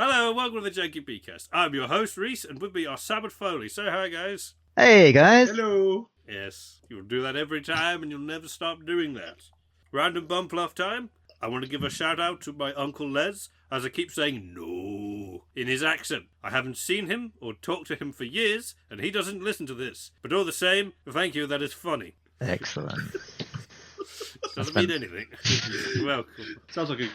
Hello, welcome to the Janky-B-Cast. I'm your host, Rhys, and with me are Sam and Foley. Say hi, guys. Hey, guys. Hello. Yes, you'll do that every time, and you'll never stop doing that. Random bump love time. I want to give a shout out to my Uncle Les, as I keep saying no in his accent. I haven't seen him or talked to him for years, and he doesn't listen to this. But all the same, thank you, that is funny. Excellent. Doesn't mean anything. You're welcome. Sounds like a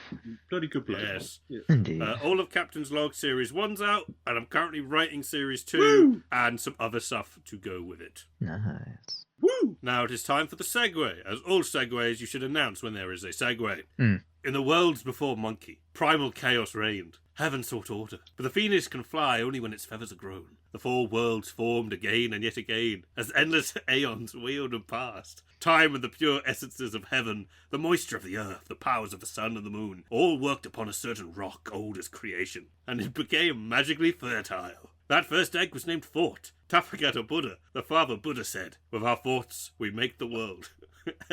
bloody good bloke. Yes. Yeah. Indeed. All of Captain's Log Series 1's out, and I'm currently writing Series 2 Woo! and some other stuff to go with it. Nice. Woo! Now it is time for the segue. As all segues, you should announce when there is a segue. Mm. In the worlds before Monkey, primal chaos reigned. Heaven sought order. But the phoenix can fly only when its feathers are grown. The four worlds formed again and yet again, as endless aeons wheeled and passed. Time and the pure essences of heaven, the moisture of the earth, the powers of the sun and the moon, all worked upon a certain rock old as creation, and it became magically fertile. That first egg was named Thought. Tathagata Buddha, the father Buddha, said, "With our thoughts we make the world."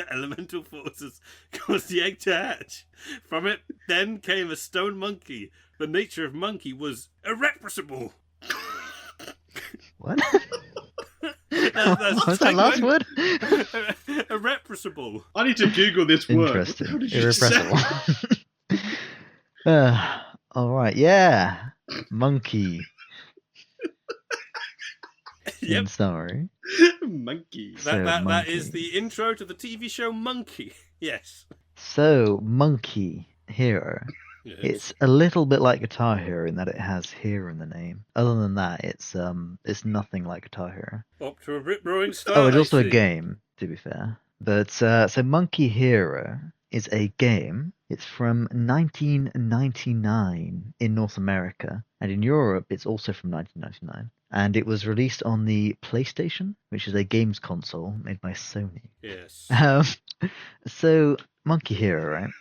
Elemental forces caused the egg to hatch. From it then came a stone monkey. The nature of monkey was irrepressible. What? That's What's that last word? Irrepressible. I need to Google this word. Interesting. How did you say? Irrepressible. All right. Yeah. Monkey. Yep. In summary. Monkey. That Monkey. is the intro to the TV show Monkey. Yes. So, Monkey Hero. Yes. It's a little bit like Guitar Hero in that it has Hero in the name. Other than that, it's nothing like Guitar Hero. Up to a rip-roaring start. Oh, it's also I a see. game, to be fair. But so Monkey Hero is a game. It's from 1999 in North America, and in Europe it's also from 1999. And it was released on the PlayStation, which is a games console made by Sony. Yes. So Monkey Hero, right?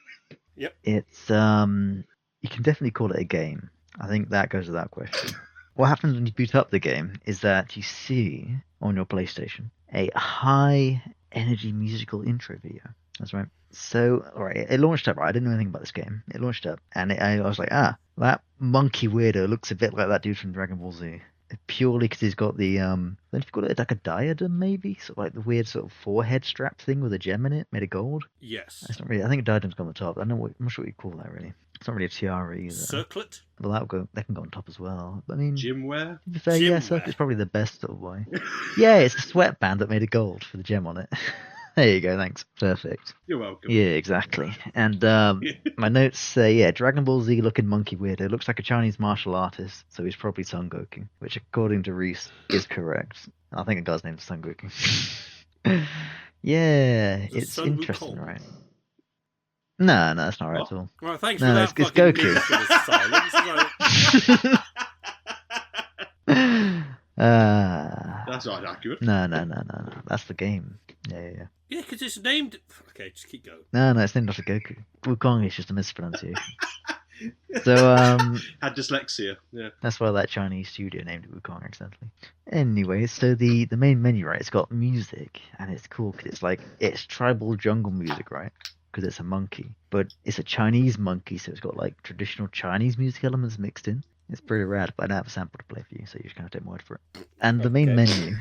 Yep. It's you can definitely call it a game. I think that goes without question. What happens when you boot up the game is that you see on your PlayStation a high energy musical intro video. That's right. So, alright, it launched up, right? I didn't know anything about this game. It launched up, and I was like, that monkey weirdo looks a bit like that dude from Dragon Ball Z. Purely because he's got the, don't you call it like a diadem, maybe? Sort of like the weird sort of forehead strap thing with a gem in it, made of gold? Yes. That's not really, I think a diadem's on the top. I'm not sure what you call that, really. It's not really a tiara either. Circlet? Well, that can go on top as well. But I mean, Gymwear. to be fair, yeah, Gymwear. Circlet's probably the best sort of way. Yeah, it's a sweatband that made of gold with a gem on it. There you go, thanks. Perfect. You're welcome. Yeah, exactly. And my notes say, Dragon Ball Z looking monkey weirdo. Looks like a Chinese martial artist, so he's probably Son Goku, which according to Rhys is correct. I think a guy's named Son Goku. Yeah, Is it it's Sun interesting, Wukong? right? No, that's not right at all. Right, thanks No, for that it's fucking Goku. ridiculous silence. That's not accurate. No. That's the game. Yeah. Yeah, because it's named... Okay, just keep going. No, it's named after Goku. Wukong is just a mispronunciation. So, Had dyslexia. Yeah. that's why that Chinese studio named it Wukong accidentally. Anyway, so the main menu, right, it's got music, and it's cool because it's tribal jungle music, right? Because it's a monkey. But it's a Chinese monkey, so it's got like traditional Chinese music elements mixed in. It's pretty rad, but I don't have a sample to play for you, so you just kind of take my word for it. And the main Okay. menu,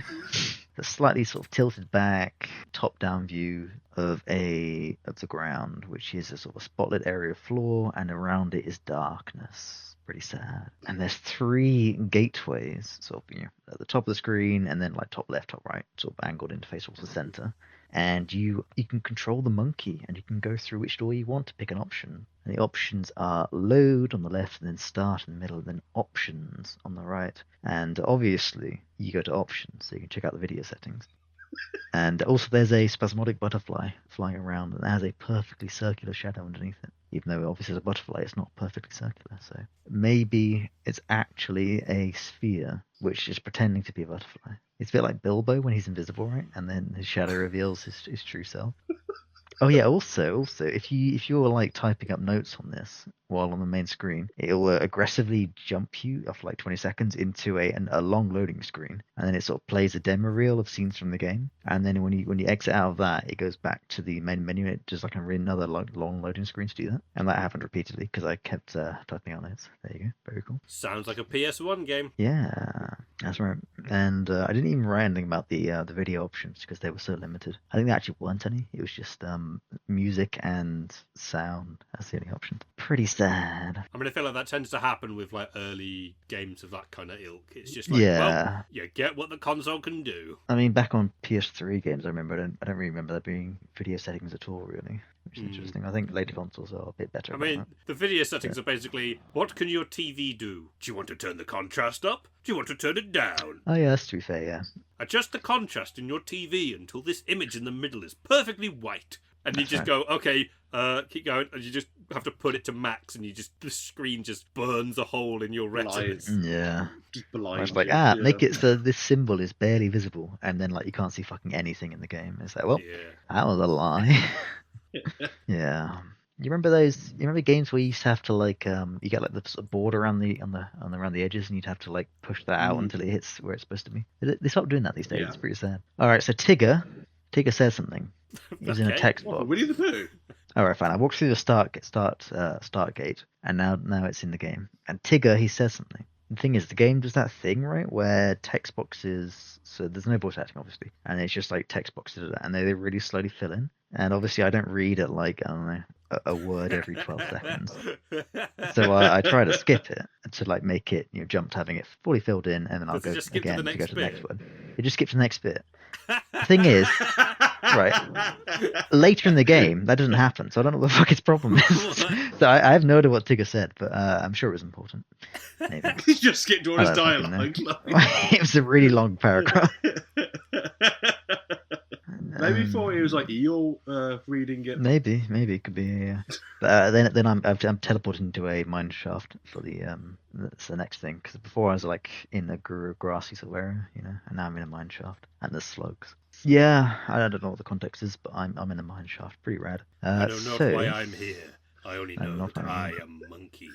the slightly sort of tilted back, top-down view of the ground, which is a sort of spotlit area of floor, and around it is darkness. Pretty sad. And there's 3 gateways, sort of, at the top of the screen, and then like top left, top right, sort of angled interface towards the center. And you can control the monkey, and you can go through which door you want to pick an option. And the options are load on the left, and then start in the middle, and then options on the right. And obviously, you go to options, so you can check out the video settings. And also there's a spasmodic butterfly flying around, and it has a perfectly circular shadow underneath it. Even though obviously as a butterfly, it's not perfectly circular. So maybe it's actually a sphere, which is pretending to be a butterfly. It's a bit like Bilbo when he's invisible, right? And then his shadow reveals his true self. Oh yeah. Also, if you're like typing up notes on this while on the main screen, it'll aggressively jump you after like 20 seconds into a long loading screen, and then it sort of plays a demo reel of scenes from the game, and then when you exit out of that, it goes back to the main menu. And it just like another long loading screen to do that, and that happened repeatedly because I kept typing out notes. There you go. Very cool. Sounds like a PS1 game. Yeah, that's right. And I didn't even write anything about the video options because they were so limited. I think there actually weren't any. It was just music and sound. That's the only option. Pretty sad. I mean, I feel like that tends to happen with like early games of that kind of ilk. It's just like, Yeah. well, you get what the console can do. I mean, back on PS3 games, I don't really remember there being video settings at all, really. Which is interesting. I think later consoles are a bit better. I mean, the video settings are basically, what can your TV do? Do you want to turn the contrast up? Do you want to turn it down? Oh yeah, that's to be fair, yeah. Adjust the contrast in your TV until this image in the middle is perfectly white. And you just go, okay, keep going, and you just have to put it to max, and the screen just burns a hole in your retinas. Yeah. Just blind. It's like, make it so this symbol is barely visible, and then like you can't see fucking anything in the game. It's like, well, that was a lie. Yeah. You remember games where you used to have to like you get like the sort of border around around the edges, and you'd have to like push that out until it hits where it's supposed to be. They stopped doing that these days. Yeah. It's pretty sad. All right, so Tigger says something. He's in a text box. Winnie the Pooh. All right, fine. I walked through the start gate, and now it's in the game. And Tigger, he says something. The thing is, the game does that thing, right, where text boxes, so there's no voice acting, obviously, and it's just like text boxes, and they really slowly fill in. And obviously, I don't read at like, I don't know, a word every 12 seconds. So I try to skip it to like make it, jump to having it fully filled in, and then I'll go again to go to the next one. It just skips the next bit. The thing is, right, later in the game, that doesn't happen, so I don't know what the fuck his problem is. So I have no idea what Tigger said, but I'm sure it was important. Maybe. He just skipped all his dialogue. It was a really long paragraph. Maybe thought he was like eel reading it. Maybe it could be. Yeah. But then I'm teleported into a mine shaft for that's the next thing, because before I was like in the grassy sort of area, and now I'm in a mine shaft and there's slugs. Yeah, I don't know what the context is, but I'm in a mine shaft. Pretty rad. I don't know why I'm here. I only know that I am Monkey.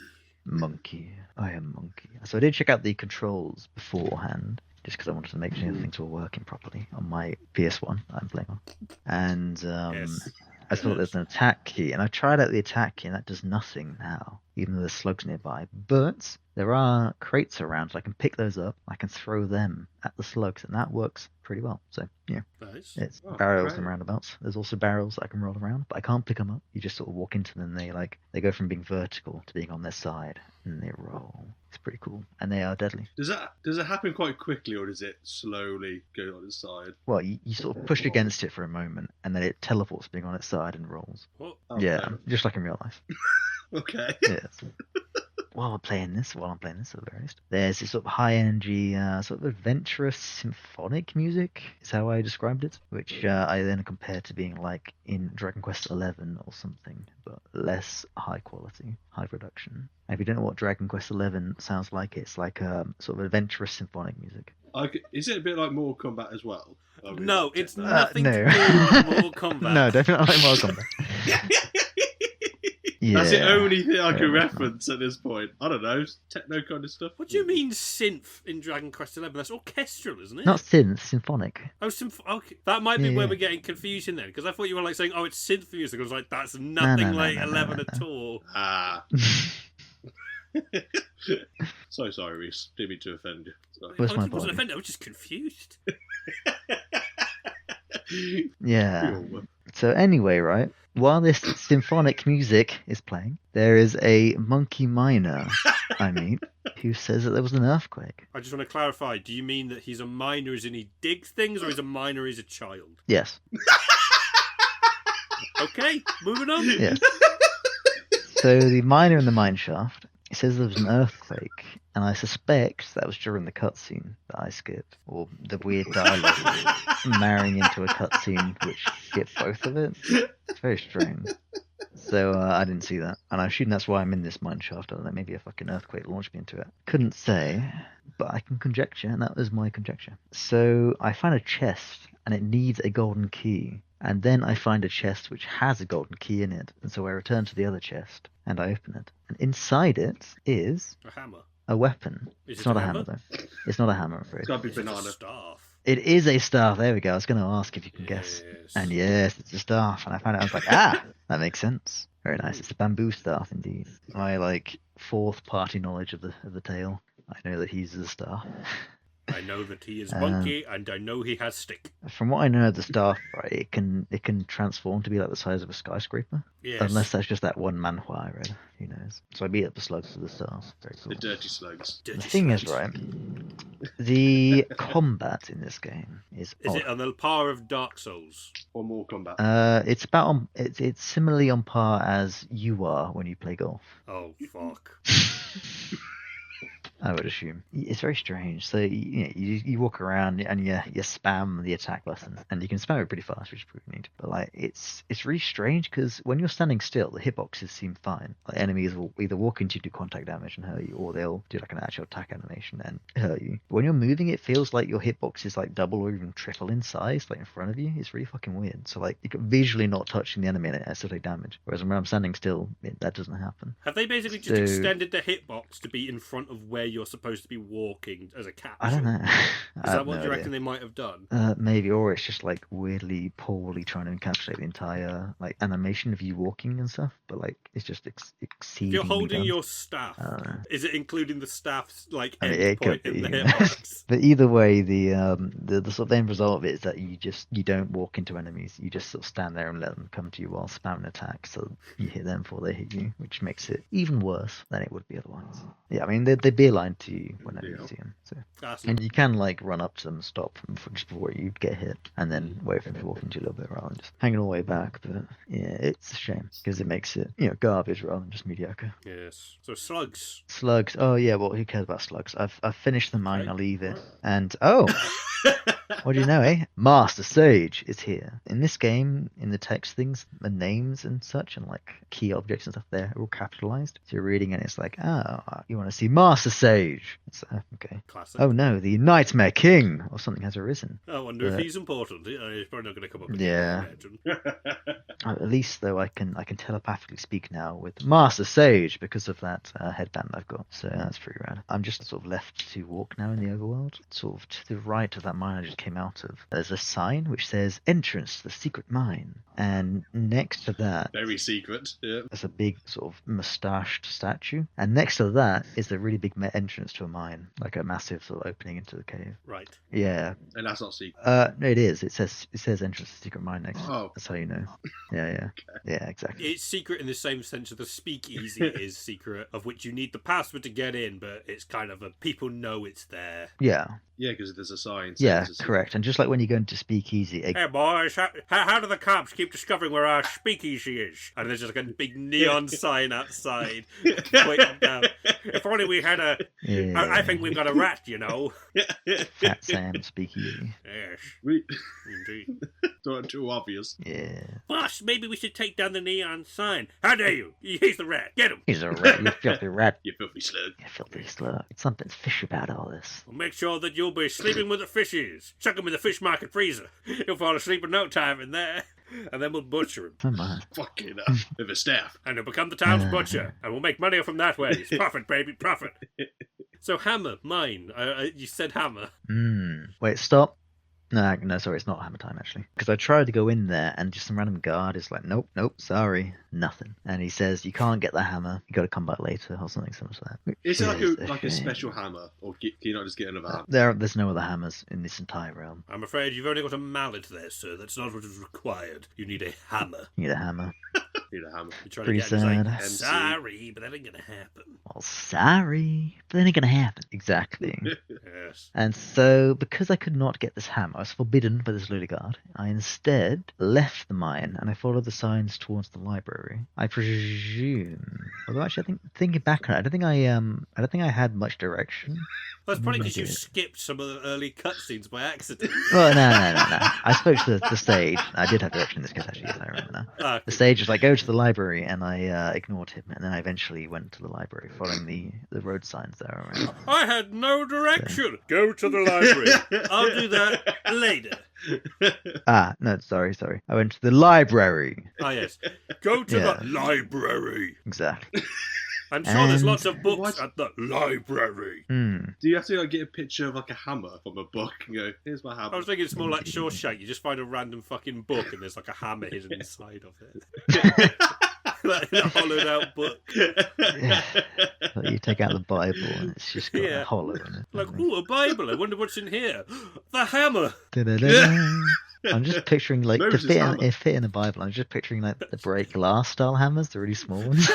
I am Monkey. So I did check out the controls beforehand, just because I wanted to make sure things were working properly on my PS1 I'm playing on. And I thought there's an attack key, and I tried out the attack key, and that does nothing now, even though there's slugs nearby. But there are crates around, so I can pick those up, I can throw them at the slugs, and that works pretty well. So, yeah. Nice. It's barrels and roundabouts. There's also barrels that I can roll around, but I can't pick them up. You just sort of walk into them, and they go from being vertical to being on their side, and they roll. It's pretty cool, and they are deadly. Does it happen quite quickly, or does it slowly go on its side? Well, you sort of push against it for a moment, and then it teleports being on its side and rolls. What? Yeah, just like in real life. Okay. Yes. While I'm playing this, at the very least, there's this sort of high energy, sort of adventurous symphonic music, is how I described it, which I then compared to being like in Dragon Quest XI or something, but less high quality, high production. And if you don't know what Dragon Quest XI sounds like, it's like sort of adventurous symphonic music. Is it a bit like Mortal Kombat as well? No, it's nothing no. to do with Mortal Kombat. No, definitely not like Mortal Kombat. Yeah. That's the only thing I can reference at this point. I don't know, techno kind of stuff. What do you mean synth in Dragon Quest XI? That's orchestral, isn't it? Not synth, symphonic. Oh, okay. That might be where Yeah. we're getting confusing then, because I thought you were like saying, "Oh, it's synth music." I was like, "That's nothing like 11 at all." Ah. So sorry, Rhys. Didn't mean to offend you. Sorry. Where's I my wasn't body? offended. I was just confused. Yeah. So anyway, right, while this symphonic music is playing, there is a monkey miner I meet who says that there was an earthquake. I just want to clarify. Do you mean that he's a miner as in he digs things, or he's a miner as a child? Yes. Okay, moving on. Yes. So the miner in the mine shaft, he says there was an earthquake, and I suspect that was during the cutscene that I skipped, or the weird dialogue marrying into a cutscene which skipped both of it. It's very strange. So I didn't see that, and I assume that's why I'm in this mine shaft. I don't know, maybe a fucking earthquake launched me into it. Couldn't say, but I can conjecture, and that was my conjecture. So I found a chest, and it needs a golden key. And then I find a chest which has a golden key in it. And so I return to the other chest and I open it. And inside it is A hammer. a weapon. Is It's it not a a hammer, though. It's not a hammer, I'm afraid. It's got to be Is it a banana. staff? It is a staff. There we go. I was going to ask if you can guess. Yes. And yes, it's a staff. And I found out, I was like, that makes sense. Very nice. It's a bamboo staff, indeed. My, fourth party knowledge of the tale. I know that he uses a staff. I know that he is monkey, and I know he has stick. From what I know of the staff, right, it can transform to be like the size of a skyscraper. Yes. Unless that's just that one manhwa I read. Who knows? So I beat up the slugs with the staff. Very cool. The dirty slugs. The thing is, right, the combat in this game is Is odd. it on the par of Dark Souls? Or more combat. It's it's similarly on par as you are when you play golf. Oh, fuck. I would assume. It's very strange. So you walk around and you spam the attack button, and you can spam it pretty fast, which is pretty neat. But it's really strange because when you're standing still, the hitboxes seem fine. Like enemies will either walk into you, do contact damage and hurt you, or they'll do like an actual attack animation and hurt you. But when you're moving, it feels like your hitbox is like double or even triple in size, like in front of you. It's really fucking weird. So you're visually not touching the enemy and it still take damage. Whereas when I'm standing still, that doesn't happen. Have they basically just extended the hitbox to be in front of where you're supposed to be walking as a capsule? I don't know. Is that what you reckon they might have done? Maybe, or it's just weirdly, poorly trying to encapsulate the entire animation of you walking and stuff. But it's just exceedingly. If you're holding done. your staff, is it including the staff's end it point could in the be. hitbox? But either way, the sort of end result of it is that you don't walk into enemies. You just sort of stand there and let them come to you while spamming attack. So you hit them before they hit you, which makes it even worse than it would be otherwise. Yeah, I mean they beeline to you whenever you see them. So. And you can run up to them, stop them just before you get hit, and then wait for them to walk into you a little bit rather than just hanging all the way back. But yeah, it's a shame because it makes it garbage rather than just mediocre. Yes. So slugs. Slugs. Oh yeah. Well, who cares about slugs? I've finished the mine. I'll leave it. And what do you know, eh? Master Sage is here. In this game, in the text things, the names and such, and key objects and stuff, they're all capitalized. So you're reading it, and it's like, oh, you want to see Master Sage? It's okay. Classic. Oh no, the Nightmare King or something has arisen. I wonder if he's important. He's probably not going to come up with Yeah. legend. At least though, I can telepathically speak now with Master Sage because of that headband I've got. So that's pretty rad. I'm just sort of left to walk now in the overworld. Sort of to the right of that mine I just came out of. There's a sign which says "Entrance to the Secret Mine," and next to that, Very secret. Yeah. there's a big sort of mustached statue, and next to that is the really big entrance to a mine, like a massive sort of opening into the cave. Right. Yeah. And that's not secret. No, it is. It says entrance to the secret mine next. Oh. That's how you know. Yeah. Yeah, exactly. It's secret in the same sense of the speakeasy is secret, of which you need the password to get in, but it's kind of people know it's there. Yeah. Yeah, because there's a sign. Yeah, correct. And just like when you go into speakeasy, Hey boys, how do the cops keep discovering where our speakeasy is? And there's just a big neon sign outside pointing down. If only we had I think we've got a rat, Fat Sam speakeasy. Yes, indeed. Not too obvious. Yeah. Boss, maybe we should take down the neon sign. How dare you? He's the rat. Get him. He's a rat. You filthy rat. You filthy slug. You filthy slug. Something's fishy about all this. We'll make sure that you'll be sleeping with the fishes. Chuck him in the fish market freezer. He'll fall asleep in no time in there. And then we'll butcher him. Oh my. Fucking up. With a staff. And he'll become the town's butcher. And we'll make money from that way. It's profit, baby, profit. So hammer, mine. You said hammer. Wait, stop. No, sorry, it's not hammer time, actually. Because I tried to go in there, and just some random guard is like, nope, sorry, nothing. And he says, you can't get the hammer, you got to come back later, or something similar to that. Is it like a special hammer, or can you not just get another hammer? There's no other hammers in this entire realm. I'm afraid you've only got a mallet there, sir. That's not what is required. You need a hammer. You need a hammer. Need a hammer. You're trying Pretty to get him, sad. he's like, sorry, but that ain't gonna happen. Well, sorry, but that ain't gonna happen. Exactly. Yes. And so, because I could not get this hammer, I was forbidden by this lily guard. I instead left the mine and I followed the signs towards the library. I presume, although actually, I think thinking back on it, I don't think I had much direction. That's probably because you Maybe. skipped some of the early cutscenes by accident. Well, no. I spoke to the sage. I did have direction in this case, actually. Yes, I remember now. Ah, The sage was like, go to the library, and I ignored him, and then I eventually went to the library, following the road signs there. I had no direction. Go to the library. I'll do that later. No, sorry. I went to the library. Ah, yes. Go to Yeah. the library. Exactly. I'm sure there's And- lots of books What? at the library. Hmm. Do you have to like get a picture of like a hammer from a book and go, "Here's my hammer"? I was thinking it's more like Shawshank. You just find a random fucking book and there's like a hammer hidden inside of it. Like a hollowed out book. Yeah. Like you take out the Bible and it's just got Yeah. a hollow in it. Like, ooh, a Bible. I wonder what's in here. The hammer. Da-da-da-da. I'm just picturing like to Moses' fit hammer. in a Bible. I'm just picturing like the break glass style hammers, the really small ones.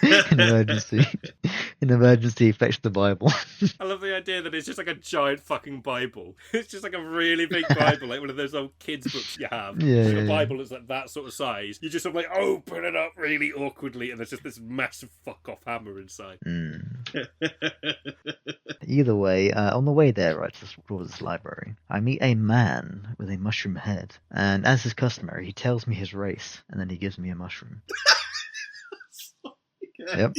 in emergency, fetch the Bible. I love the idea that it's just like a giant fucking Bible. It's just like a really big Bible, like one of those old kids' books you have. Yeah, Like yeah, a yeah. Bible that's like that sort of size. You just sort of like open it up really awkwardly, and there's just this massive fuck off hammer inside. Either way, on the way there, right, towards this library, I meet a man with a mushroom head, and as is customary, he tells me his race, and then he gives me a mushroom. Yep.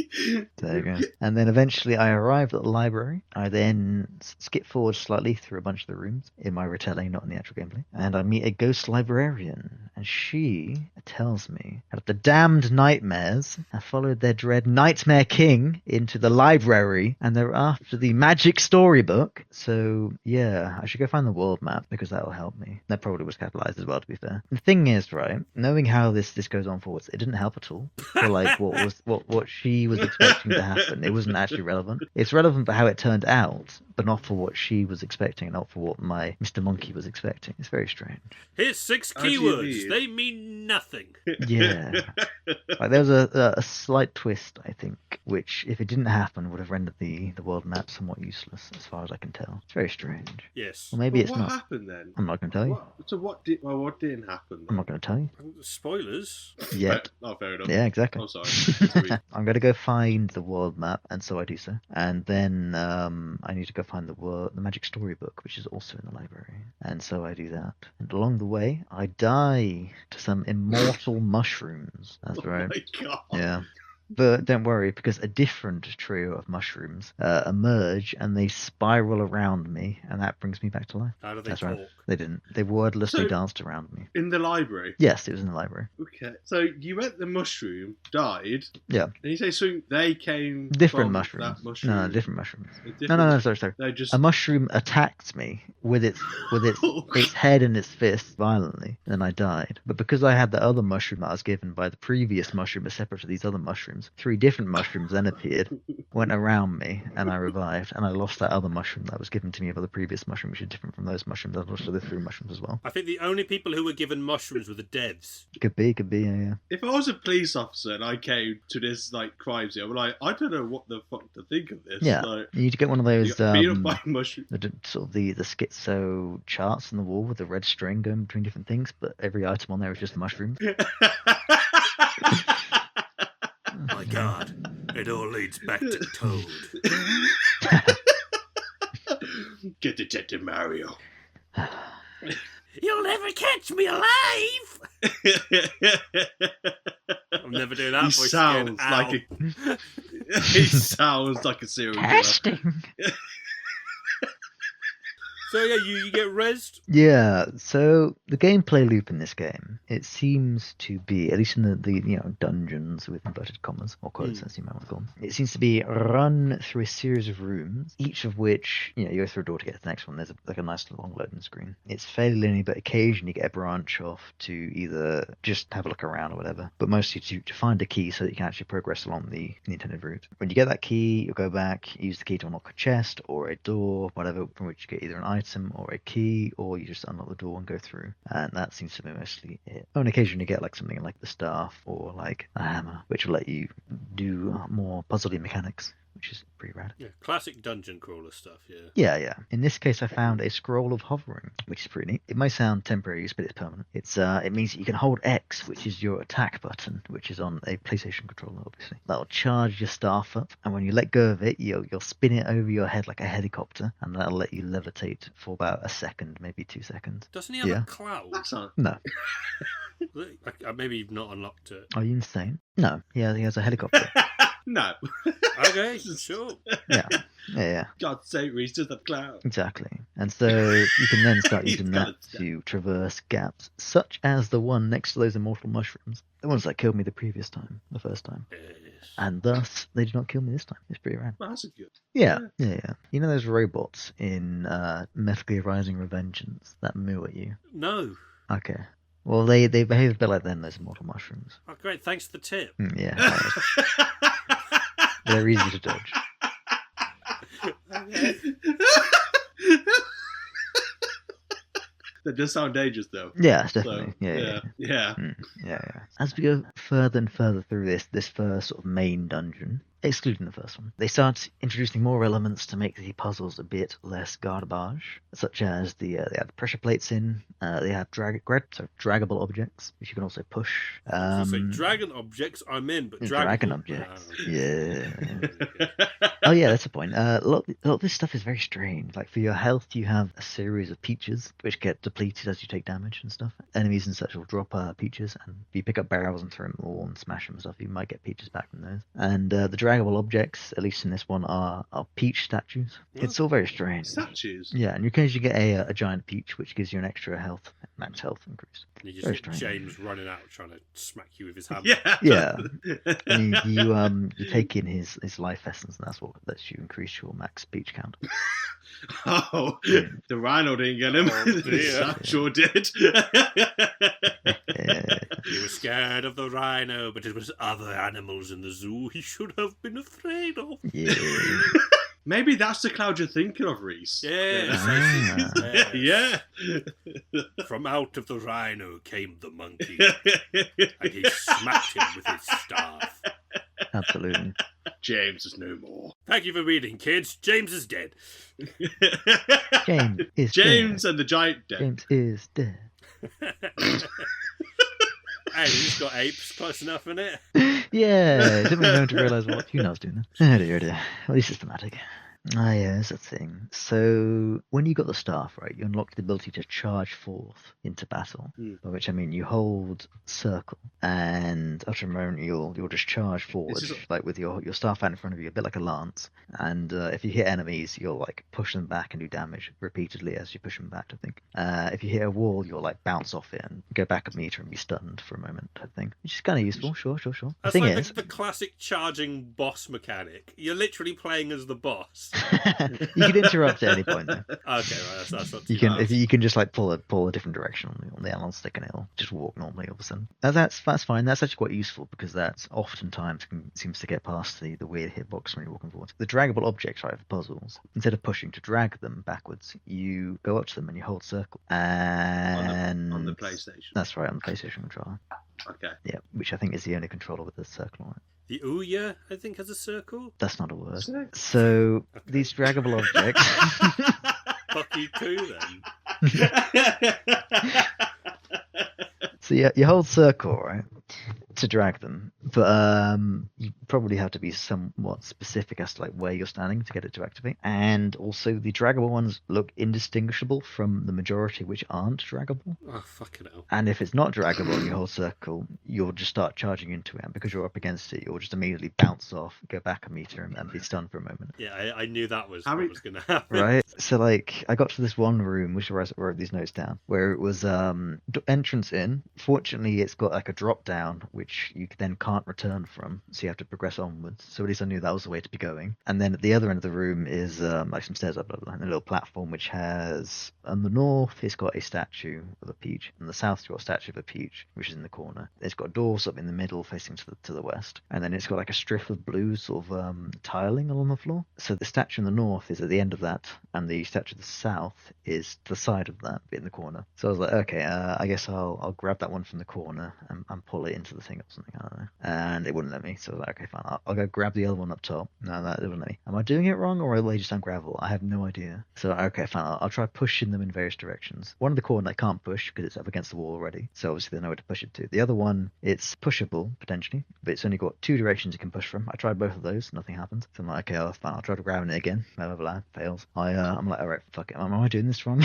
There you go. And then eventually I arrived at the library. I then skip forward slightly through a bunch of the rooms in my retelling, not in the actual gameplay. And I meet a ghost librarian. And she tells me that the damned nightmares have followed their dread Nightmare King into the library. And they're after the magic storybook. So, yeah, I should go find the world map because that will help me. That probably was capitalized as well, to be fair. The thing is, right, knowing how this goes on forwards, it didn't help at all. For like what she was expecting to happen. It wasn't actually relevant. It's relevant for how it turned out, but not for what she was expecting, not for what my Mr. Monkey was expecting. It's very strange. Here's 6 How do you keywords. mean? They mean nothing. Yeah. Like, there was a slight twist, I think, which, if it didn't happen, would have rendered the world map somewhat useless, as far as I can tell. It's very strange. Yes. Or maybe But it's what not. happened then? I'm not going to tell you. What didn't happen? I'm not going to tell you. Spoilers. Yet. Oh, fair enough. Yeah, exactly. Oh, sorry. Sorry. I'm going to go find the world map, and so I do so. And then I need to go find the magic storybook, which is also in the library. And so I do that. And along the way, I die to some immortal mushrooms. That's Oh right. my god. Yeah. But don't worry, because a different trio of mushrooms emerge and they spiral around me, and that brings me back to life. How do they That's talk? right. They didn't. They wordlessly So- danced around me. In the library. Yes, it was in the library. Okay. So you met the mushroom, died. Yeah. And you say something they came Different from mushrooms. That mushroom. No, different mushrooms. A No, different- sorry. They just A mushroom attacked me with its its head and its fist violently, and I died. But because I had the other mushroom that I was given by the previous mushroom, as separate to these other mushrooms, 3 different mushrooms then appeared, went around me, and I revived, and I lost that other mushroom that was given to me by the previous mushroom, which is different from those mushrooms. I lost the 3 mushrooms as well. I think the only people who were given mushrooms were the devs. Could be, yeah. If I was a police officer and I came to this like crime scene, I'd be like, I don't know what the fuck to think of this. Yeah. Like, You need to get one of those beat up by a mushroom. sort of the schizo charts on the wall with the red string going between different things, but every item on there is just mushrooms. My God, it all leads back to Toad. Get Detective Mario. You'll never catch me alive. I'm never doing that He voice sounds again. like Ow. he sounds like a serial killer. Testing. So yeah, you get rezzed. Yeah, so the gameplay loop in this game, it seems to be, at least in the dungeons with inverted commas, or quotes as you might want to call them, it seems to be run through a series of rooms, each of which, you go through a door to get to the next one. There's a nice long loading screen. It's fairly linear, but occasionally you get a branch off to either just have a look around or whatever, but mostly to find a key so that you can actually progress along the intended route. When you get that key, you'll go back, use the key to unlock a chest or a door, whatever, from which you get either an item or a key, or you just unlock the door and go through. And that seems to be mostly it. On occasion you get like something like the staff or like a hammer, which will let you do more puzzly mechanics, which is pretty rad. Yeah, classic dungeon crawler stuff. Yeah. Yeah. In this case, I found a scroll of hovering, which is pretty neat. It may sound temporary use, but it's permanent. It means that you can hold X, which is your attack button, which is on a PlayStation controller, obviously. That'll charge your staff up, and when you let go of it, you'll spin it over your head like a helicopter, and that'll let you levitate for about a second, maybe 2 seconds. Doesn't he have Yeah. a cloud? That's not. No. Maybe you've not unlocked it. Are you insane? No. He has a helicopter. No. Okay, sure. Yeah. God's sake, Rhys, just a clown. Exactly. And so you can then start He's using got that it. to traverse gaps, such as the one next to those immortal mushrooms. The ones that killed me the first time. Yes. And thus, they did not kill me this time. It's pretty rad. Well, that's a good. Yeah. You know those robots in Metal Gear Rising Revengeance that moo at you? No. Okay. Well, they behave a bit like them, those immortal mushrooms. Oh, great. Thanks for the tip. Yeah. They're easy to dodge. Okay. That does sound dangerous, though. Yeah, definitely. So, yeah. Yeah. As we go further and further through this first sort of main dungeon, excluding the first one, they start introducing more elements to make the puzzles a bit less garbage, such as they have the pressure plates in, they have draggable objects, which you can also push. So dragon objects I'm in, but Dragon draggable... objects. Oh, Yeah. Oh yeah, that's the point. A lot of this stuff is very strange. Like for your health, you have a series of peaches which get depleted as you take damage and stuff. Enemies and such will drop peaches, and if you pick up barrels and throw them all and smash them and stuff, you might get peaches back from those. And the draggable objects, at least in this one, are peach statues. What? It's all very strange. Statues? Yeah, and you occasionally get a giant peach, which gives you an extra max health increase. You just Very get strange. James running out trying to smack you with his hammer. Yeah. Yeah. And you take in his life essence, and that's what lets you increase your max peach count. Oh, the rhino didn't get him. Oh, The dear. sure did. He was scared of the rhino, but it was other animals in the zoo he should have been afraid of. Yeah. Maybe that's the cloud you're thinking of, Rhys. Yes. Yeah. From out of the rhino came the monkey, and he smacked him with his staff. Absolutely. James is no more. Thank you for reading, kids. James is dead. James is James dead. and the giant dead. James is dead. Hey, he's got apes close enough, innit? Yeah, didn't really know to realise what I was doing then. Oh dear. Well, it's systematic. Ah, yeah, that's a thing. So, when you got the staff, right, you unlock the ability to charge forth into battle. By which I mean you hold circle, and after a moment you'll just charge forward, like with your staff out in front of you, a bit like a lance. And if you hit enemies, you'll like push them back and do damage repeatedly as you push them back, I think. If you hit a wall, you'll like bounce off it and go back a meter and be stunned for a moment, I think. Which is kind of useful, sure. The That's thing like is, the classic charging boss mechanic. You're literally playing as the boss. you can interrupt at any point though. Okay, right, that's not too You can bad. if you can just like pull a different direction on the analog stick, and it'll just walk normally all of a sudden. That's fine. That's actually quite useful because that oftentimes seems to get past the weird hitbox when you're walking forward. The draggable objects, right, for puzzles, instead of pushing to drag them backwards, you go up to them and you hold circle. And on the PlayStation. That's right, on the PlayStation controller. Okay. Yeah, which I think is the only controller with the circle on it. The Ouya, I think, has a circle. That's not a word. Is So these draggable objects. Fuck you too, then. So yeah, you hold circle, right, to drag them, but you probably have to be somewhat specific as to like where you're standing to get it to activate. And also the draggable ones look indistinguishable from the majority which aren't draggable. Oh, fucking hell. And if it's not draggable and you hold circle, you'll just start charging into it, and because you're up against it, you'll just immediately bounce off, go back a meter, and be stunned for a moment. Yeah, I knew that was How what many- was going to happen. Right? So like I got to this one room, which is where I wrote these notes down, where it was entrance in. Fortunately, it's got like a drop down, which you then can't return from, so you have to progress onwards. So at least I knew that was the way to be going. And then at the other end of the room is like some stairs up, and a little platform which has, on the north, it's got a statue of a peach, and the south, it's got a statue of a peach, which is in the corner. It's got doors up in the middle facing to the west, and then it's got like a strip of blue sort of tiling along the floor. So the statue in the north is at the end of that, and the statue of the south is to the side of that bit in the corner. So I was like, okay, I guess I'll grab that one from the corner and pull it into the thing or something, I don't know. And it wouldn't let me, so I was like, okay, fine, I'll go grab the other one up top. No, that wouldn't let me. Am I doing it wrong, or are they just on gravel? I have no idea. So okay, fine, I'll try pushing them in various directions. One in the corner I can't push because it's up against the wall already, so obviously there's nowhere to push it to. The other one, it's pushable potentially, but it's only got two directions you can push from. I tried both of those, nothing happened. So I'm like, okay, fine, I'll try to grab it again. Blah blah blah, fails. I'm like, alright, fuck it. Am I doing this wrong?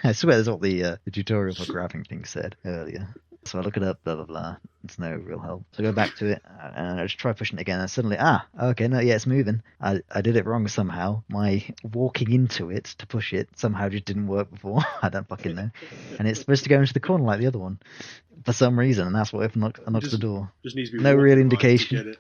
I swear that's what the tutorial for grabbing thing said earlier. So I look it up, blah blah blah. It's no real help. So I go back to it, and I just try pushing it again, and suddenly, okay, no, yeah, it's moving. I did it wrong somehow. My walking into it to push it somehow just didn't work before. I don't fucking know. And it's supposed to go into the corner like the other one for some reason, and that's what unlocks the door. Just needs to be No real right to indication. get it.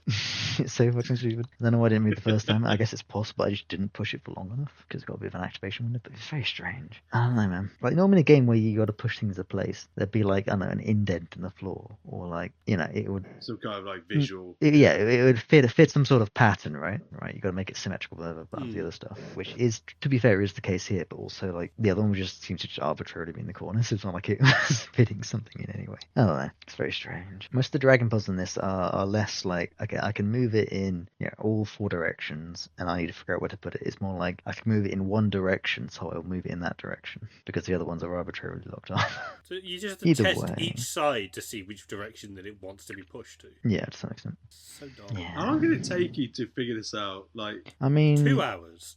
It's so fucking stupid. I don't know why I didn't move the first time. I guess it's possible I just didn't push it for long enough because it's got a bit of an activation window, but it's very strange. I don't know, man. Like, normally in a game where you got to push things into place, there'd be like, I don't know, an indent in the floor, or like, it would. Some kind of like visual. It would fit some sort of pattern, right? Right. You got to make it symmetrical with the other stuff, which is, to be fair, is the case here. But also, like, the other one just seems to just arbitrarily be in the corner, so it's not like it was fitting something in anyway. I don't know. It's very strange. Most of the dragon puzzles in this are less like, okay, I can move it in all 4 directions, and I need to figure out where to put it. It's more like I can move it in one direction, so I'll move it in that direction because the other ones are arbitrarily locked off. So you just have to Either test way. each side to see which direction that it wants to be pushed to. Yeah, to some extent. So dumb. Yeah. How long did it take you to figure this out? Like, I mean, 2 hours.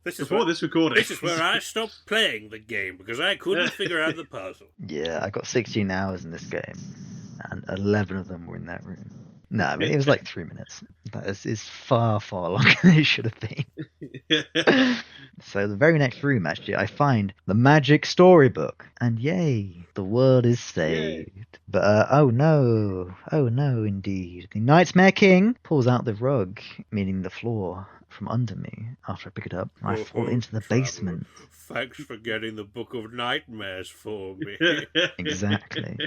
before this recording. This is where I stopped playing the game because I couldn't figure out the puzzle. yeah, I got 16 hours in this game, and 11 of them were in that room. No, I mean, it was like 3 minutes. That is far, far longer than it should have been. So the very next room, actually, I find the magic storybook. And yay, the world is saved. Yay. But, oh no, indeed. The Nightmare King pulls out the rug, meaning the floor, from under me after I pick it up. I fall into the traveler. basement. Thanks for getting the Book of Nightmares for me. Exactly.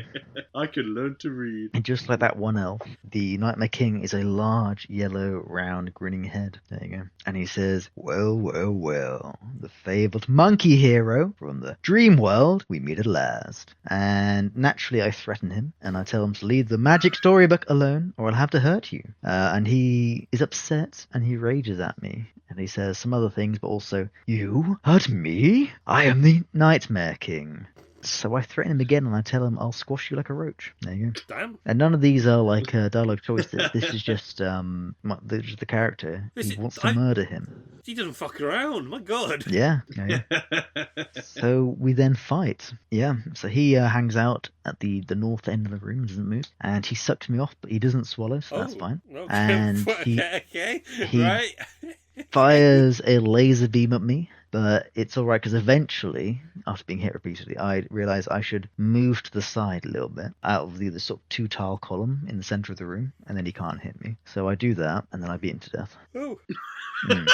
I could learn to read. And just like that one elf, the Nightmare King is a large, yellow, round, grinning head. There you go. And he says, well, well, well, the fabled monkey hero from the dream world, we meet at last. And naturally I threaten him, and I tell him to leave the magic storybook alone, or I'll have to hurt you. And he is upset, and he rages at me. And he says some other things, but also, you hurt me? I am the Nightmare King. So I threaten him again, and I tell him I'll squash you like a roach. There you go. Damn. And none of these are like dialogue choices. This is just the character. He wants to murder him. He doesn't fuck around. My God. Yeah. So we then fight. Yeah. So he hangs out at the north end of the room, doesn't move, and he sucks me off, but he doesn't swallow, so that's fine. Okay. And okay. he Right. fires a laser beam at me. But it's all right because eventually, after being hit repeatedly, I realised I should move to the side a little bit out of the sort of 2-tile column in the centre of the room, and then he can't hit me. So I do that, and then I beat him to death. Oh. Mm.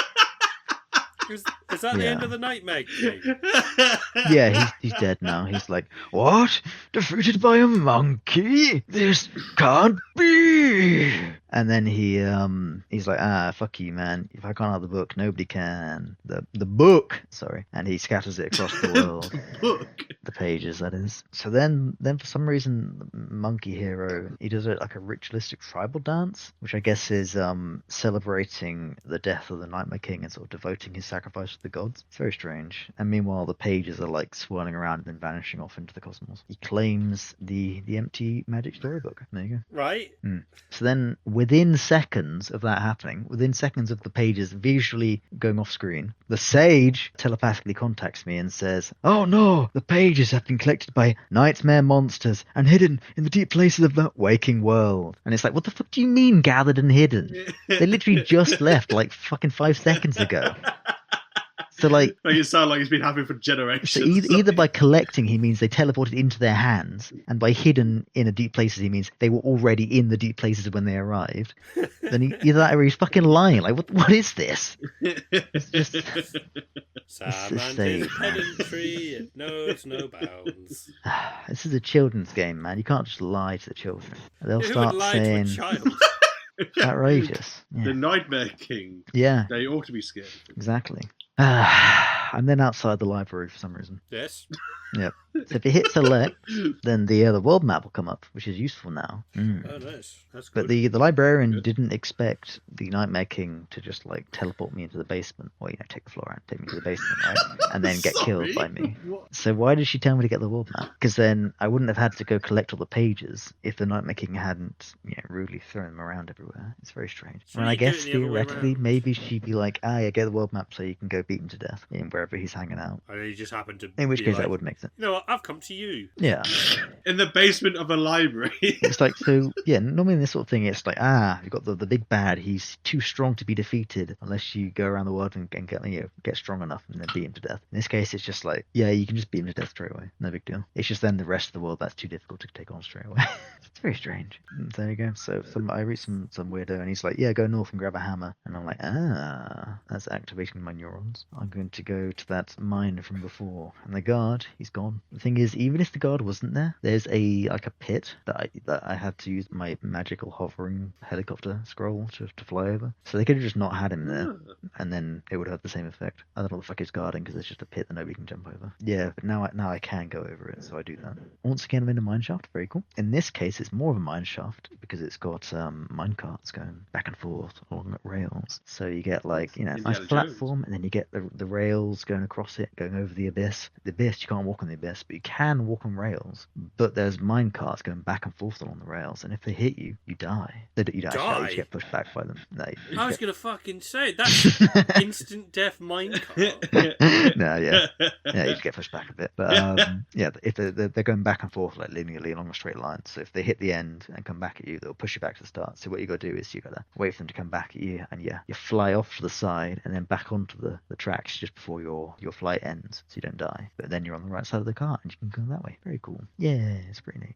Is that the end of the Nightmare King? Yeah, he's dead now. He's like, what? Defeated by a monkey? This can't be. And then he's like, fuck you, man. If I can't have the book, nobody can. The book, sorry. And he scatters it across the world. Book. The pages, that is. So then for some reason, the monkey hero, he does like a ritualistic tribal dance, which I guess is celebrating the death of the Nightmare King and sort of devoting his sacrifice to the gods. It's very strange. And meanwhile, the pages are like swirling around and then vanishing off into the cosmos. He claims the empty magic storybook. There you go. Right. So then, within seconds of that happening, within seconds of the pages visually going off screen, the sage telepathically contacts me and says, oh no, the pages have been collected by nightmare monsters and hidden in the deep places of the waking world. And it's like, what the fuck do you mean gathered and hidden? They literally just left like fucking 5 seconds ago. So like it sounds like it's been happening for generations. So either by collecting he means they teleported into their hands, and by hidden in a deep places he means they were already in the deep places when they arrived. Then either that or he's fucking lying. Like what is this? It's just Samanta's pedantry, it knows no bounds. This is a children's game, man. You can't just lie to the children. They'll Who start would lie saying to a child? outrageous. The Yeah, Nightmare King. yeah, They ought to be scared. exactly. I'm then outside the library for some reason. Yes. Yep. So if you hit select, then the world map will come up, which is useful now. Oh, nice. That's good. But the librarian didn't expect the Nightmare King to just like teleport me into the basement, or take the floor out, take me to the basement, right, and then get killed by me. What? So why did she tell me to get the world map? Because then I wouldn't have had to go collect all the pages if the Nightmare King hadn't, rudely thrown them around everywhere. It's very strange. So And I you do it guess the other way theoretically, around. maybe she'd be like, yeah, get the world map so you can go beat him to death in wherever he's hanging out. Or he just happened to In which be case like, that would make sense. You know what? I've come to you. Yeah. In the basement of a library. It's like, so, yeah, normally in this sort of thing, it's like, you've got the big bad, he's too strong to be defeated unless you go around the world and get strong enough and then beat him to death. In this case, it's just like, yeah, you can just beat him to death straight away. No big deal. It's just then the rest of the world that's too difficult to take on straight away. It's very strange. There you go. So I read some weirdo and he's like, yeah, go north and grab a hammer. And I'm like, that's activating my neurons. I'm going to go to that mine from before. And the guard, he's gone. The thing is, even if the guard wasn't there, there's a pit that I had to use my magical hovering helicopter scroll to fly over. So they could have just not had him there, and then it would have the same effect. I don't know what the fuck he's guarding because it's just a pit that nobody can jump over. Yeah, but now I can go over it, so I do that. Once again, I'm in a mine shaft. Very cool. In this case, it's more of a mine shaft because it's got mine carts going back and forth along rails. So you get like a nice platform, and then you get the rails going across it, going over the abyss. The abyss, you can't walk on the abyss, but you can walk on rails. But there's mine carts going back and forth along the rails, and if they hit you, you die. You don't actually, you just get pushed back by them. No, I was gonna fucking say that's instant death minecart. No, yeah, you just get pushed back a bit. But yeah, if they're going back and forth like linearly along a straight line, so if they hit the end and come back at you, they'll push you back to the start. So what you got to do is you got to wait for them to come back at you, and you fly off to the side and then back onto the tracks just before your flight ends, so you don't die. But then you're on the right side of the car and you can go that way. Very cool. Yeah, it's pretty neat.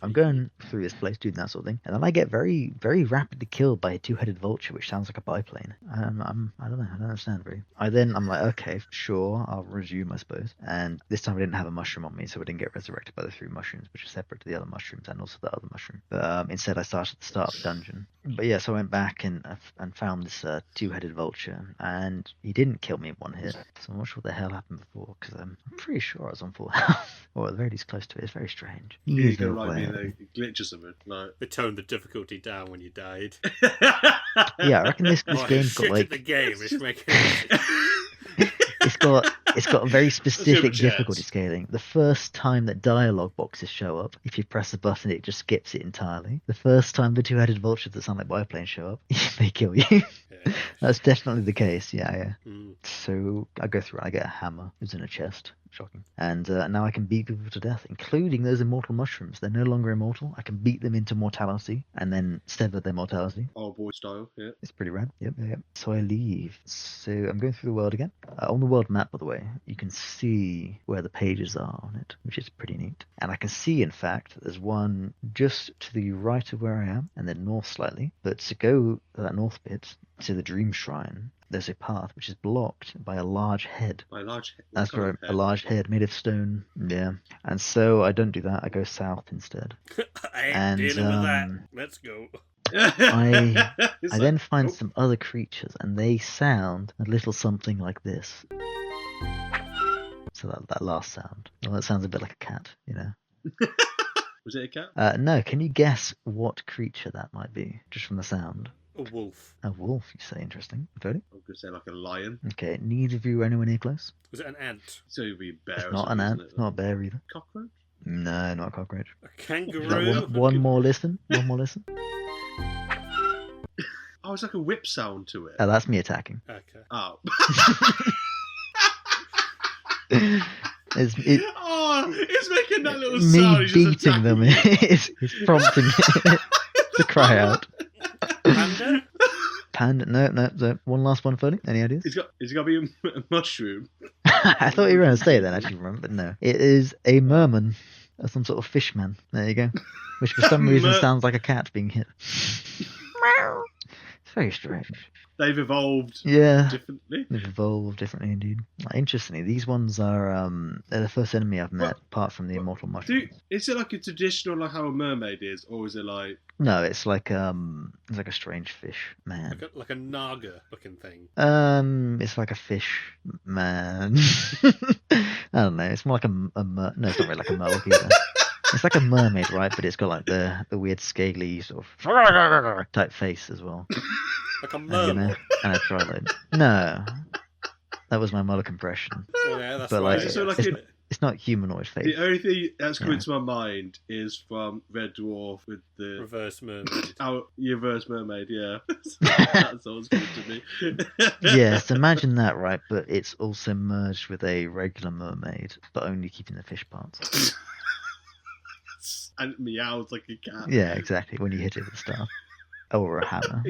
I'm going through this place doing that sort of thing, and then I get very, very rapidly killed by a two-headed vulture, which sounds like a biplane. I don't know, I don't understand really. I'm like, okay, sure, I'll resume, I suppose. And this time I didn't have a mushroom on me, so I didn't get resurrected by the 3 mushrooms, which are separate to the other mushrooms and also the other mushroom. But instead I started at the start of the dungeon. But yeah, so I went back and found this two-headed vulture, and he didn't kill me in one hit. So I'm not sure what the hell happened before, because I'm pretty sure I was on full health, or at the very least close to it. It's very strange. You can like me the glitch or something. No. They toned the difficulty down when you died. Yeah, I reckon this game's got like the game is making it's got a very specific difficulty scaling. The first time that dialogue boxes show up, if you press a button, it just skips it entirely. The first time the two-headed vultures that sound like biplanes show up, they kill you. Yeah. That's definitely the case. Yeah. So I go through and I get a hammer. It's in a chest. Shocking. And now I can beat people to death, including those immortal mushrooms. They're no longer immortal. I can beat them into mortality and then sever their mortality. Oh boy style, yeah. It's pretty rad. Yep. So I leave. So I'm going through the world again. On the world map, by the way, you can see where the pages are on it, which is pretty neat. And I can see, in fact, there's one just to the right of where I am, and then north slightly. But to go that north bit to the Dream Shrine, there's a path which is blocked by a large head. By a large head? That's right, a large head made of stone. Yeah. And so I don't do that. I go south instead. I ain't dealing with that. Let's go. I then find some other creatures, and they sound a little something like this. So that last sound. Well, that sounds a bit like a cat, you know. Was it a cat? No. Can you guess what creature that might be, just from the sound? A wolf. A wolf, you say? Interesting. Foley? I'm going to say like a lion. Okay, neither of you are anywhere near close? Was it an ant? So it would be a bear. It's not an ant. It's not a bear either. Cockroach? No, not a cockroach. A kangaroo? One more listen. One more listen. Oh, it's like a whip sound to it. Oh, that's me attacking. Okay. Oh. It's making that little me sound. Me beating them is prompting it to cry out. Panda? Panda? No. One last one, Foley. Any ideas? It's got to be a mushroom. I thought you were going to say that, actually, remember, but no. It is a merman. Some sort of fish man. There you go. Which for some reason sounds like a cat being hit. It's very strange. They've evolved differently. They've evolved differently indeed. Interestingly, these ones are they're the first enemy I've met, apart from the immortal mushroom. Is it like a traditional, like how a mermaid is, or is it like... No, it's like a strange fish man. Like a naga looking thing. It's like a fish man. I don't know. It's more like no, it's not really like a mermaid either. It's like a mermaid, right? But it's got like the weird scaly sort of type face as well. Like a mermaid. And a No, that was my Mullock impression. Oh, yeah, that's but right. like, So like It's not humanoid face. The only thing that's coming Yeah. to my mind is from Red Dwarf with the Reverse mermaid. reverse mermaid. Yeah, that's always good to me. Yes, imagine that, right? But it's also merged with a regular mermaid, but only keeping the fish parts. And it meows like a cat. Yeah, exactly. When you hit it with a staff or a hammer.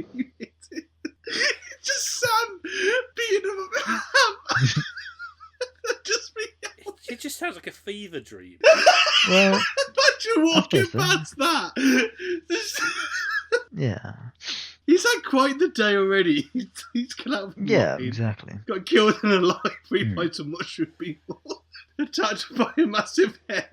Just Sam beating him up. Just meows. It just sounds like a fever dream. Well, Imagine walking so. past that. yeah, He's had quite the day already. He's come out of yeah, mind. exactly. Got killed in a library by some mushroom people. Attacked by a massive head.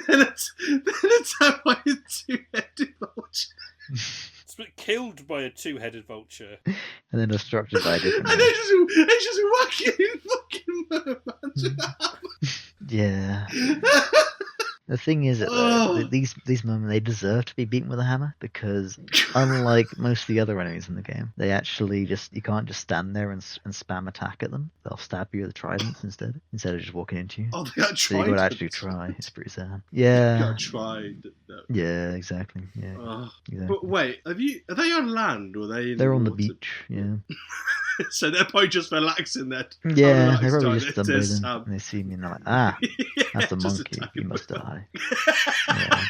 then attacked by a two-headed vulture. It's been killed by a two-headed vulture. And then destructed by a different. And they just whacking fucking merman. Yeah. The thing is that Oh. these mermen, they deserve to be beaten with a hammer because unlike most of the other enemies in the game, they actually you can't just stand there and spam attack at them. They'll stab you with the tridents instead of just walking into you. Oh, they got So you tried. got to actually try. It's pretty sad. Yeah. Got tried. No. Yeah, exactly. Yeah. Oh. Exactly. But wait, are they on land or are they in They're on the water? beach. Yeah. So they're probably just relaxing there. Yeah, relax, they probably don't just they? stumble There's, in and they see me and they're like, that's a just monkey. attacking You must the die. Yeah.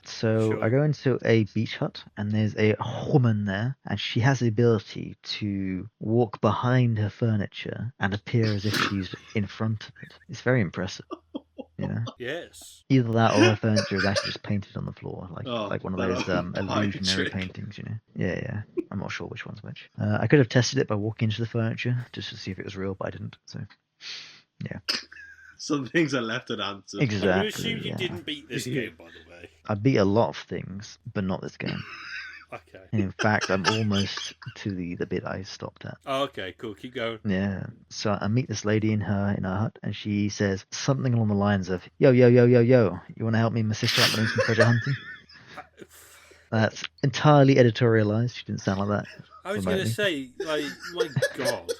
So Sure. I go into a beach hut and there's a woman there and she has the ability to walk behind her furniture and appear as if she's in front of it. It's very impressive. You know? Yes. Either that or her furniture is actually just painted on the floor, Oh, like one of that those pie illusionary trick. paintings, you know? Yeah. I'm not sure which one's which. I could have tested it by walking into the furniture just to see if it was real, but I didn't. So, yeah. Some things are left unanswered. I'm Exactly. going to assume you yeah. didn't beat this game, by the way. I beat a lot of things, but not this game. Okay. And in fact, I'm almost to the bit I stopped at. Oh, okay, cool. Keep going. Yeah. So I meet this lady in her hut, and she says something along the lines of, "Yo, yo, yo, yo, yo, you want to help me and my sister out doing some treasure hunting?" That's entirely editorialized. She didn't sound like that. I was going to remotely. say, like, my God.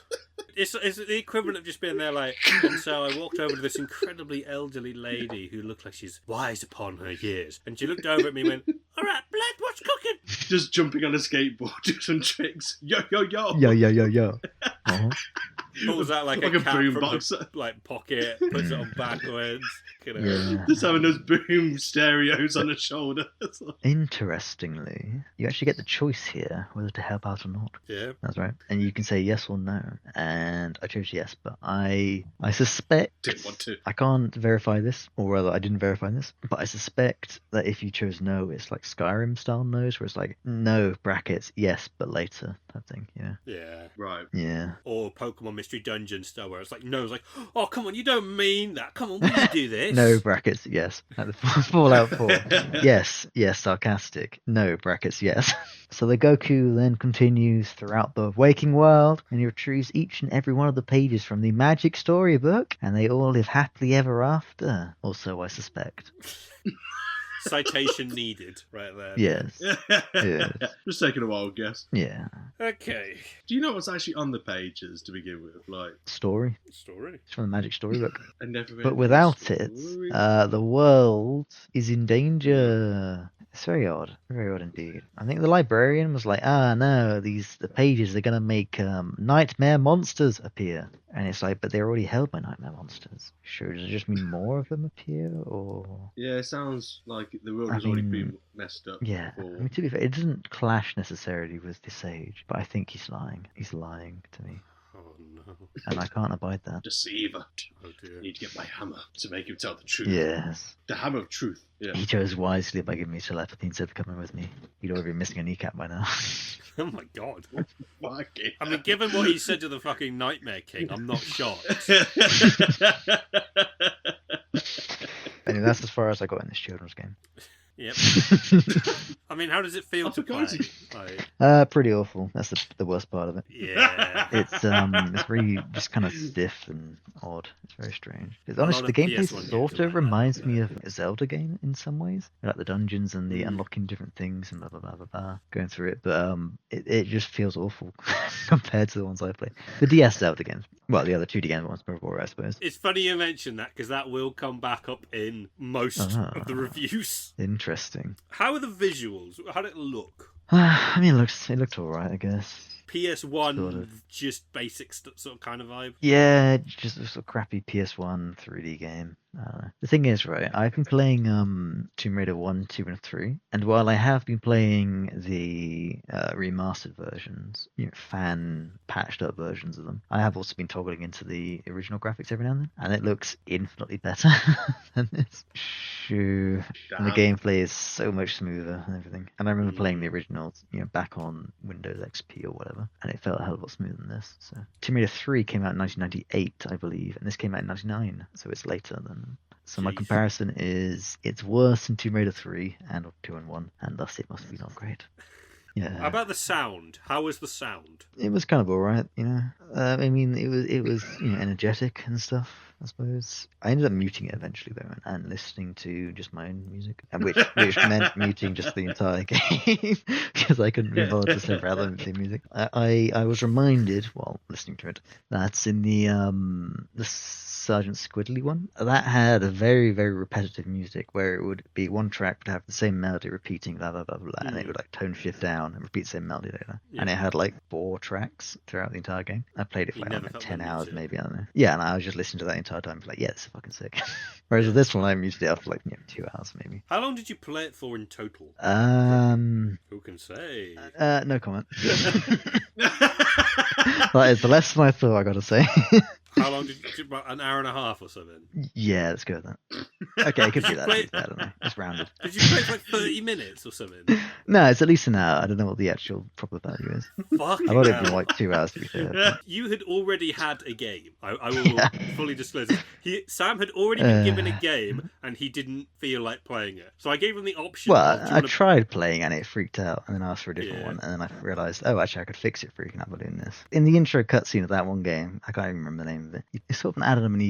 It's the equivalent of just being there, like, and so I walked over to this incredibly elderly lady who looked like she's wise upon her years. And she looked over at me and went, "All right, Bled, what's cooking?" Just jumping on a skateboard, do some tricks. Yo, yo, yo. Yo, yo, yo, yo. Uh-huh. Pulls out like a Like a cat boom from box. her, like, pocket, puts it on backwards. You know. Yeah. Just having those boom stereos on the shoulder. It's like- Interestingly, you actually get the choice here whether to help out or not. Yeah. That's right. And you can say yes or no. And I chose yes, but I suspect Didn't want to. I can't verify this, or rather I didn't verify this, but I suspect that if you chose no, it's like Skyrim style no's, where it's like no brackets, yes, but later type thing. Yeah. Yeah. Right. Yeah. Or Pokemon Mystery Dungeon style, where it's like, no, it's like, oh, come on, you don't mean that. Come on, will you do this? No brackets, yes. Like the Fallout 4. Yes, sarcastic. No brackets, yes. So the Goku then continues throughout the waking world, and he retrieves each and every one of the pages from the magic storybook, and they all live happily ever after. Also, I suspect. Citation needed, right there. Yes. Yes. Just taking a wild guess. Yeah. Okay. Do you know what's actually on the pages to begin with? Like, Story. Story. It's from the magic storybook. I never read But the without it, story. the world is in danger. It's very odd indeed. I think the librarian was like, no, the pages, they're going to make nightmare monsters appear. And it's like, but they're already held by nightmare monsters. Sure, does it just mean more of them appear, or... Yeah, it sounds like the world I has already mean, been messed up. Yeah, before. I mean, to be fair, it doesn't clash necessarily with this age, but I think he's lying. He's lying to me. Oh, no. And I can't abide that. Deceiver. Oh, dear. I need to get my hammer to make him tell the truth. Yes. The hammer of truth. Yeah. He chose wisely by giving me telepathy instead of coming with me. He'd already been missing a kneecap by now. Oh, my God. Fucking I mean, given what he said to the fucking Nightmare King, I'm not shocked. Anyway, that's as far as I got in this children's game. Yep. I mean, how does it feel I to forgot play? it. Like, Pretty awful. That's the worst part of it. yeah. It's really just kind of stiff and odd. It's very strange. It's A lot honestly, of the gameplay PS1 games sort are of like that, reminds aren't me they? of a Zelda game in some ways, like the dungeons and the Mm. unlocking different things and blah blah blah blah blah, going through it. But it just feels awful compared to the ones I play. The DS Zelda games, well, the other 2D game ones before, I suppose. It's funny you mention that because that will come back up in most of the reviews. Interesting. How are the visuals? How did it look? I mean, it looked alright, I guess. PS1, Sort of. just basic sort of kind of vibe. Yeah, just a sort of crappy PS1 3D game. The thing is, right, I've been playing Tomb Raider 1, 2, and 3, and while I have been playing the remastered versions, fan patched up versions of them, I have also been toggling into the original graphics every now and then, and it looks infinitely better than this. Shoo. And the gameplay is so much smoother and everything. And I remember playing the originals, back on Windows XP or whatever, and it felt a hell of a lot smoother than this. So Tomb Raider 3 came out in 1998, I believe, and this came out in 99, so it's later than. So my Jeez. comparison is it's worse than Tomb Raider 3 and 2 and 1, and thus it must be not great. Yeah. How about the sound? How was the sound? It was kind of alright, I mean, it was energetic and stuff, I suppose. I ended up muting it eventually though, and listening to just my own music, and which meant muting just the entire game because I couldn't be bothered to separate out the music. I was reminded while listening to it that in the Sergeant Squiddly one, that had a very, very repetitive music where it would be one track would have the same melody repeating blah blah blah blah, and it would like tone shift down and repeat the same melody later. Yeah. And it had like 4 tracks throughout the entire game. I played it for You like, never felt 10 the hours music. maybe, I don't know. Yeah, and I was just listening to that the entire time, like, yeah, this is fucking sick. Whereas with this one, I muted it after like 2 hours maybe. How long did you play it for in total? Who can say? No comment. That is less than I thought, I gotta say. How long did you? About an hour and a half or something. Yeah, let's go with that. Okay, it could be that. Play- I don't know. It's rounded. Did you play for like 30 minutes or something? No, it's at least an hour. I don't know what the actual proper value is. Fucking I thought it'd hell. be like 2 hours to be fair. but- You had already had a game. I will Yeah. fully disclose this. Sam had already been given a game and he didn't feel like playing it. So I gave him the option. Well, of, do you I wanna- tried playing and it freaked out, and then I asked for a different Yeah. one, and then I realised, oh, actually, I could fix it freaking out by doing this. In the intro cutscene of that one game, I can't even remember the name of it. It's sort of an Adam and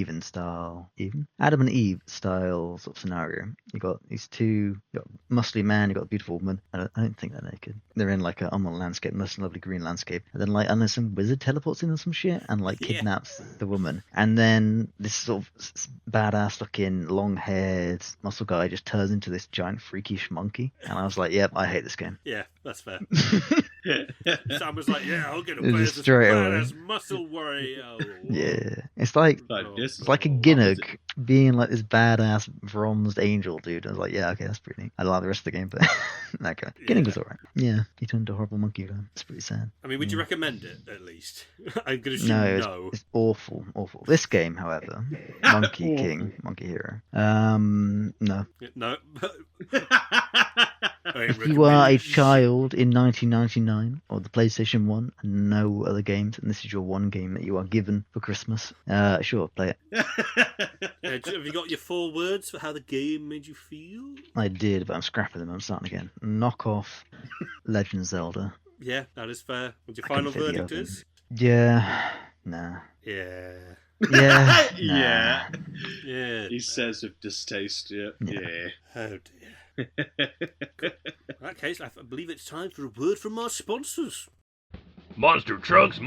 Eve style sort of scenario. You got these two, you got a muscly man, you got a beautiful woman. I don't think they're naked. They're in like a landscape, nice and lovely green landscape, and then like unless some wizard teleports in or some shit and like Yeah. kidnaps the woman, and then this sort of badass looking long-haired muscle guy just turns into this giant freakish monkey, and I was like, yep, I hate this game. Yeah, that's fair. Sam was like, yeah, I'll get a It play was as this straight away. badass muscle warrior. Yeah, it's like This it's like a Ginnock being like this badass bronzed angel dude. I was like, yeah, okay, that's pretty neat. I like the rest of the game, but that guy, Ginnock was alright. Yeah, he turned into a horrible monkey guy. It's pretty sad. I mean, would you recommend it at least? I'm going to assume No, no. it's awful. This game, however, Monkey King, Monkey Hero. No. No. If you are a child in 1999 or the PlayStation 1 and no other games, and this is your one game that you are given for Christmas, sure, play it. Have you got your 4 words for how the game made you feel? I did, but I'm scrapping them. I'm starting again. Knock off Legend of Zelda. Yeah, that is fair. What your I final couldn't fit the verdict other is? Yeah. Nah. Yeah. Yeah. Yeah. Yeah. He says with distaste. Yeah. Yeah. Oh dear. In that case, I believe it's time for a word from our sponsors. Monster trucks,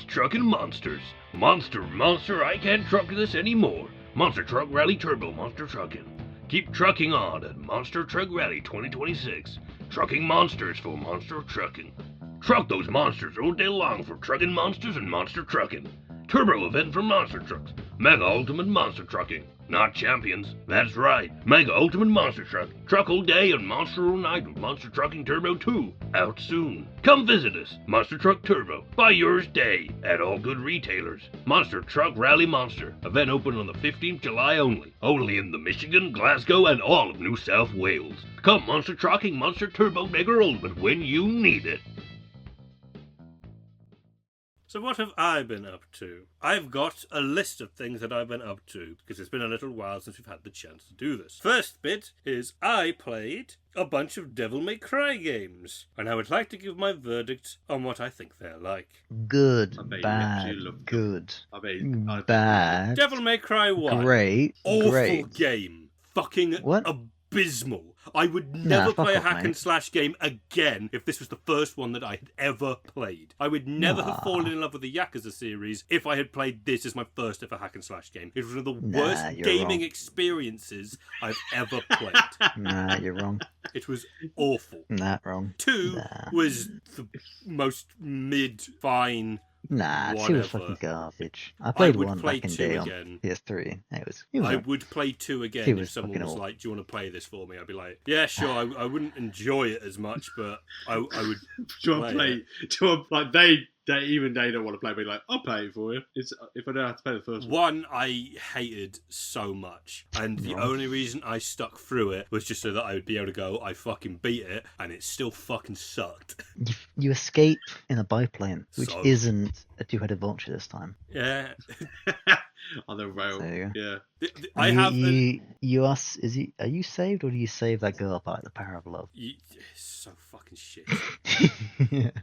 trucking monsters. Monster, I can't truck this anymore. Monster Truck Rally Turbo Monster Trucking. Keep trucking on at Monster Truck Rally 2026. Trucking monsters for monster trucking. Truck those monsters all day long for trucking monsters and monster trucking. Turbo event for monster trucks. Mega Ultimate Monster Trucking. Not champions. That's right. Mega Ultimate Monster Truck. Truck all day and monster all night with Monster Trucking Turbo 2. Out soon. Come visit us. Monster Truck Turbo. Buy yours day at all good retailers. Monster Truck Rally Monster. Event open on the 15th July only. Only in the Michigan, Glasgow, and all of New South Wales. Come Monster Trucking Monster Turbo Mega Ultimate when you need it. So what have I been up to? I've got a list of things that I've been up to, because it's been a little while since we've had the chance to do this. First bit is I played a bunch of Devil May Cry games, and I would like to give my verdict on what I think they're like. Good, I bet you bad, actually love them. good, I mean, bad, Devil May Cry 1. great, Awful great. game. Fucking What? abysmal. I would Nah, never fuck play a off, hack and mate. slash game again if this was the first one that I had ever played. I would never have fallen in love with the Yakuza series if I had played this as my first ever hack and slash game. It was one of the Nah, worst you're gaming wrong. experiences I've ever played. Nah, you're wrong. It was awful. Nah, wrong. 2 Nah. was the most mid-fine. Nah, 2 was Whatever. fucking garbage. I played would 1 play back in 2 day on again. PS3. It was I alright. would play 2 It again if was someone fucking was awful. like, "Do you want to play this for me?" I'd be like, "Yeah, sure." I wouldn't enjoy it as much, but I would. do you want to play play? Do you want like they don't want to play, but like I'll play it for you. It's if I don't have to play the first one. One I hated so much, and the Right. only reason I stuck through it was just so that I would be able to go, "I fucking beat it," and it still fucking sucked. You escape in a biplane, which So- isn't a two-headed vulture this time. Yeah, On the rail. There you go. Yeah. I you, have. Are you saved, or do you save that girl by the power of love? It's so fucking shit.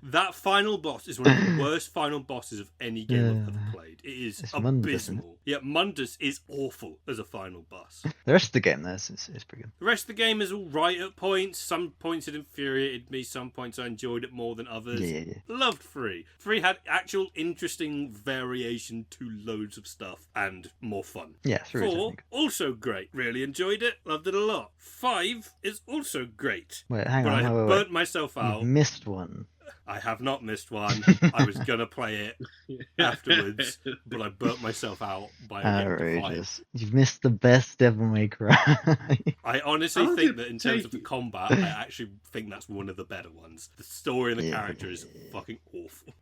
That final boss is one of the worst final bosses of any game I've ever played. It is It's Mundus, isn't it? abysmal. Yeah, Mundus is awful as a final boss. The rest of the game, though, is pretty good. The rest of the game is all right at points. Some points it infuriated me. Some points I enjoyed it more than others. Yeah. Loved 3. 3 had actual interesting variation to loads of stuff and more fun. Yeah, 3 is 4, definitely also great. Really enjoyed it. Loved it a lot. 5 is also great. good. Wait, hang But I on, have wait. burnt myself out. You've missed one. I have not missed one. I was going to play it afterwards, but I burnt myself out by getting to 5. Outrageous. You've missed the best Devil May Cry. I honestly How long think did that it in terms take of the you? combat, I actually think that's one of the better ones. The story and the Yeah. character is fucking awful.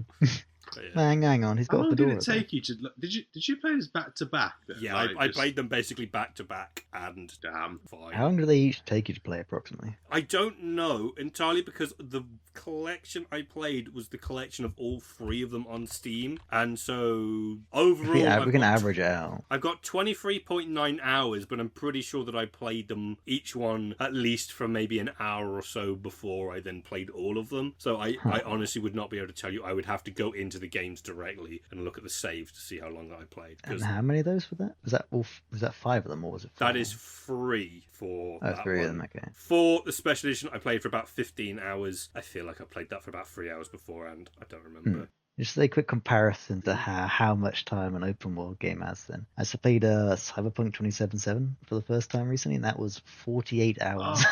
But yeah. hang on, he's How got a long did fedora. it take you to? Did you play this back to back? Yeah, Like, I just- played them basically back to back, and Damn. fine. How long do they each take you to play, approximately? I don't know entirely because the collection I played was the collection of all 3 of them on Steam, and so overall, We can average it out. I've got 23.9 hours, but I'm pretty sure that I played them each one at least for maybe an hour or so before I then played all of them. So I honestly would not be able to tell you. I would have to go into the games directly and look at the saves to see how long I played. And Because how many of those were that? Was that 5 of them, or was it 4? that is free for Oh, that 3 of one. them, okay. For the special edition, I played for about 15 hours. I feel like I played that for about 3 hours beforehand. I don't remember. Just a quick comparison to how much time an open world game has then. I played Cyberpunk 2077 for the first time recently, and that was 48 hours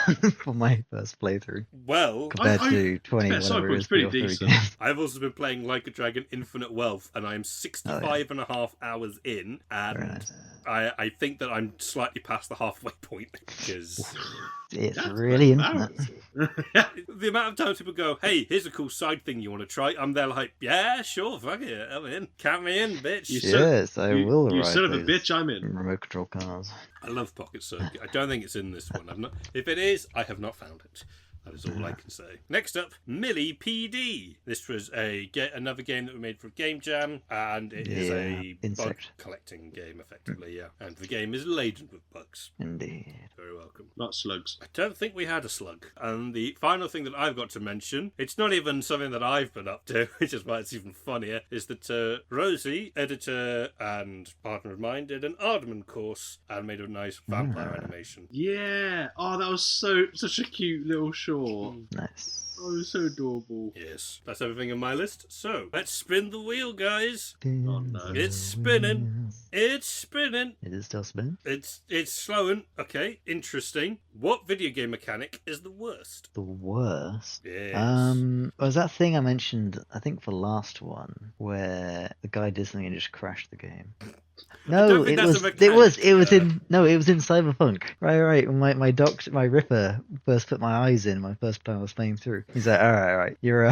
for my first playthrough, Well, compared to 20 yeah, whatever it Cyberpunk's is pretty for your decent. games. I've also been playing Like a Dragon Infinite Wealth, and I am 65 and a half hours in, Very and nice. I think that I'm slightly past the halfway point because It's That's really about infinite. the amount of times people go, "Hey, here's a cool side thing you want to try," I'm there like, "Yeah, sure, fuck it, I'm in. Count me in, bitch." You son- Yes, I will You ride son of a those bitch, I'm in. remote control cars. I love Pocket Circuit. I don't think it's in this one. I've not. If it is, I have not found it. That is all I can say. Next up, Millie PD. This was another game that we made for Game Jam, and it is a bug insect. collecting game, effectively, yeah. And the game is laden with bugs. Indeed. Very welcome. Not slugs. I don't think we had a slug. And the final thing that I've got to mention, it's not even something that I've been up to, which is why it's even funnier, is that Rosie, editor and partner of mine, did an Aardman course and made a nice vampire animation. Yeah. Oh, that was such a cute little short. Nice. Oh, it was so adorable. Yes, that's everything on my list. So, let's spin the wheel, guys. Oh, no. It's spinning. It's spinning. It is still spinning. It's slowing. Okay, interesting. What video game mechanic is the worst? The worst. Yes. Was that thing I mentioned, I think for last one, where the guy did something and just crashed the game? No, don't think it that's was. a It mechanic. was. It was in. No, it was in Cyberpunk. Right. When my Ripper first put my eyes in, my first time I was playing through. He's like, all right. You're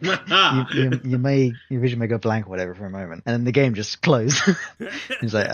your vision may go blank or whatever for a moment, and then the game just closed. It's like,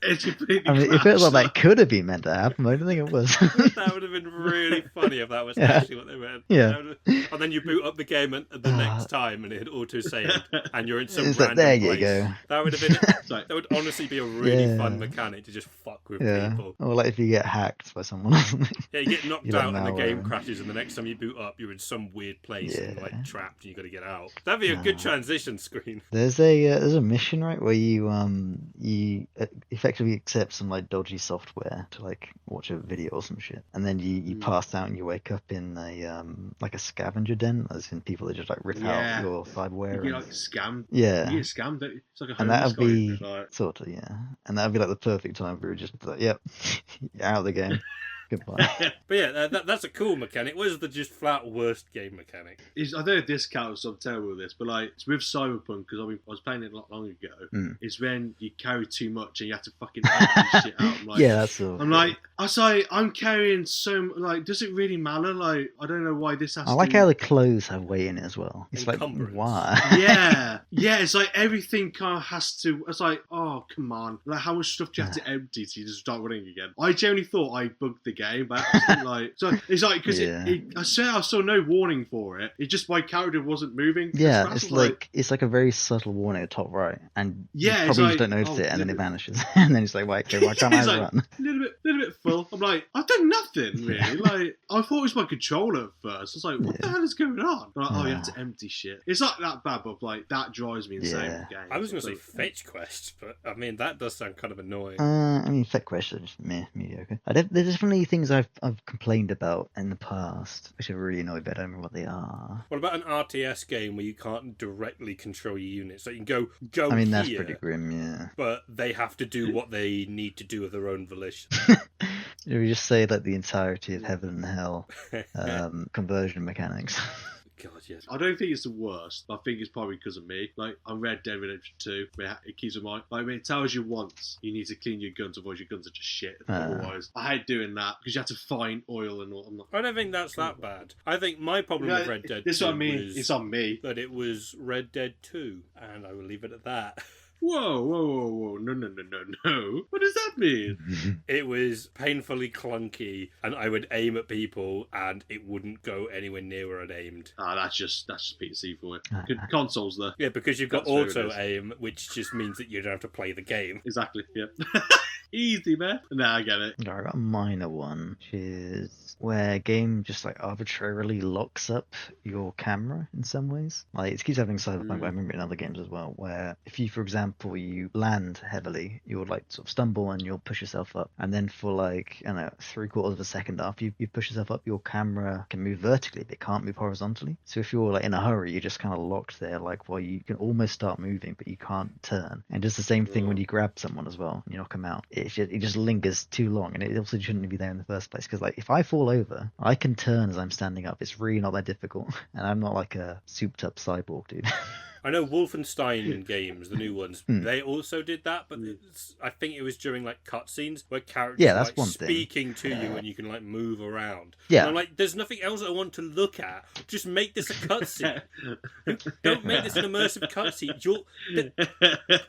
It's completely I mean, it feels like that could have been meant to happen, but I don't think it was. That would have been really funny if that was actually what they meant. Yeah. And then you boot up the game at the next time and it had auto-saved and you're in some It's random like, there place. you go. That would have been... that would honestly be a really fun mechanic to just fuck with people. Or like if you get hacked by someone or something. Yeah, you get knocked You out don't and the know, game crashes and the next time you boot up you're in some weird place and Yeah. like trapped and you got to get out. That'd be a good transition screen. There's a mission, right, where you effectively accept some like dodgy software to like watch a video or some shit, and then you pass out and you wake up in a like a scavenger den, as in people that just like rip out your cyberware. You get like scammed. Yeah. You get scammed. Don't you? It's like a And that'd homeless be guy, like... sort of, and that'd be like the perfect time for it, just like, yep, you're out of the game. Goodbye. But yeah, that's a cool mechanic. What is the just flat worst game mechanic? I don't know if this counts, so I'm terrible with this, but like it's with Cyberpunk, because I was playing it not long ago. It's when you carry too much and you have to fucking empty shit out. I'm like, that's all. I'm carrying so like, does it really matter? Like, I don't know why this has. I like how the clothes have weight in it as well. It's like, Encumbrance. why? yeah, it's like everything kind of has to. It's like, oh come on, like how much stuff do you have to empty to you just start running again? I genuinely thought I bugged the game, but like, so it's like because I saw no warning for it. It just my character wasn't moving. Yeah, it's like a very subtle warning at the top right, and you probably just don't notice it, and then it vanishes, and then it's like, wait, okay, why can't I run? A little bit full. I'm like, I've done nothing really. Like, I thought it was my controller at first. I was like, what the hell is going on? I'm like, oh, you have to empty shit. It's not that bad, but like that drives me insane. Yeah. Game. I was going to say fetch quests, but I mean that does sound kind of annoying. I mean, fetch quests are just mediocre. There's definitely things I've complained about in the past, which are really annoyed, but I don't remember what they are. What about an RTS game where you can't directly control your units? So you can go. I mean, that's here, pretty grim, yeah. But they have to do what they need to do of their own volition. Should we just say like the entirety of Heaven and Hell conversion mechanics? God, yes. I don't think it's the worst. I think it's probably because of me. Like, on Red Dead Redemption 2, where it keeps in mind, like, when it tells you once you need to clean your guns, otherwise your guns are just shit. Otherwise, I hate doing that because you have to find oil and all. I don't think that's that bad. I think my problem with Red Dead 2 this is what I mean. It's on me. That it was Red Dead 2, and I will leave it at that. Whoa. No. What does that mean? It was painfully clunky, and I would aim at people, and it wouldn't go anywhere near where I'd aimed. That's just PC for it. Good consoles, though. Yeah, because you've got auto-aim, which just means that you don't have to play the game. Exactly, yeah. Easy, man. No, I get it. I got a minor one, which is where a game just like arbitrarily locks up your camera in some ways. Like it keeps happening in Cyberpunk, but I remember it in other games as well, where if you, for example, you land heavily, you'll like sort of stumble and you'll push yourself up, and then for like, I don't know, 3/4 of a second after you push yourself up, your camera can move vertically, but it can't move horizontally. So if you're like in a hurry, you're just kind of locked there, like while you can almost start moving, but you can't turn. And just the same thing when you grab someone as well, and you knock them out. It just lingers too long, and it also shouldn't be there in the first place, because like if I fall over, I can turn as I'm standing up. It's really not that difficult, and I'm not like a souped up cyborg dude. I know Wolfenstein games, the new ones, they also did that, but I think it was during like cutscenes where characters that's like one thing. speaking to you and you can like move around. Yeah. And I'm like, there's nothing else I want to look at. Just make this a cutscene. Don't make this an immersive cutscene.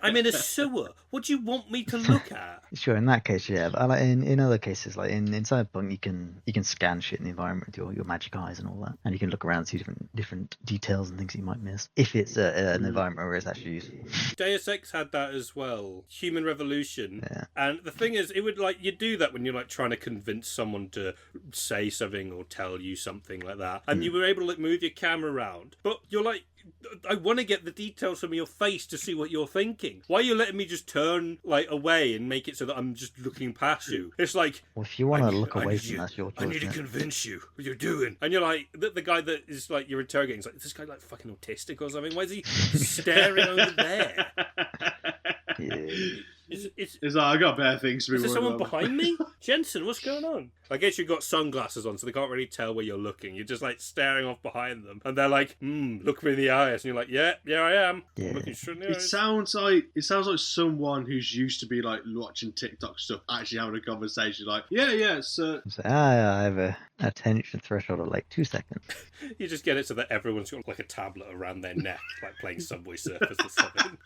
I'm in a sewer. What do you want me to look at? Sure, in that case, yeah. But like in other cases, like in Cyberpunk, you can scan shit in the environment with your magic eyes and all that, and you can look around and see different details and things you might miss if it's an environment where it's actually useful. Deus Ex had that as well. Human Revolution. Yeah. And the thing is, it would like you do that when you're like trying to convince someone to say something or tell you something like that, and you were able to like move your camera around, but you're like, I want to get the details from your face to see what you're thinking. Why are you letting me just turn like away and make it so that I'm just looking past you? It's like, well, if you want to look away from that's your choice. I need to convince you what you're doing. And you're like, the guy that is like you're interrogating is like, is this guy like fucking autistic or something? Why is he staring over there? Yeah. It's It's like, I got better things to be Is there worried someone about. behind me? Jensen, what's going on? I guess you've got sunglasses on, so they can't really tell where you're looking. You're just like staring off behind them, and they're like, look me in the eyes, and you're like, yeah, I am. Yeah. I'm looking straight in the It eyes. sounds like someone who's used to be like watching TikTok stuff actually having a conversation. Like, yeah, so So, I have a attention threshold of like 2 seconds. You just get it so that everyone's got like a tablet around their neck, like playing Subway Surfers or something.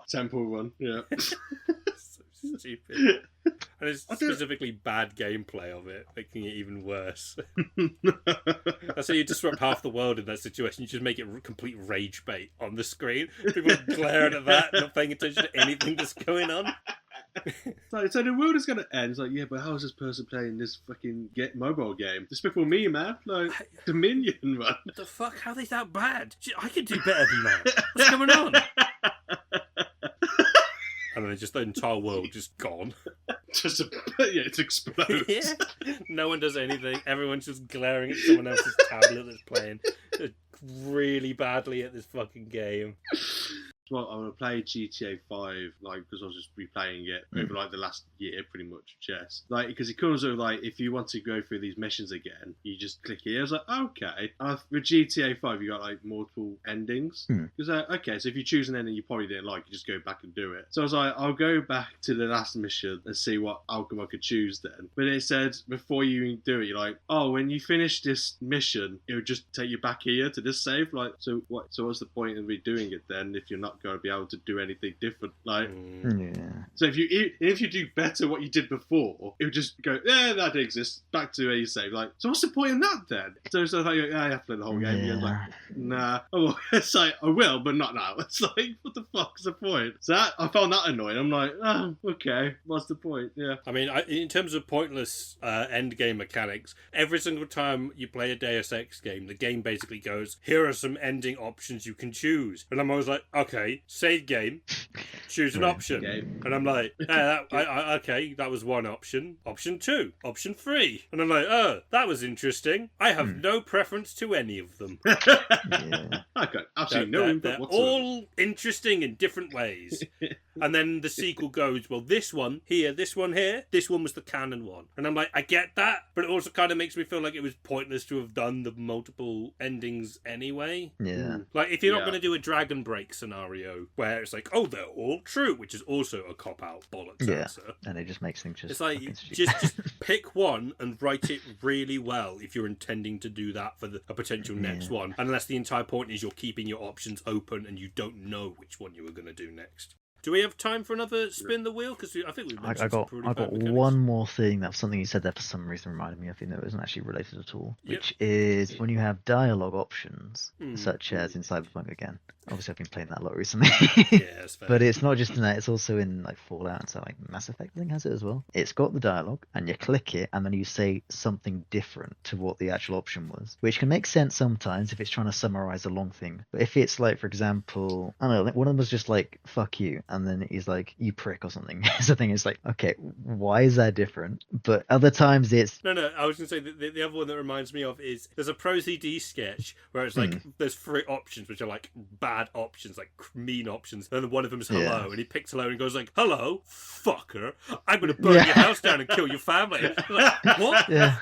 Temple Run, yeah. So stupid. And it's specifically bad gameplay of it, making it even worse. That's how you disrupt half the world in that situation. You just make it complete rage bait on the screen. People glaring at that, not paying attention to anything that's going on. So the world is going to end. It's like, yeah, but how is this person playing this fucking mobile game? Despicable Me, man. Like, Dominion, man. What the fuck? How are they that bad? I could do better than that. What's going on? And then just the entire world just gone. It explodes. Yeah. No one does anything. Everyone's just glaring at someone else's tablet that's playing really badly at this fucking game. Well, I'm gonna play GTA 5, like, because I was just replaying it over like the last year, pretty much. Yes, like, because it comes with like, if you want to go through these missions again, you just click here. I was like, okay. With GTA 5, you got like multiple endings. Because okay, so if you choose an ending you probably didn't like, you just go back and do it. So I was like, I'll go back to the last mission and see what outcome I could choose then. But it said before you even do it, you're like, oh, when you finish this mission, it would just take you back here to this save. Like, so what? So what's the point of me doing it then if you're not going to be able to do anything different? Like, so if you do better what you did before, it would just go, yeah, that didn't exist, back to where you save. Like, so what's the point in that then? So it's like, I have to play the whole game again. Like, nah. Oh, it's like, I will, but not now. It's like, what the fuck's the point? So I found that annoying. I'm like, oh, okay, what's the point? Yeah. I mean, in terms of pointless end game mechanics, every single time you play a Deus Ex game, the game basically goes, here are some ending options you can choose. And I'm always like, okay, save game, choose an option. And I'm like, okay, that was one option. Option 2, option 3. And I'm like, oh, that was interesting. I have no preference to any of them. Okay, absolutely no input they're whatsoever. all interesting in different ways. And then the sequel goes, well, this one here, this one here, this one was the canon one. And I'm like, I get that, but it also kind of makes me feel like it was pointless to have done the multiple endings anyway. Yeah. Like, if you're not going to do a Dragon Break scenario where it's like, oh, they're all true, which is also a cop-out bollocks answer. And it just makes things just It's like, fucking stupid. just pick one and write it really well if you're intending to do that for a potential next one. Unless the entire point is you're keeping your options open and you don't know which one you were going to do next. Do we have time for another spin the wheel? Because I think we've mentioned I got pretty bad mechanics. one more thing. That's something you said there for some reason reminded me of, that wasn't actually related at all. Which is when you have dialogue options, such as in Cyberpunk again. Obviously, I've been playing that a lot recently. Yeah, that's fair. But it's not just in that; it's also in like Fallout and so like Mass Effect, I think, has it as well. It's got the dialogue, and you click it, and then you say something different to what the actual option was, which can make sense sometimes if it's trying to summarize a long thing. But if it's like, for example, I don't know, one of them was just like "fuck you," and then he's like "you prick" or something. So the thing is like, okay, why is that different? But other times it's No, I was going to say the other one that reminds me of is there's a Pro CD sketch where it's like there's 3 options which are like bad options, like mean options, and then one of them is hello, and he picks hello and goes like, hello, fucker, I'm going to burn your house down and kill your family. Like, what? Yeah.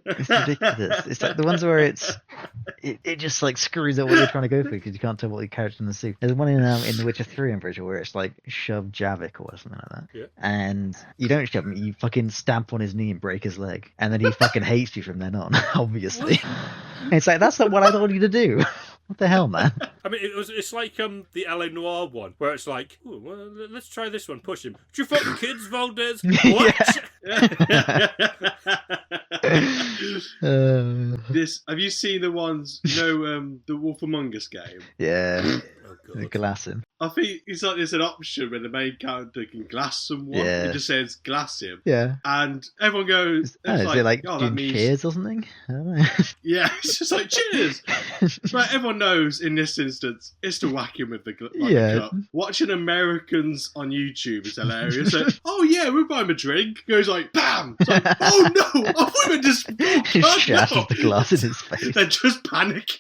It's ridiculous. It's like the ones where it just like screws up what you're trying to go for because you can't tell what your character's going to see. There's one in The Witcher 3, I'm pretty sure, where it's like shove Javik or something like that. Yeah. And you don't shove him, you fucking stamp on his knee and break his leg. And then he fucking hates you from then on, obviously. And it's like, that's not what I told you to do. What the hell, man? I mean, it's like the LA Noire one, where it's like, ooh, well, let's try this one, push him. Do you fucking kids, Valdez? What? Have you seen the ones, the Wolf Among Us game? Yeah. Oh, The God. glassing. I think it's like there's an option where the main character can glass someone. Yeah. It just says glass him. Yeah. And everyone goes, Is it like oh, that doing means... cheers or something? I don't know. Yeah, it's just like, cheers! Like, everyone knows in this instance, it's to whack him with the cup. Watching Americans on YouTube is hilarious. Like, oh yeah, we'll buy him a drink. Goes like, bam! It's like, oh no! I thought we were just... He shatters the glass in his face. They're just panicking.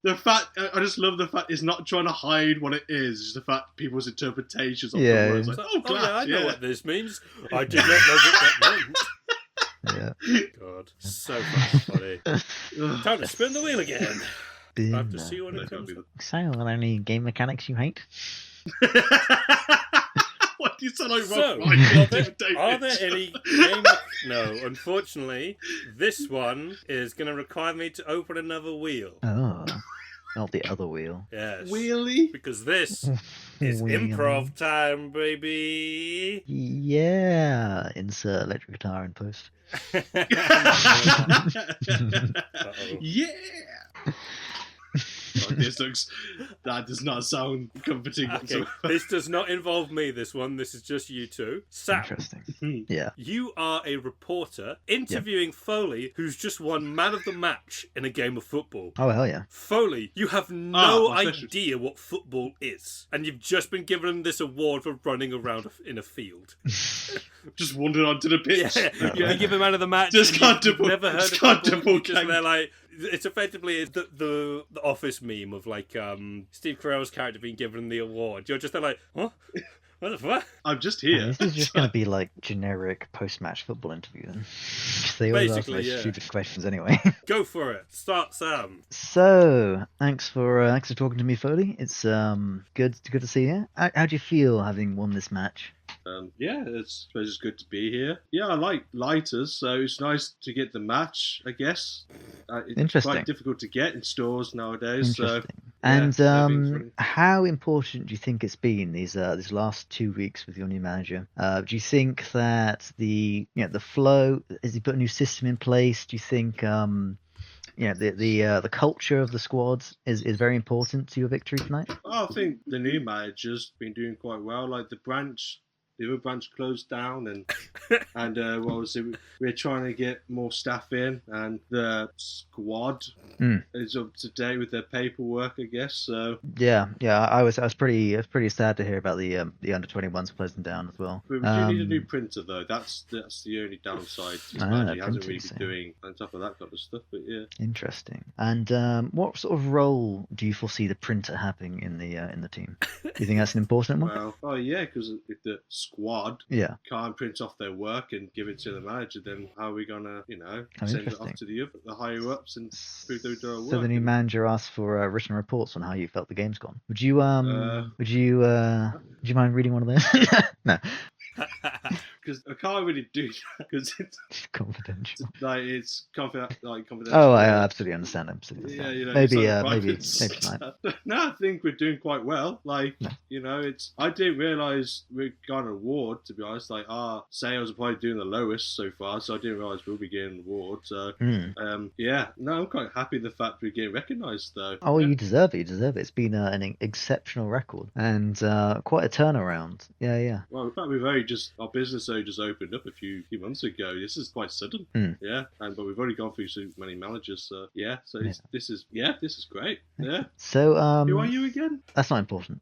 The fact, I just love the fact it's not trying to hide what it is. It's the fact people's interpretations of Yeah. the words. Like, oh, Oh, yeah, I know yeah. what this means. I did not know what that meant. Yeah. God, so fucking funny. Time to spin the wheel again. I have to see what it comes with. So, are there any game mechanics you hate? What do you sound like So, Rob Michael? are there any game... No, unfortunately, this one is going to require me to open another wheel. Oh, not the other wheel. Yes. Wheelie? Because this is Wheel. improv time, baby. Yeah, insert electric guitar in post. Uh-oh. Yeah. Oh, that does not sound comforting. Okay, whatsoever. this does not involve me, this one. This is just you two. Sam, Interesting. Yeah. you are a reporter interviewing Foley, who's just won man of the match in a game of football. Oh, hell yeah. Foley, you have no my pleasure. idea what football is, and you've just been given this award for running around in a field. Just wandered onto the pitch. Yeah, you've been given man of the match. Just and can't you've double- never heard just of can't football. double You're just gang. there like it's effectively the Office meme of like Steve Carell's character being given the award. You're just there like, what? What the fuck? I'm just Yeah, here. this is just going to be like generic post-match football interview then. 'Cause they always ask Basically, those yeah. stupid questions anyway. Go for it. Start, Sam. So, thanks for talking to me, Foley. It's good to see you. How do you feel having won this match? Yeah, I suppose it's good to be here. Yeah, I like lighters, so it's nice to get the match, I guess. It's Interesting. quite difficult to get in stores nowadays, so... Interesting. And yeah, everything's how important do you think it's been these last 2 weeks with your new manager? Do you think that the flow, has he put a new system in place? Do you think the culture of the squad is very important to your victory tonight? I think the new manager's been doing quite well. Like the other branch closed down, and what was it? We're trying to get more staff in, and the squad is up to date with their paperwork, I guess. So Yeah. I was pretty sad to hear about the under 21s closing down as well. but we do need a new printer, though. That's the only downside. He hasn't really printers, been doing on top of that kind of stuff. But yeah. Interesting. And what sort of role do you foresee the printer having in the team? Do you think that's an important one? Well, oh yeah, because if the squad Yeah. can't print off their work and give it to the manager, then how are we gonna, Oh, send it interesting. off to the higher ups and prove they do our work? So the new manager asked for written reports on how you felt the game's gone. Would you would you mind reading one of those? No, Because I can't really do that because it's confidential. it's confidential. Oh, I absolutely understand. Absolutely Yeah, understand. it's maybe like maybe private tonight. stuff. No, I think we're doing quite well. Like, No. I didn't realise we got an award, to be honest. Like, our sales are probably doing the lowest so far, so I didn't realise we'll be getting an award. So, yeah, no, I'm quite happy the fact we're getting recognised, though. Oh, yeah. you deserve it. You deserve it. It's been an exceptional record and quite a turnaround. Yeah. Well, in fact, our business only just opened up a few months ago. This is quite sudden. Yeah, but we've already gone through so many managers. So yeah, this is great. Yeah. So Who are you again? That's not important.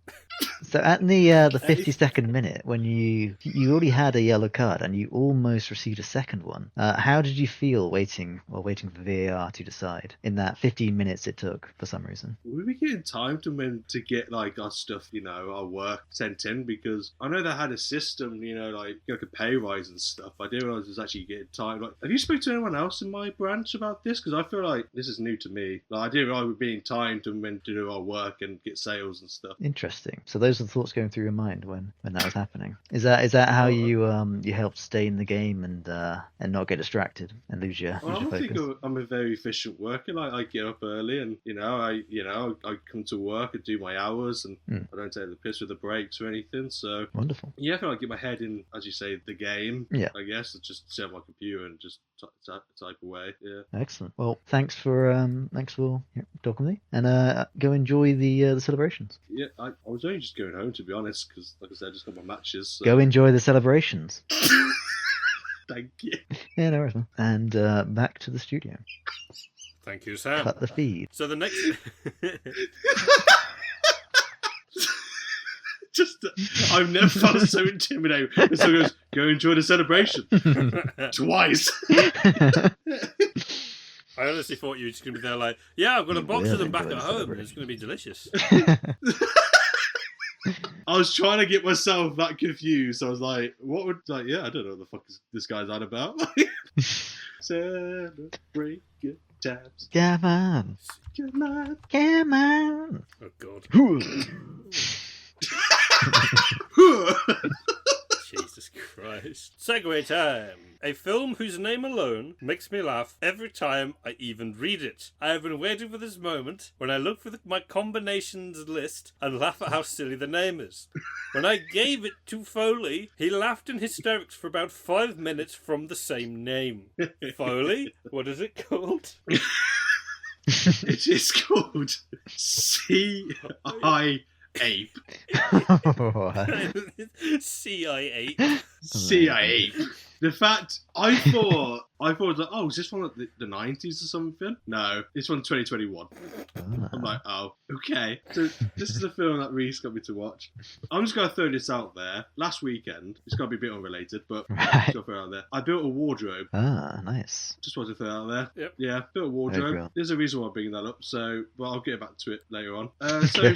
So at the 52nd minute, when you already had a yellow card and you almost received a second one, how did you feel waiting for VAR to decide in that 15 minutes it took for some reason? Were we getting time to get like our stuff, our work sent in? Because I know they had a system, like a pay rise and stuff. I didn't realize it was actually getting time. Like, have you spoken to anyone else in my branch about this? Because I feel like this is new to me. Like, I didn't realize we're being timed to when to do our work and get sales and stuff. Interesting. So those are the thoughts going through your mind when that was happening. Is that how you helped stay in the game and not get distracted and lose your Well, I focus? think I'm a very efficient worker. Like, I get up early and I come to work and do my hours and I don't take the piss with the breaks or anything. So Wonderful. yeah, I feel like I get my head in, as you say, the game. Yeah. I guess just sit on my computer and just type away. Yeah. Excellent. Well, thanks for talking with me, and go enjoy the celebrations. Yeah, I was only just going home, to be honest, because like I said, I just got my matches. So. Go enjoy the celebrations. Thank you. Yeah, no worries, man. And back to the studio. Thank you, Sam. Cut the feed. So the next... I've never felt so intimidated. And so goes, go enjoy the celebration. Twice. I honestly thought you were just going to be there like, yeah, I've got a box of them back at home and it's going to be delicious. I was trying to get myself that confused. I was like, what would, like, yeah, I don't know what the fuck is this guy's on about. Celebrate good times. Come on. Come on. Come on. Oh, God. Jesus Christ. Segway time. A film whose name alone makes me laugh every time I even read it. I have been waiting for this moment when I look for my combinations list and laugh at how silly the name is. When I gave it to Foley, he laughed in hysterics for about 5 minutes from the same name. Foley, what is it called? It is called C.I.Ape. C.I.Ape. C.I.Ape. The fact, I thought it was like, oh, is this from the 90s or something? No, it's from 2021. I'm like, oh, okay. So this is a film that Rhys got me to watch. I'm just going to throw this out there. Last weekend, it's going to be a bit unrelated, but I'm just going to throw it out there. I built a wardrobe. Ah, nice. Just wanted to throw it out there. Yep. Yeah, built a wardrobe. cool. There's a reason why I'm bringing that up, so, well, I'll get back to it later on. So,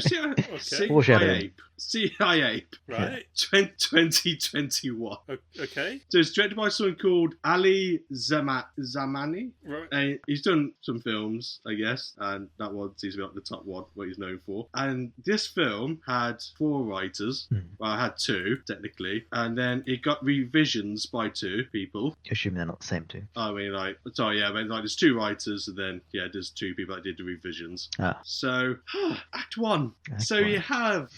Foreshadowing. C.I.Ape. Right. 2021. Okay. So it's directed by someone called Ali Zamani. Right. And he's done some films, I guess, and that one seems to be like the top one, what he's known for. And this film had 4 writers. Well, I had 2, technically. And then it got revisions by 2 people. Assuming they're not the same two. I mean, like, sorry, yeah, I mean, like, there's 2 writers, and then, yeah, there's 2 people that did the revisions. Ah. So, Act 1. So you have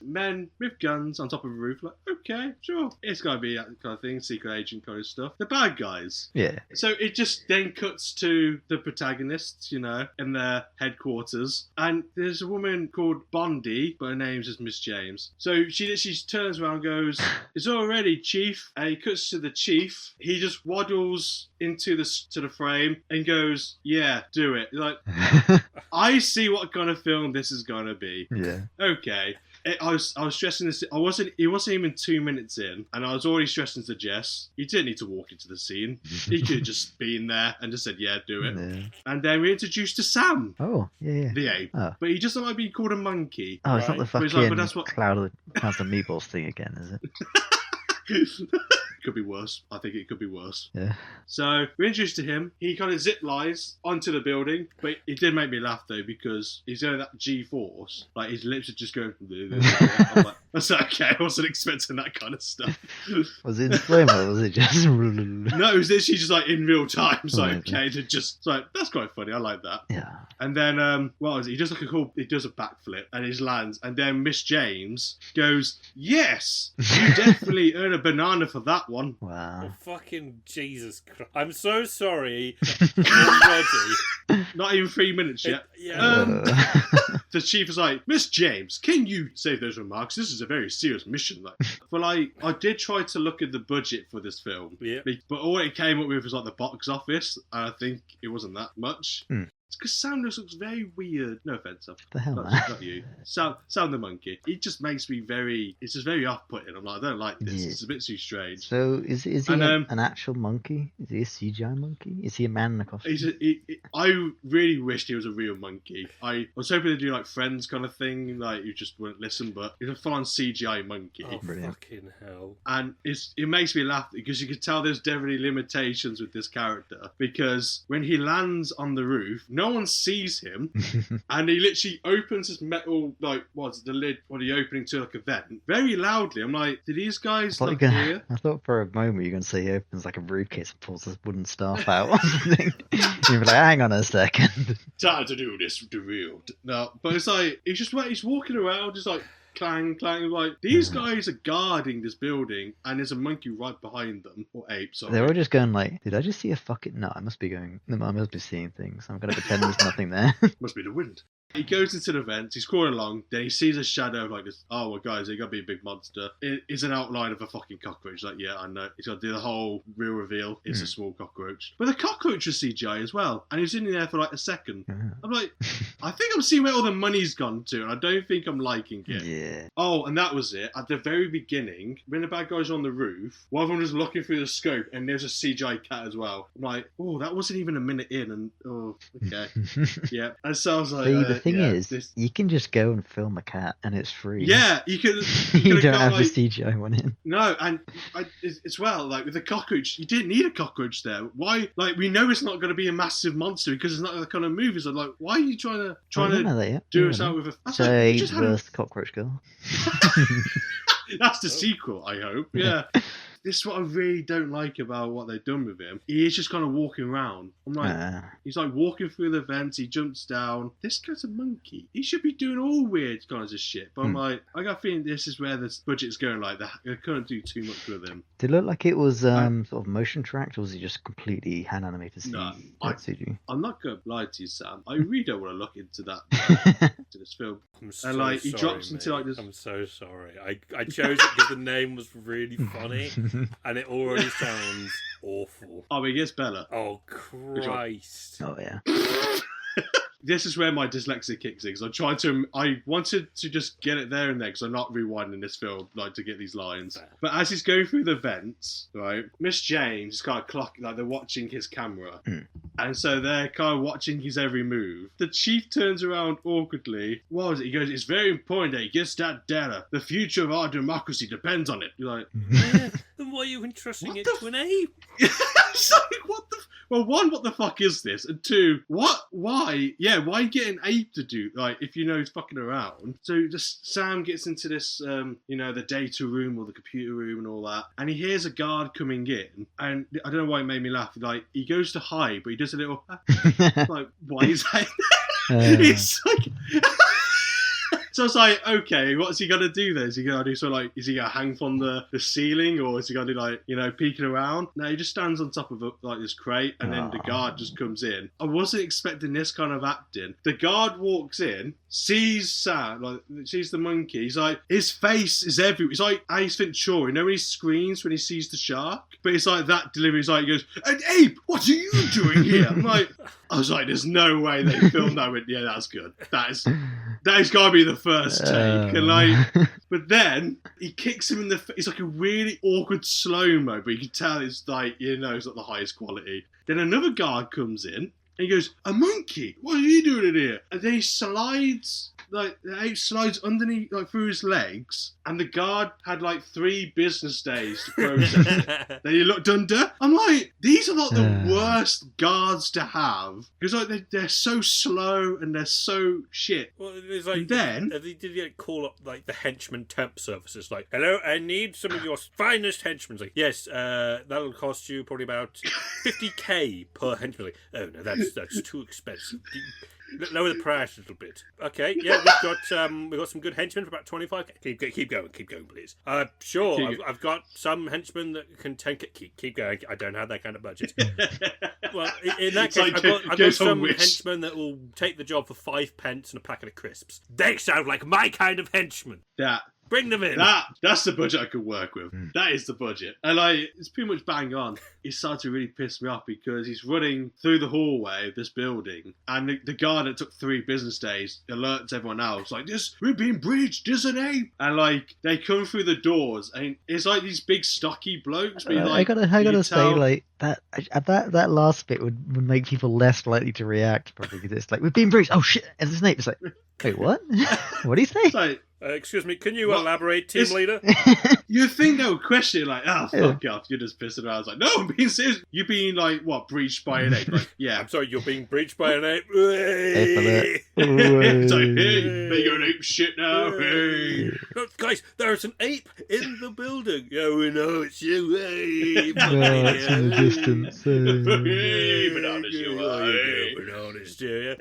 men with guns on top of a roof, like, okay, sure. It's gotta be that kind of thing, secret agent kind of stuff. The bad guys. Yeah. So it just then cuts to the protagonists, you know, in their headquarters. And there's a woman called Bondi, but her name's just Miss James. So she literally turns around and goes, it's all ready, Chief. And he cuts to the chief. He just waddles into the frame and goes, yeah, do it. Like, I see what kind of film this is going to be. Yeah. Okay. I was stressing this. It wasn't even 2 minutes in, and I was already stressing to Jess. He didn't need to walk into the scene. He could have just been there and just said, "Yeah, do it." Yeah. And then we're introduced to Sam, Oh, yeah. the ape. Oh. But he doesn't like being called a monkey. Oh, it's not the But he's fucking like, but that's what- cloud of meatballs thing again, is it? Could be worse. I think it could be worse. Yeah. So we're introduced to him. He kind of zip lines onto the building, but it did make me laugh though because he's doing that G-force. Like his lips are just going. I'm like, that's okay. I wasn't expecting that kind of stuff. Was it in slow mo? Was it just? No, it was literally just like in real time. It's like, Amazing. okay, to just it's like that's quite funny. I like that. Yeah. And then what was it? He does like he does a backflip and he lands, and then Miss James goes, "Yes, you definitely earn a banana for that one." Wow. Oh, fucking Jesus Christ. I'm so sorry already. Not even 3 minutes yet. Yeah. The chief is like, Miss James, can you save those remarks? This is a very serious mission. Like, but like, I did try to look at the budget for this film, Yeah. but all it came up with was like the box office, and I think it wasn't that much. It's because Sam looks very weird. No offense, Sam. The hell, man. Not you. Sam the monkey. It just makes me it's just very off-putting. I'm like, I don't like this. Yeah. It's a bit too strange. So is he And, an actual monkey? Is he a CGI monkey? Is he a man in a costume? I really wished he was a real monkey. I was hoping to do like Friends kind of thing, like you just wouldn't listen, but he's a full-on CGI monkey. Oh, Brilliant. fucking hell. And it makes me laugh because you can tell there's definitely limitations with this character because when he lands on the roof, no one sees him, and he literally opens his metal, like, what's the lid, or the opening to like a vent, very loudly. I'm like, did these guys not hear? I thought for a moment you were going to say he opens like a briefcase and pulls a wooden staff out or something. You'd be like, hang on a second. Time to do this the real. No, but it's like, he's walking around, just like, clang, clang, like, these guys are guarding this building, and there's a monkey right behind them, or ape, sorry. They're all just going like, did I just see a fucking... No, I must be seeing things. I'm going to pretend there's nothing there. Must be the wind. He goes into the vents, he's crawling along, then he sees a shadow of like this, oh, well, guys, it got to be a big monster. It's an outline of a fucking cockroach. Like, yeah, I know. He's got to do the whole real reveal. It's a small cockroach. But the cockroach was CGI as well. And he was in there for like a second. I'm like, I think I'm seeing where all the money's gone to, and I don't think I'm liking it. Yeah. Oh, and that was it. At the very beginning, when the bad guys are on the roof, one of them was looking through the scope, and there's a CGI cat as well. I'm like, oh, that wasn't even a minute in, and oh, okay. Yeah. And so I was like, See, the thing is, you can just go and film a cat, and it's free. Yeah, you can. You don't have the CGI one in. No, and as well, like with the cockroach, you didn't need a cockroach there. Why? Like, we know it's not going to be a massive monster because it's not the kind of movie. So, like, why are you trying to do us out with a? So, the cockroach girl. That's the sequel, I hope. Yeah. This is what I really don't like about what they've done with him. He is just kind of walking around. I'm like, he's like walking through the vents, he jumps down. This guy's a monkey. He should be doing all weird kinds of shit. But I'm like, I got a feeling this is where the budget's going like that. They couldn't do too much with him. Did it look like it was sort of motion tracked, or was he just completely hand animated? No, CG? I'm not going to lie to you, Sam. I really don't want to look into that, into this film. I'm so and like, sorry, he drops into mate. like this. I'm so sorry. I chose it because the name was really funny, and it already sounds awful. Oh, it gets better. Oh, Christ. Oh, yeah. This is where my dyslexia kicks in, because I wanted to just get it there and there, because I'm not rewinding this film, like, to get these lines. But as he's going through the vents, right, Miss James is kind of clocking, like, they're watching his camera. And so they're kind of watching his every move. The chief turns around awkwardly. What was it? He goes, it's very important that he gets that data. The future of our democracy depends on it. You're like, Yeah, then why are you entrusting it to an ape? It's like, what the... Well, one, what the fuck is this? And two, what? Why? Yeah, why get an ape to do, like, if you know he's fucking around? So just Sam gets into this, the data room or the computer room and all that, and he hears a guard coming in, and I don't know why it made me laugh. Like, he goes to hide, but he does a little, like, why is that? It's like... So I was like, okay, what's he gonna do then? Is he gonna do is he gonna hang from the ceiling, or is he gonna do like, peeking around? No, he just stands on top of like this crate, and then the guard just comes in. I wasn't expecting this kind of acting. The guard walks in, sees Sam, sees the monkey. He's like, his face is everywhere. It's like Ace Ventura. You know when he screams when he sees the shark? But it's like that delivery. He's like, he goes, an ape, what are you doing here? I was like, there's no way they filmed that. Yeah, that's good. That is gotta be the first take. And but then he kicks him in the face. It's like a really awkward slow-mo, but you can tell it's like, it's not the highest quality. Then another guard comes in, and he goes, a monkey? What are you doing in here? And then he slides... Like, the ape slides underneath, like, through his legs, and the guard had, like, 3 business days to process it. Then he looked under. I'm like, these are, like, the worst guards to have. Because, like, they're so slow, and they're so shit. Well, it's like, and then... Did you call up, like, the henchman temp services? Like, hello, I need some of your finest henchmen. It's like, yes, that'll cost you probably about 50k per henchman. Like, oh, no, that's too expensive. Lower the price a little bit. Okay, yeah, we've got some good henchmen for about 25k. Keep going, please. Sure, I've got some henchmen that can tank it. Keep going. I don't have that kind of budget. Well, in that case, I've got some henchmen that will take the job for 5 pence and a packet of crisps. They sound like my kind of henchmen. Bring them in. That's the budget I could work with. That is the budget. And it's pretty much bang on. It started to really piss me off because he's running through the hallway of this building, and the guard that took 3 business days alerts everyone else, like, we're being breached, there's an ape. And they come through the doors, and it's like these big stocky blokes. But I gotta say, like, that last bit would make people less likely to react, probably, because it's like, we've been breached, oh shit, and there's an ape. It's like, wait, what? What do you say? It's like, excuse me, can you elaborate, team leader? You'd think they would question it, like, fuck off, you're just pissing around. I was like, no, I'm being serious. You're being, like, what, breached by an ape? Like, yeah. I'm sorry, you're being breached by an ape? It's like, hey, you're an ape shit now. Hey. Look, guys, there's an ape in the building. Yeah, we know it's you. Hey, it's in the distance. Hey, bananas, you are. Bananas, do you?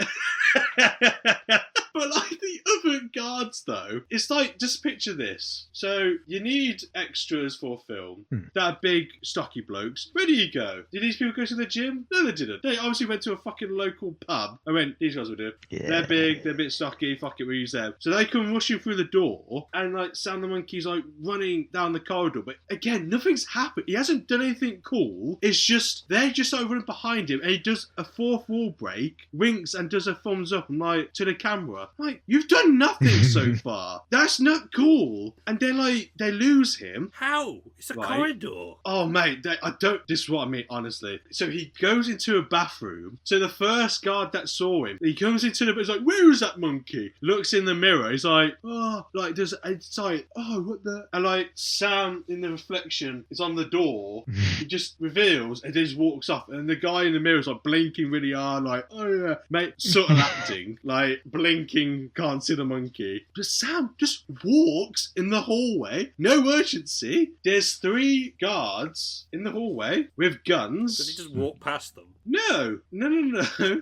But like the other guards, though, though, it's like, just picture this. So you need extras for a film that are big, stocky blokes. Where do you go? Did these people go to the gym? No, they didn't. They obviously went to a fucking local pub. I went, these guys will do. Yeah. They're big, they're a bit stocky, fuck it, we'll use them. So they come rushing through the door, and like Sam the Monkey's like running down the corridor. But again, nothing's happened. He hasn't done anything cool. It's just, they're just like running behind him, and he does a fourth wall break, winks and does a thumbs up, and like, to the camera. Like, you've done nothing so far. That's not cool. And then like, they lose him. How? It's a corridor. Oh mate, this is what I mean, honestly. So he goes into a bathroom. So the first guard that saw him, he comes into the, he's like, where is that monkey? Looks in the mirror, he's like, oh, like, it's like, oh, what the, and like, Sam in the reflection is on the door, he just reveals, and then just walks off, and the guy in the mirror is like blinking really hard, like, oh yeah, mate, subtle acting, like, blinking, can't see the monkey. But Sam just walks in the hallway, no urgency. There's 3 guards in the hallway with guns. Did he just walk past them? No.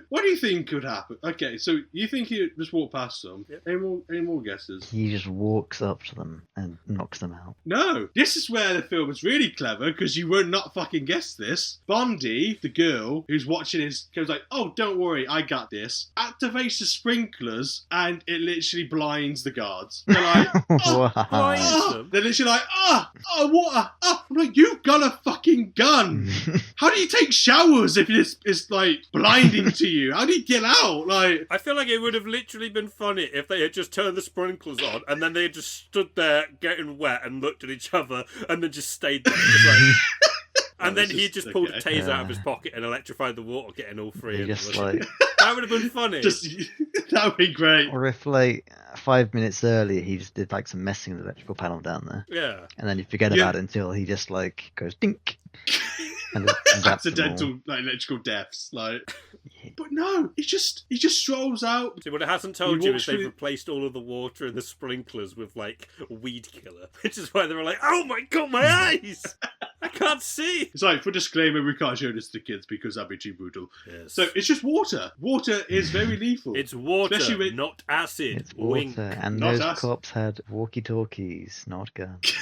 What do you think could happen? Okay, so you think he just walked past them? Yep. Any more guesses? He just walks up to them and knocks them out. No. This is where the film is really clever, because you would not fucking guess this. Bondi, the girl who's watching his, goes like, oh, don't worry, I got this. Activates the sprinklers, and it literally blinds the guards. They're like, oh, Blinds them? they're literally like, water. I'm like, you've got a fucking gun. How do you take showers if it's like blinding to you? How do you get out? Like, I feel like it would have literally been funny if they had just turned the sprinklers on and then they had just stood there getting wet and looked at each other and then just stayed there. Just like... And then he just pulled a taser out of his pocket and electrified the water, getting all 3 in. Just like... That would have been funny. That would be great. Or if, like, 5 minutes earlier, he just did, like, some messing with the electrical panel down there. Yeah. And then you forget about it until he just, like, goes dink. And accidental, like, electrical deaths. Like, but no, he just strolls out. See, what it hasn't told you is they've replaced all of the water in the sprinklers with, like, a weed killer. Which is why they were like, oh my god, my eyes! I can't see! It's like, for disclaimer, we can't show this to kids because that'd be too brutal. Yes. So, it's just water. Water is very lethal. It's water, with... not acid. It's water, Wink. and Not those cops had walkie-talkies, not guns.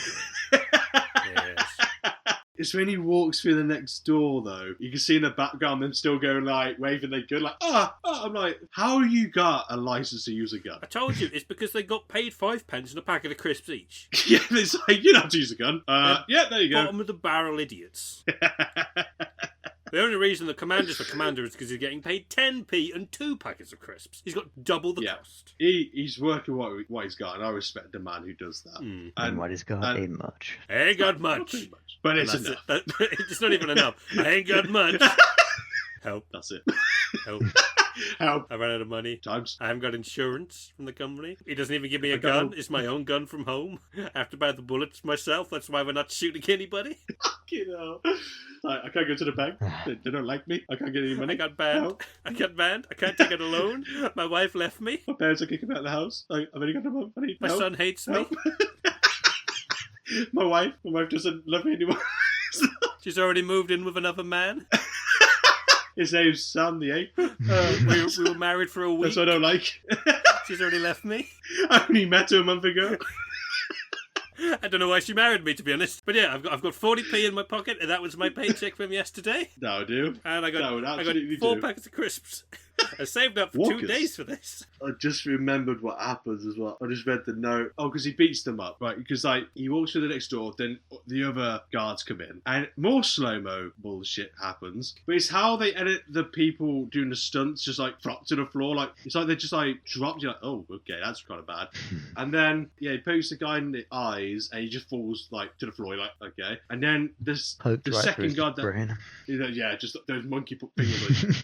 Yes. It's when he walks through the next door, though. You can see in the background them still going, like, waving their gun, like, I'm like, how you got a license to use a gun? I told you, it's because they got paid 5 pence and a packet of crisps each. Yeah, it's like, you know how to use a gun. Yeah, there you go. Bottom of the barrel idiots. The only reason the commander's the commander is because he's getting paid 10p and 2 packets of crisps. He's got double the cost. He's working what he's got, and I respect the man who does that. And what he's got ain't much. I ain't got much. But it's enough. It's not even enough. I ain't got much. Help. That's it. Help. Help. I ran out of money. Times. I haven't got insurance from the company. He doesn't even give me a gun. It's my own gun from home. I have to buy the bullets myself. That's why we're not shooting anybody. You know. I can't go to the bank. They don't like me. I can't get any money. I got banned. Help. I can't take out a loan. My wife left me. My parents are kicking me out of the house. I've only got no money. My son hates me. My wife doesn't love me anymore. She's already moved in with another man. His name's Sam the Ape. We were married for a week. That's what I don't like. She's already left me. I only met her a month ago. I don't know why she married me, to be honest. But yeah, I've got 40p in my pocket, and that was my paycheck from yesterday. That would do. And I got 4 packets of crisps. I saved up for Walkers. 2 days for this. I just remembered what happens as well. I just read the note. Oh, because he beats them up, right? Because like he walks through the next door, then the other guards come in, and more slow-mo bullshit happens. But it's how they edit the people doing the stunts, just like drop to the floor. Like it's like they just like drop. You're like, oh, okay, that's kind of bad. And then he pokes the guy in the eyes, and he just falls like to the floor. You're like, okay. And then the second guard that, just those monkey fingers, like,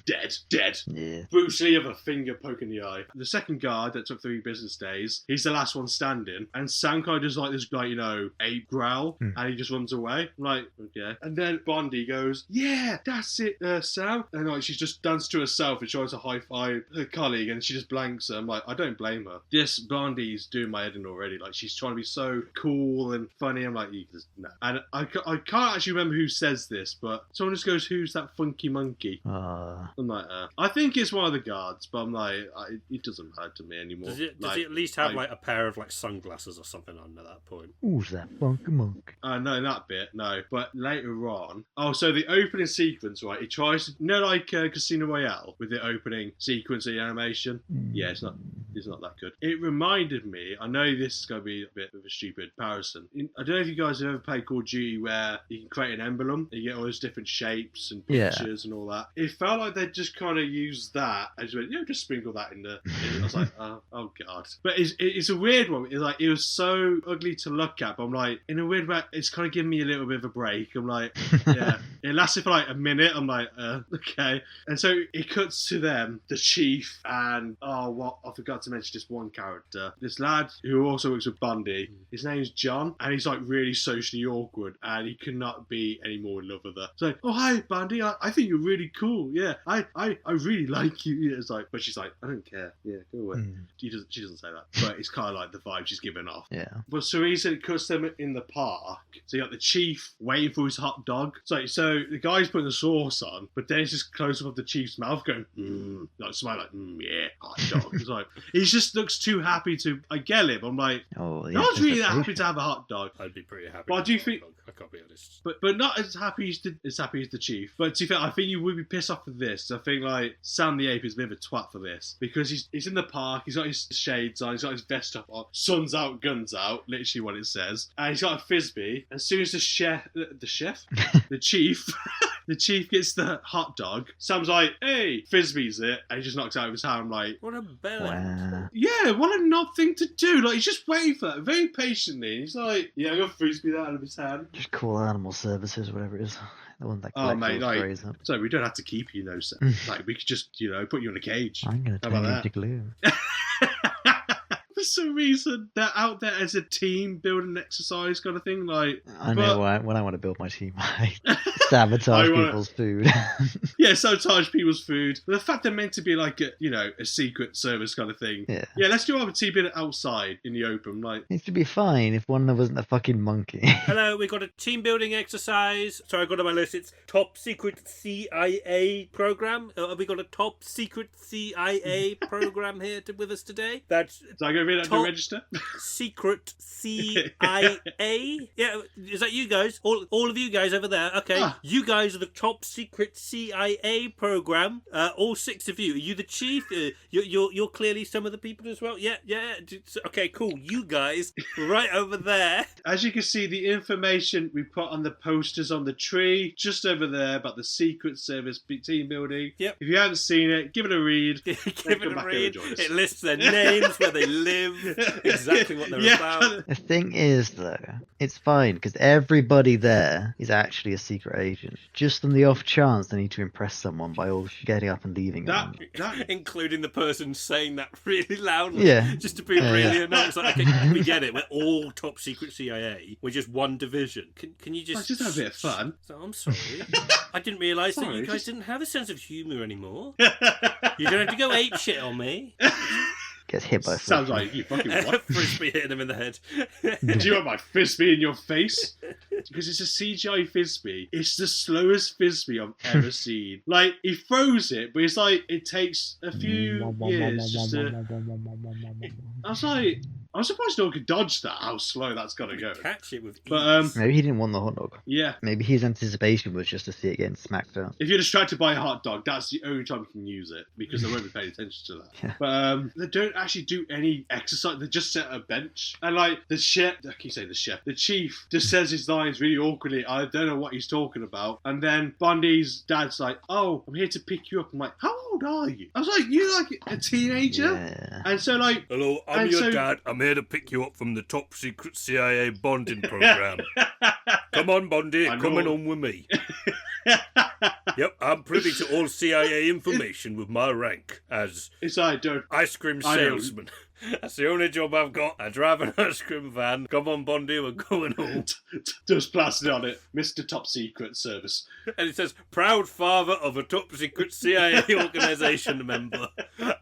dead. Yeah. Bruce Lee have a finger poking the eye. The second guard that took 3 business days, he's the last one standing, and Sam kind of does like this, like, ape growl, and he just runs away. I'm like, okay. And then Bondi goes, yeah, that's it, Sam. And like, she's just danced to herself and tries to high-five her colleague, and she just blanks her. I'm like, I don't blame her. This Bondi's doing my head in already. Like, she's trying to be so cool and funny. I'm like, no. And I can't actually remember who says this, but someone just goes, who's that funky monkey? I'm like, I think it's it's one of the guards, but I'm like, it doesn't matter to me anymore. Does he at least have like a pair of like sunglasses or something on at that point? Who's that funky monk? No, that bit, no. But later on, so the opening sequence, right? It tries to, like Casino Royale with the opening sequence of the animation. Yeah, it's not that good. It reminded me. I know this is going to be a bit of a stupid comparison. I don't know if you guys have ever played Call of Duty where you can create an emblem and you get all those different shapes and pictures and all that. It felt like they just kind of used that and just went, just sprinkle that in the. I was like, oh god. But it's a weird one. It's like it was so ugly to look at. But I'm like, in a weird way, it's kind of giving me a little bit of a break. I'm like, yeah. It lasted for like a minute. I'm like, okay. And so it cuts to them, the chief, and I forgot to mention this one character. This lad who also works with Bundy. His name's John, and he's like really socially awkward, and he cannot be any more in love with her. It's like, oh hi Bundy, I think you're really cool. Yeah, I really like you. Yeah, it's like, but she's like, I don't care. Yeah, go away. She doesn't say that, but it's kind of like the vibe she's giving off. Yeah. But so he said it cuts them in the park. So you got the chief waiting for his hot dog. So the guy's putting the sauce on, but then it's just close up of the chief's mouth going, like smile like, yeah, hot dog. It's like he just looks too happy to. I get it, but I'm like, no one's really that happy to have a hot dog. I'd be pretty happy. But I do think, I can't be honest. but not as happy as the chief. But to be fair, I think you would be pissed off with this. I think like Sam the Ape is a bit of a twat for this because he's in the park. He's got his shades on. He's got his vest up on. Sun's out, guns out. Literally what it says. And he's got a frisbee. And as soon as the chief. The chief gets the hot dog. Sam's like, hey, frisbee's it. And he just knocks it out of his hand. I'm like, what a bell. Wow. Yeah, what a knob thing to do. Like, he's just waiting for that very patiently. He's like, yeah, I'm going to frisbee that out of his hand. Just call animal services, whatever it is. The one that collects mate, all like, strays up. So we don't have to keep you, Sam. Like, we could just, put you in a cage. I'm going to turn you into glue. For some reason, they're out there as a team building exercise kind of thing. Like, I know when I want to build my team, I sabotage people's food. Yeah, sabotage people's food. But the fact they're meant to be like a secret service kind of thing. Yeah, let's do our team building outside in the open. Like, it should be fine if one of them wasn't a fucking monkey. Hello, we got a team building exercise. Sorry, I got on my list. It's top secret CIA program. Have we got a top secret CIA program here with us today? That's. So I go read out the register. Secret CIA. Yeah, is that you guys? All of you guys over there? Okay, you guys are the top secret CIA program. All 6 of you. Are you the chief? You're clearly some of the people as well. Yeah. Okay, cool. You guys, right over there. As you can see, the information we put on the posters on the tree, just over there, about the Secret Service team building. Yep. If you haven't seen it, give it a read. Give it a read. It lists their names, where they live, exactly what they're about. The thing is, though, it's fine because everybody there is actually a secret agent. Just on the off chance they need to impress someone by all getting up and leaving them. Including the person saying that really loudly. Yeah. Just to be really annoying. It's like, okay, we get it. We're all top secret CIA. We're just one division. Can you just... just have a bit of fun. So, I'm sorry. I didn't realise that you guys didn't have a sense of humour anymore. You don't have to go ape shit on me. Gets hit by a Sounds like you fucking what? Frisbee hitting him in the head. Do you want my frisbee in your face? Because it's a CGI frisbee. It's the slowest frisbee I've ever seen. Like, he throws it, but it's like, it takes a few years just to... I was like... I'm surprised no one could dodge that, how slow that's got to go. Catch it with ease. But, maybe he didn't want the hot dog. Yeah. Maybe his anticipation was just to see it getting smacked out. If you're distracted by a hot dog, that's the only time you can use it, because they won't be paying attention to that. Yeah. But they don't actually do any exercise. They just set a bench. And like, the chief just says his lines really awkwardly. I don't know what he's talking about. And then Bundy's dad's like, oh, I'm here to pick you up. I'm like, how old are you? I was like, you're like a teenager? Yeah. And so like... Hello, I'm your dad. I'm here to pick you up from the top secret CIA bonding program. Come on, Bundy, coming on with me. Yep, I'm privy to all CIA information with my rank as it's I don't ice cream salesman. That's the only job I've got. I drive an ice cream van. Come on, Bondi, we're going home. Just plastered on it, Mr. Top Secret Service. And it says, proud father of a top secret CIA organisation member.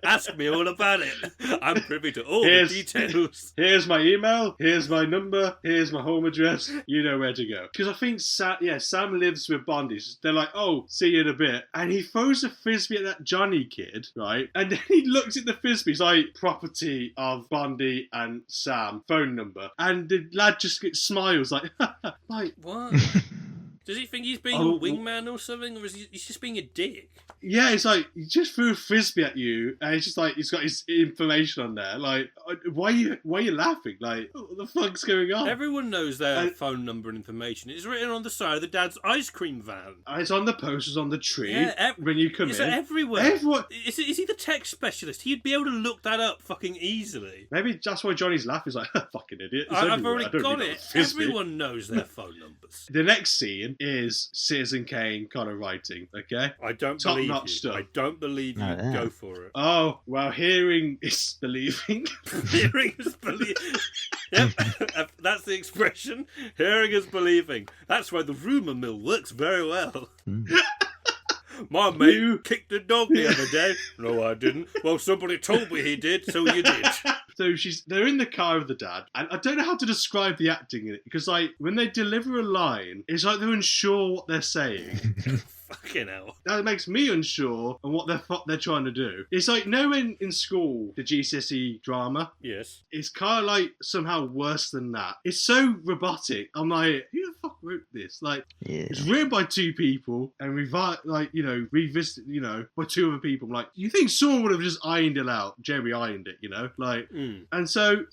Ask me all about it. I'm privy to all the details. Here's my email, here's my number, here's my home address. You know where to go. Because I think Sam lives with Bondi. They're like, oh, see you in a bit. And he throws a frisbee at that Johnny kid, right? And then he looks at the frisbee. It's like, property of Bondi and Sam, phone number. And the lad just smiles like, like, what? Does he think he's being a wingman or something? Or is he's just being a dick? Yeah, it's like, he just threw a frisbee at you, and it's just like, he's got his information on there. Like, why are you laughing? Like, what the fuck's going on? Everyone knows their phone number and information. It's written on the side of the dad's ice cream van. And it's on the posters on the tree when you come in. It's everywhere. Everyone... Is he the tech specialist? He'd be able to look that up fucking easily. Maybe that's why Johnny's laughing. He's like, fucking idiot. I've already got it. Everyone knows their phone numbers. The next scene is Citizen Kane kind of writing, okay? I don't believe you. Stuff. I don't believe you. Go for it. Oh, well, hearing is believing. Hearing is believing. Yep, that's the expression. Hearing is believing. That's why the rumour mill works very well. My mate kicked a dog the other day. No, I didn't. Well, somebody told me he did, so you did. So they're in the car with the dad, and I don't know how to describe the acting in it, because like when they deliver a line, it's like they're unsure what they're saying. Fucking hell. That makes me unsure on what they're trying to do. It's like, in school, the GCSE drama. Yes. It's kind of like somehow worse than that. It's so robotic. I'm like, who the fuck wrote this? Like, It's written by two people and revisited, by two other people. I'm like, you think someone would have just ironed it out? Jeremy ironed it, like. And so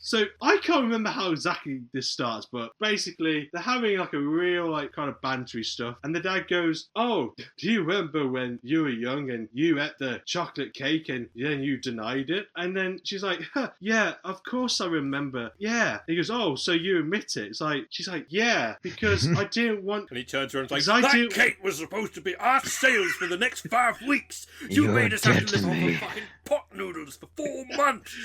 I can't remember how exactly this starts, but basically they're having like a real like kind of bantery stuff, and the dad goes, "Oh, do you remember when you were young and you ate the chocolate cake and then you denied it?" And then she's like, "Yeah, of course I remember. Yeah." He goes, "Oh, so you admit it?" It's like, she's like, "Yeah, because I didn't want." And he turns around and is like, "That cake was supposed to be our sales for the next 5 weeks. You made us have to live off of fucking pot noodles for 4 months."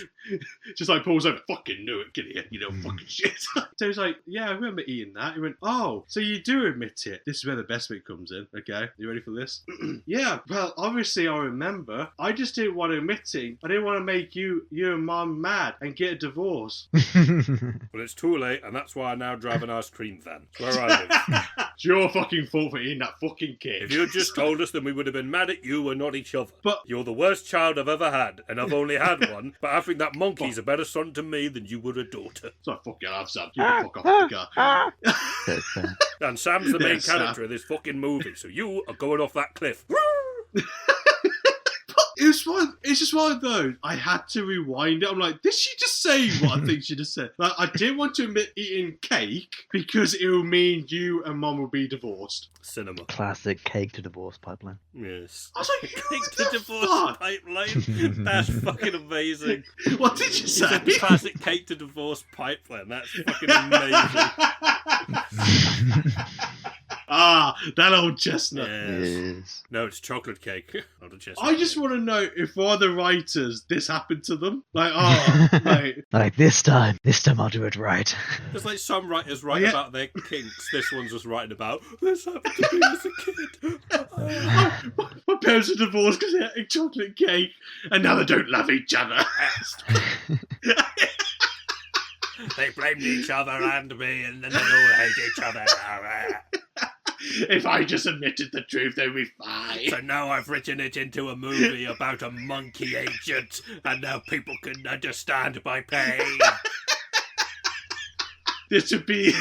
Just like pulls over, "Fucking knew it, get here, fucking shit." So he's like, "Yeah, I remember eating that." He went, "Oh, so you do admit it." This is where the best bit comes in, okay? You ready for this? "Yeah, well, obviously I remember. I just didn't want to admit it. I didn't want to make you and Mum mad and get a divorce." Well, it's too late, and that's why I now drive an ice cream van. It's where I live. It's your fucking fault for eating that fucking cake. If you had just told us, then we would have been mad at you and not each other. But you're the worst child I've ever had, and I've only had one, but I think that monkey's a better son to me than you were a daughter. So fuck it, have Sam. You can fuck off the car. And Sam's the main character of this fucking movie, so you are going off that cliff. It's just one of those. I had to rewind it. I'm like, did she just say what I think she just said? Like, I didn't want to admit eating cake because it will mean you and Mum will be divorced. Cinema. Classic cake to divorce pipeline. Yes. I was like, cake to divorce pipeline? That's fucking amazing. What did you say? It's a classic cake to divorce pipeline. That's fucking amazing. That old chestnut. Yes. No, it's chocolate cake, not a chestnut. I just want to know if one of the writers, this happened to them. Like, like this time I'll do it right. There's like some writers write about their kinks. This one's just writing about, this happened to me as a kid. My parents are divorced because they ate chocolate cake, and now they don't love each other. They blamed each other and me, and then they all hate each other. If I just admitted the truth, they'd be fine. So now I've written it into a movie about a monkey agent, and now people can understand my pain. This would be...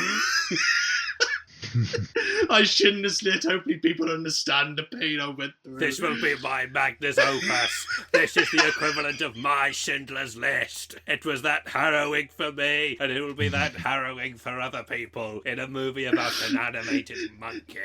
I shouldn't have slit. Hopefully people understand the pain I went through. This will be my magnus opus. This is the equivalent of my Schindler's List. It was that harrowing for me, and it will be that harrowing for other people in a movie about an animated monkey.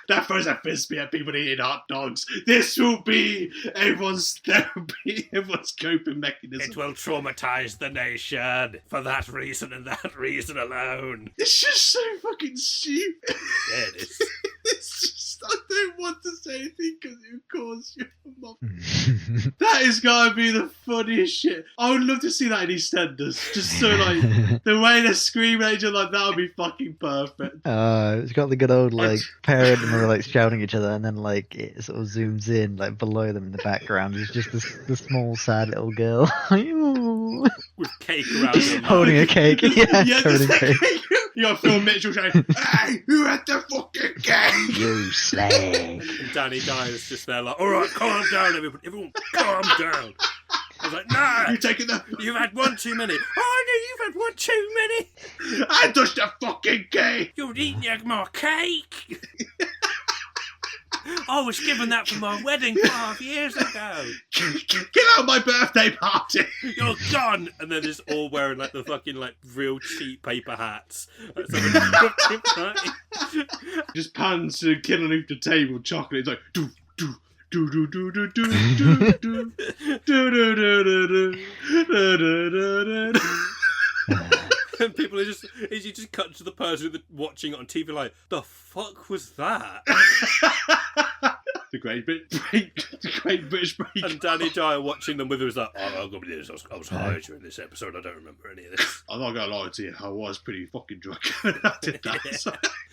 That throws a frisbee at people eating hot dogs. This will be everyone's therapy, everyone's coping mechanism. It will traumatise the nation for that reason and that reason alone. It's just so fucking stupid. Yeah, it is. It's just don't want to say anything because it would cause you mom. That is gotta be the funniest shit. I would love to see that in EastEnders. Just so like the way they're screaming at each other, like that would be fucking perfect. It's got the good old like parent and they're like shouting at each other, and then like it sort of zooms in like below them in the background. It's just the small sad little girl with cake around her holding a cake. Yeah, covered in cake. You got Phil Mitchell saying, "Hey, who had the fucking cake? You slag." And Danny Dyer's just there like, all right, calm down, everybody. Everyone, calm down. I was like, nah, You taking the? you've had one too many. Oh, no, you've had one too many. I touched the fucking cake. You're eating my cake. I was given that for my wedding 5 years ago. Get out of my birthday party. You're gone. And then just all wearing like the fucking like real cheap paper hats. Like, birthday party. Just pans to the kid underneath the table, chocolate. It's like do do. Do do do do do do do do do do do do. And people are just, as you just cut to the person watching it on TV like, the fuck was that? The great British break. And Danny Dyer watching them with her was like, oh, I've got to be this. I was high during this episode. I don't remember any of this. I'm not gonna lie to you, I was pretty fucking drunk when I did that.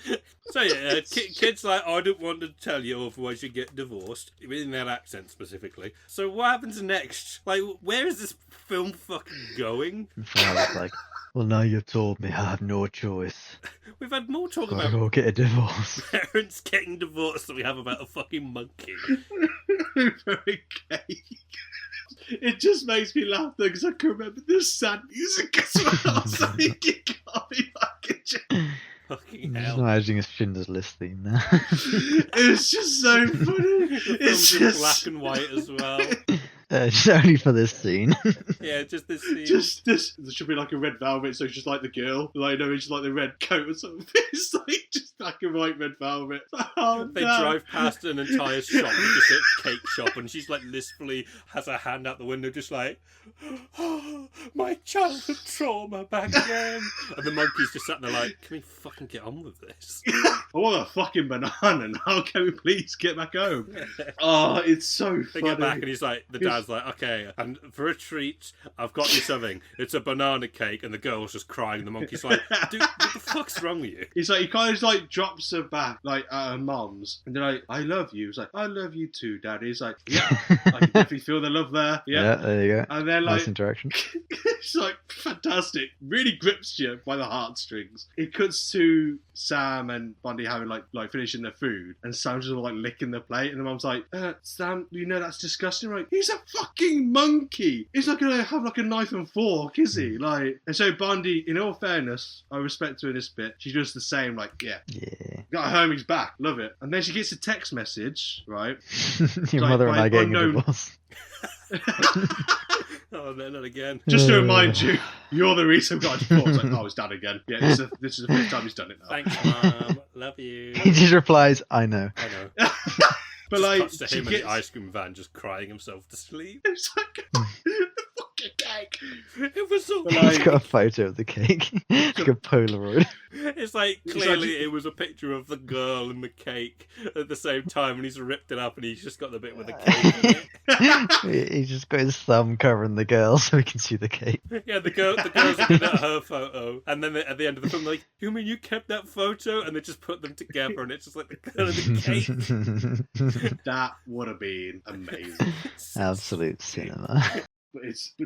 Yeah. So yeah, kids like, I don't want to tell you, otherwise you get divorced. In that accent specifically. So what happens next? Like, where is this film fucking going? And Father's like, well, now you've told me I have no choice. We've had more talk Gotta about go get a divorce. parents getting divorced than we have about a fucking monkey. Very gay. It just makes me laugh though, because I can remember the sad music as well. So you can't be fucking. Fucking I'm just hell. imagining a Schindler's List theme now. It's just so funny. The It's film's in just black and white as well. Just only for this scene. Yeah, just this scene. Just this. There should be like a red velvet, so it's just like the girl, like no, it's just like the red coat or something. It's like just black and white red velvet. Oh, They no. drive past an entire shop, just a cake shop, and she's like listfully has her hand out the window, just like, oh, my childhood trauma back again. And the monkey's just sat there like, can we fucking get on with this? I want a fucking banana now. Can we please get back home? Oh, it's so They funny. get back and he's like, the dad's like, okay, and for a treat, I've got you something. It's a banana cake, and the girl's just crying. The monkey's like, dude, what the fuck's wrong with you? He's like, he kind of like drops her back, like at her mum's, and they're like, I love you. He's like, I love you too, Daddy. He's like, yeah, I can definitely feel the love there. Yeah. There you go. And then like, Nice interaction. it's like fantastic. Really grips you by the heartstrings. It cuts to Sam and Bundy having like finishing their food, and Sam's just like licking the plate, and the mum's like, Sam, you know that's disgusting, right? He's a fucking monkey. He's not gonna have like a knife and fork, is he? Like, and so Bundy, in all fairness, I respect her in this bit. She does the same, like, yeah, Yeah. got her homie's back, love it. And then she gets a text message, right? Your Like, mother and by I getting a unknown- divorce. Oh, no, not again. Just to remind you, you're the reason I got a divorce. Like, oh, it's dad again. Yeah, this is the first time he's done it now. Thanks, Mum. Love you. He just replies, I know. I know. But like, Cuts to she him in gets, the ice cream van just crying himself to sleep. it's like the fucking cake. It was so But He's like, got a photo of the cake. Like a Polaroid. It's like It's clearly like- it was a picture of the girl and the cake at the same time, and he's ripped it up and he's just got the bit with the cake in it. He's just got his thumb covering the girl so he can see the cake. Yeah, the girl's looking at her photo, and then at the end of the film, they're like, you mean you kept that photo? And they just put them together, and it's just like the girl and the cake. that would have been amazing. Absolute cinema. But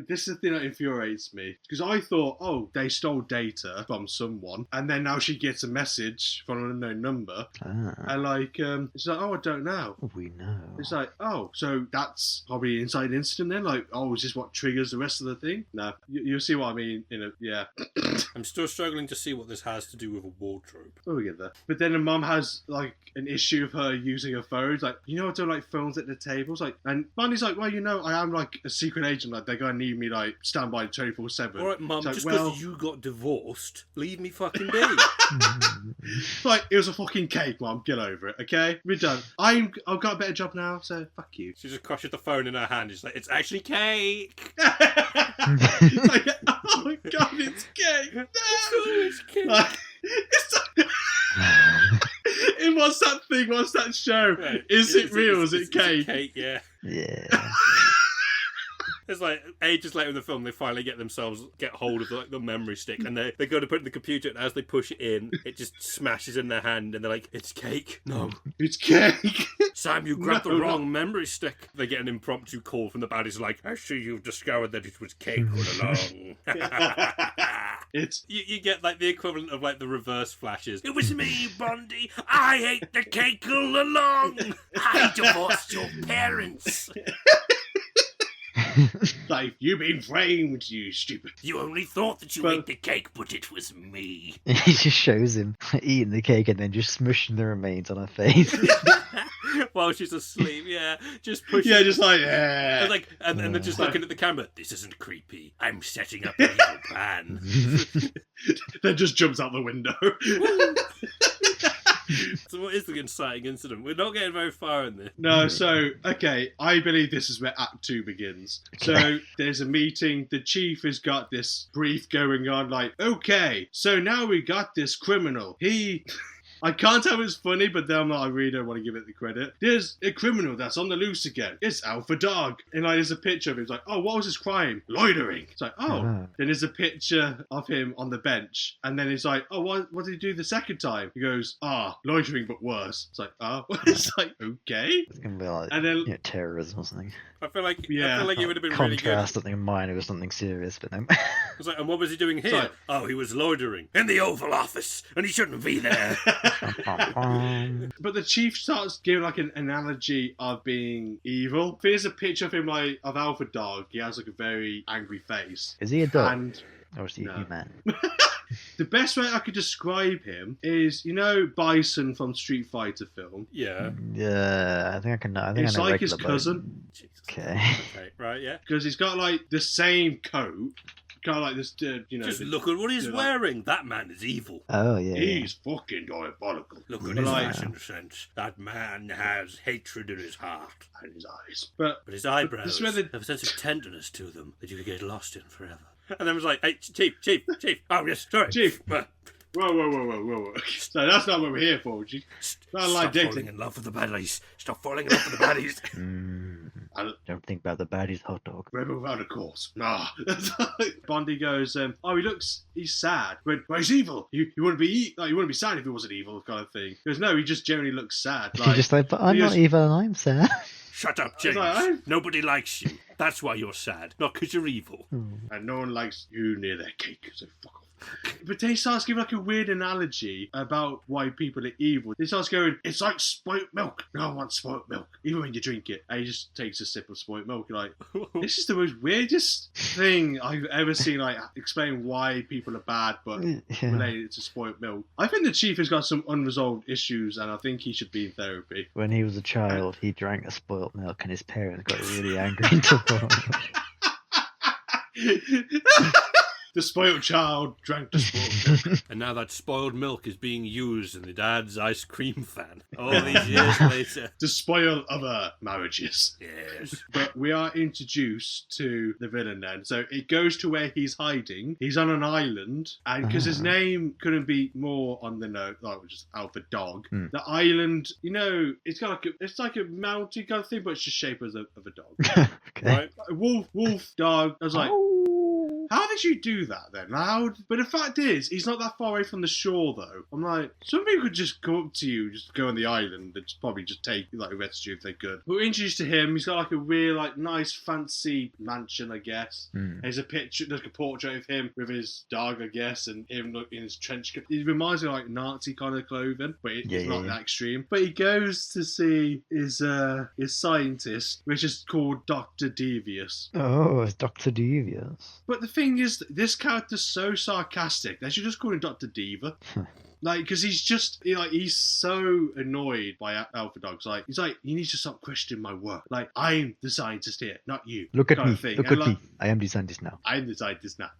this is the thing that infuriates me, because I thought, oh, they stole data from someone, and then now she gets a message from an unknown number, and like, it's like, oh, I don't know. We know. It's like, oh, so that's probably an inside incident then? Like, oh, is this what triggers the rest of the thing? No, you'll see what I mean. Yeah. I'm still struggling to see what this has to do with a wardrobe. Oh, we get that. But then the mum has like an issue of her using her phone. It's like, you know, I don't like phones at the tables. Like, and Bundy's like, well, you know, I am like a secret agent. Like, they're gonna need me like stand by 24/7. All right, Mum, It's just like, because you got divorced, leave me fucking be. like, it was a fucking cake, Mum. Get over it, okay? We're done. I've got a better job now, so fuck you. She just crushes the phone in her hand. She's like, it's actually cake. It's like, oh my god, it's cake. No. It's always cake. Like, it's like, it was that thing where What's that show? Right. Is it real? Is it cake? Cake, yeah. Yeah. It's like ages later in the film, they finally get hold of the memory stick, and they go to put it in the computer, and as they push it in, it just smashes in their hand, and they're like, "It's cake." No, It's cake. Sam, you grabbed the No, wrong memory stick. They get an impromptu call from the baddies, like, "I see you've discovered that it was cake all along." It's You get like the equivalent of like the reverse flashes. It was me, Bondi. I ate the cake all along. I divorced your parents. like, you've been framed, you stupid. You only thought that you But- ate the cake, but it was me. He just shows him eating the cake and then just smushing the remains on her face. While she's asleep, yeah, just pushing. Yeah, just like, And, like, and they're just looking at the camera. This isn't creepy. I'm setting up an evil plan. then just jumps out the window. So what is the inciting incident? We're not getting very far in this. No, so, okay, I believe this is where Act 2 begins. So, there's a meeting, the chief has got this brief going on, like, okay, so now we got this criminal. I can't tell if it's funny, but then I really don't want to give it the credit. There's a criminal that's on the loose again. It's Alpha Dog. And like, there's a picture of him. It's like, oh, what was his crime? Loitering. It's like, oh. Ah. Then there's a picture of him on the bench. And then it's like, oh, what did he do the second time? He goes, loitering, but worse. It's like, oh. It's like, okay. It's gonna be like And then- terrorism or something. I feel like Yeah. it would have been really good. Contrast something minor with something serious, but no. It's like, and what was he doing here? Sorry. Oh, he was loitering in the Oval Office, and he shouldn't be there. But the chief starts giving like an analogy of being evil. There's a picture of him like of Alpha Dog. He has like a very angry face. Is he a dog? And Or is he No. a human? the best way I could describe him is, you know, Bison from Street Fighter film. Yeah. Yeah, I think I can. I think It's I know like his regular cousin Jesus. Okay. Okay, right, yeah. because he's got like the same coat, kind of like this, you know. Just look at what he's like- wearing. That man is evil. Oh yeah. yeah. He's fucking diabolical. Look at But his like- fashion sense. That man has hatred in his heart. and his eyes. But But his eyebrows this is where the- have a sense of tenderness to them that you could get lost in forever. And then it was like, hey, Chief. Oh, yes, sorry. Chief. Uh, whoa. So that's not what we're here for. Not like Stop dating. falling in love with the baddies. Stop falling in love with the baddies. Don't think about the baddies, hot dog. Rebel without a cause. Nah. Bondi goes, he's sad. Well, he's evil. He wouldn't be sad if he wasn't evil, kind of thing. He goes, no, he just generally looks sad. He's just like, but I'm not evil and I'm sad. Shut up, was James. like, Nobody likes you. That's why you're sad. Not because you're evil. And no one likes you near their cake, so fuck off. But then he starts giving like a weird analogy about why people are evil. He starts going, it's like spoilt milk. No one wants spoilt milk, even when you drink it. And he just takes a sip of spoilt milk. You're like, this is the most weirdest thing I've ever seen, like, explain why people are bad, but related to spoilt milk. I think the chief has got some unresolved issues, and I think he should be in therapy. When he was a child, he drank a spoilt milk and his parents got really angry and took him. The spoiled child drank the spoiled milk. And now that spoiled milk is being used in the dad's ice cream fan. All these years later. To spoil other marriages. Yes. But we are introduced to the villain then. So it goes to where he's hiding. He's on an island. And because his name couldn't be more on the note, like just Alpha Dog. The island, you know, it's like a mountain kind of thing, but it's just shaped as of a dog. Okay. Right? Wolf, dog. I was like, how did you do that then? But the fact is, he's not that far away from the shore though. I'm like, some people could just come up to you, just go on the island, and probably just take, like, arrest you if they could. But we're introduced to him. He's got like a real, like, nice, fancy mansion, I guess. There's a picture, there's a portrait of him with his dog, I guess, and him in his trench coat. It reminds me of like Nazi kind of clothing, but it's not that extreme. But he goes to see his scientist, which is called Dr. Devious. Oh, it's Dr. Devious. But the thing is, this character's so sarcastic. They should just call him Dr. Diva. Like, because he's so annoyed by Alpha Dogs. Like, he's like, you need to stop questioning my work. Like, I'm the scientist here, not you. Look at kind me. of thing. Look And at like, me. I am the scientist now. I'm the scientist now.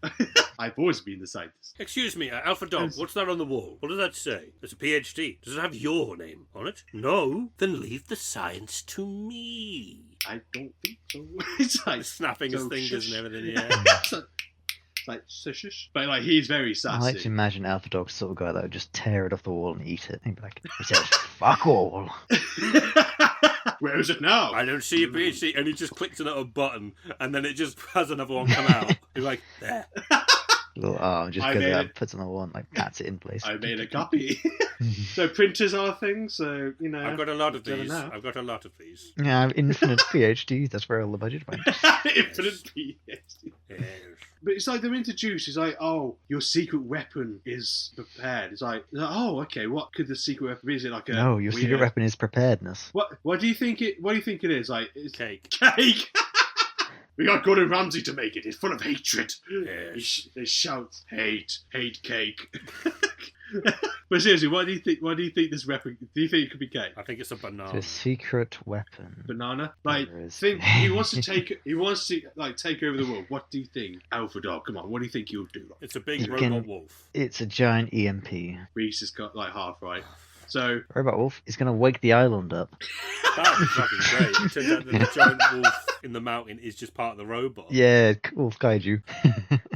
I've always been the scientist. Excuse me, Alpha Dog, what's that on the wall? What does that say? It's a PhD. Does it have your name on it? No? Then leave the science to me. I don't think so. It's like Snapping his so fingers shush. and everything, yeah. like shush. But like he's very I sassy. like to imagine Alpha Dog's the sort of guy that would just tear it off the wall and eat it. He'd be like, he says, fuck all. Where is it now? I don't see a PhD, and he just clicks on a button, and then it just has another one come out. He's like, there. Little arm just I goes made out it. and puts it on the wall and like pats it in place. I made a copy. So printers are things, so you know. I've got a lot of you never these. know. I've got a lot of these. Yeah, I have infinite PhDs. That's where all the budget went. Infinite PhD. Yes. But it's like they're introduced. It's like, oh, your secret weapon is prepared. It's like, oh, okay. What could the secret weapon be? Is it like a No, your secret weird- weapon is preparedness. What do you think it? What do you think it is? Like it's Cake. cake. We got Gordon Ramsay to make it. It's full of hatred. Yes. They shout, hate cake. But seriously, what do you think? What do you think this weapon? Do you think it could be cake? I think it's a banana. It's a secret weapon. Banana? Like, There is. think he wants to take. He wants to like take over the world. What do you think, Alpha Dog? Come on, what do you think he'll do? It's a big You robot can- wolf. It's a giant EMP. Rhys has got like half right. So Robot Wolf is going to wake the island up. That was fucking great. It turns out that the giant wolf in the mountain is just part of the robot. Yeah, Wolf Kaiju.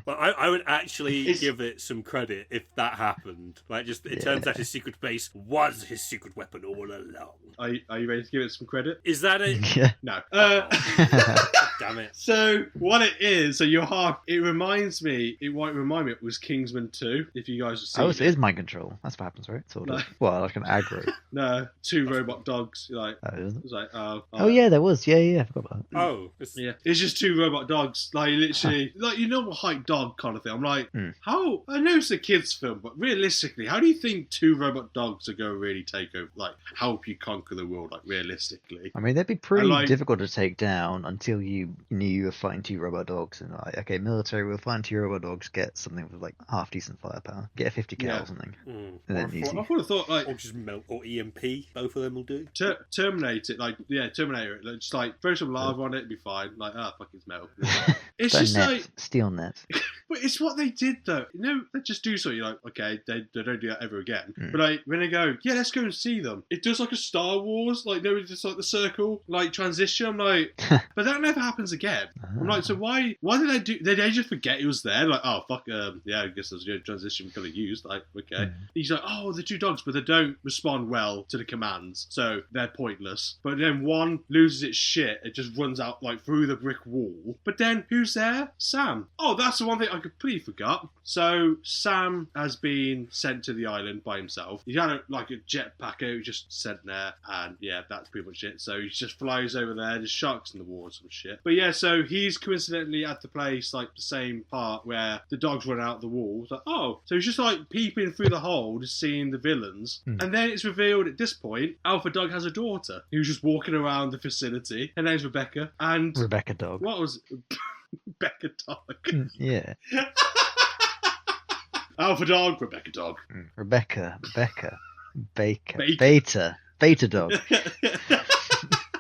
But I would actually It's- give it some credit if that happened. Like, just it turns out his secret base was his secret weapon all along. are you ready to give it some credit? Is that it? Yeah. No. Damn it. So what it is? So you're half. It reminds me. It might remind me. It was Kingsman 2. If you guys have seen Oh, it. it is mind control. That's what happens, right? Sort of. No. Well, like an aggro. No, 2 robot dogs. You're like, Oh, isn't it? it's like, oh. Oh, yeah, there was. Yeah, I forgot about that. Oh, Yeah, it's just 2 robot dogs, like literally, like you know what height dog kind of thing. I'm like, how? I know it's a kids' film, but realistically, how do you think 2 robot dogs are going to really take over, like help you conquer the world, like realistically? I mean, they'd be pretty like- difficult to take down until you knew you were fighting 2 robot dogs. And like, okay, military, we'll find 2 robot dogs, get something with like half decent firepower, get a 50 cal Yeah. or something. Mm. And then Or, easy. I would have thought like or just melt, or EMP. Both of them will do. Terminate it, like Terminator it, like, just like throw some lava on it, it'd be fine. Like, fuck, it's metal. It's So just net, like. steel net. But it's what they did, though. You know, they just do something. You're like, okay, they don't do that ever again. But like, when they go, yeah, let's go and see them. It does like a Star Wars, like, no, it's just like the circle, like transition. I'm like, but that never happens again. I'm like, so why did they do? Did they just forget it was there? Like, oh fuck, yeah, I guess there's a transition we could have used. Like, okay. He's like, oh, the 2 dogs, but they don't respond well to the commands, so they're pointless. But then one loses its shit. It just runs out like through the brick wall. But then who's there? Sam. Oh, that's the one thing I completely forgot. So Sam has been sent to the island by himself. He had a jetpack. He was just sent there, and yeah, that's pretty much it. So he just flies over there. There's sharks in the water, some shit. But yeah, so he's coincidentally at the place, like the same part where the dogs run out the wall. It's like, oh, so he's just like peeping through the hole, just seeing the villains. And then it's revealed at this point, Alpha Dog has a daughter who's just walking around the facility. Her name's Rebecca. And Rebecca Dog. what was Rebecca Dog? Yeah. Alpha Dog, Rebecca Dog. Rebecca, Baker, Baker. Beta Dog.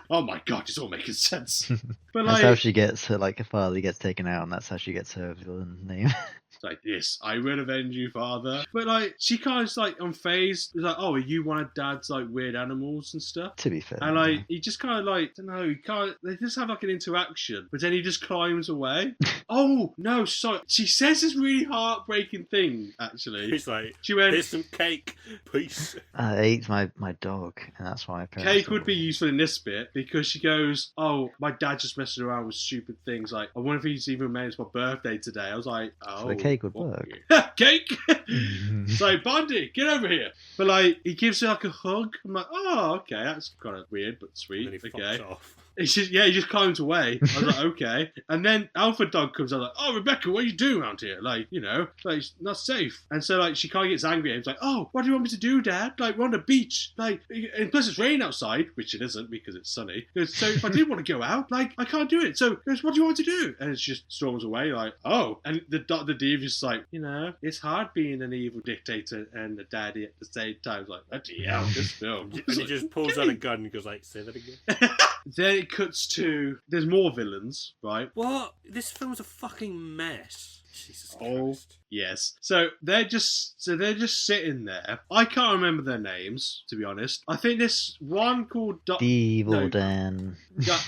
Oh my god, it's all making sense. But That's how like, she gets her, like, her father gets taken out, and that's how she gets her villain name. it's like, yes, I will avenge you, father. But like, she kind of like unfazed. It's like, oh, are you one of Dad's like weird animals and stuff? To be fair. And like, he just kind of like, I don't know, he can't. They just have like an interaction, but then he just climbs away. Oh no, sorry. She says this really heartbreaking thing. Actually, He's like, she went, here's some cake. Peace. I ate my dog, and that's why my parents cake don't would be want it. useful in this bit because she goes, oh, my dad just messing around with stupid things. Like, I wonder if he's even made it my birthday today. I was like, oh. So the cake would fuck work. you. Cake? It's like, Bundy, get over here. But like, he gives her like a hug. I'm like, oh, okay, that's kind of weird but sweet. And then he Okay. fucks off. It's just, yeah, he just climbs away. I was like, okay. And then Alpha Dog comes out like, oh, Rebecca, what are you doing around here? Like, you know, like, it's not safe. And so, like, she kind of gets angry at him. It's like, oh, what do you want me to do, Dad? Like, we're on the beach. Like, and plus it's raining outside, which it isn't because it's sunny. He goes, so if I did want to go out, like, I can't do it. So he goes, what do you want to do? And it's just storms away, like, oh. And the Div is like, you know, it's hard being an evil dictator and a daddy at the same time. It's like, bloody hell, this film. And he just pulls out a gun and goes like, say that again. Then it cuts to, there's more villains, right? What? This film's a fucking mess. Jesus Oh, Christ. yes. So they're just sitting there. I can't remember their names, to be honest. I think this one called The evil no, Dan.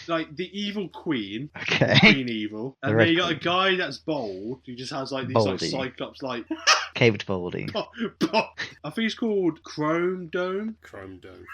like the evil queen. Okay. Queen evil. The And Red then you got a Queen. guy that's bald who just has like these like Baldy. cyclops like Caved Foley. I think he's called Chrome Dome. Chrome Dome.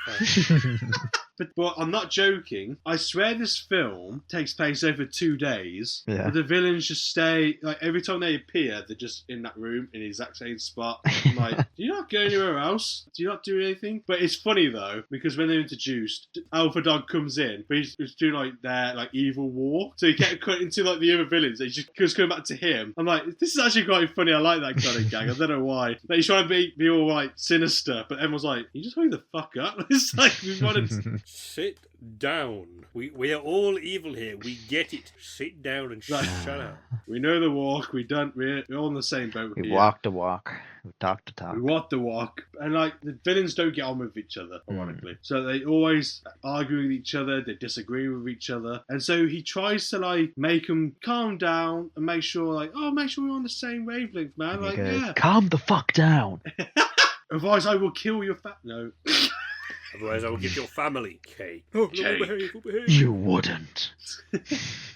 But I'm not joking. I swear this film takes place over 2 days. Yeah. But the villains just stay, like, every time they appear, they're just in that room in the exact same spot. I'm like, do you not go anywhere else? Do you not do anything? But it's funny, though, because when they're introduced, Alpha Dog comes in, but he's doing, like, their, like, evil war. So he get cut into, like, the other villains. They just coming back to him. I'm like, this is actually quite funny. I like that kind of gang. I don't know why. Like, he's trying to be all, like, sinister, but everyone's like, you just hurry the fuck up. It's like, we wanted to... Sit down. We are all evil here. We get it. Sit down and Right. shut up. We know the walk. We're all on the same boat. We here. walk the walk. We talk the talk. We walk the walk. And like the villains don't get on with each other, ironically. So they always argue with each other, they disagree with each other. And so he tries to like make them calm down and make sure we're on the same wavelength, man. And he Like, goes, yeah. calm the fuck down. Otherwise I will kill your no. Otherwise, I will give your family cake. Oh, Cake. we'll behave. You wouldn't.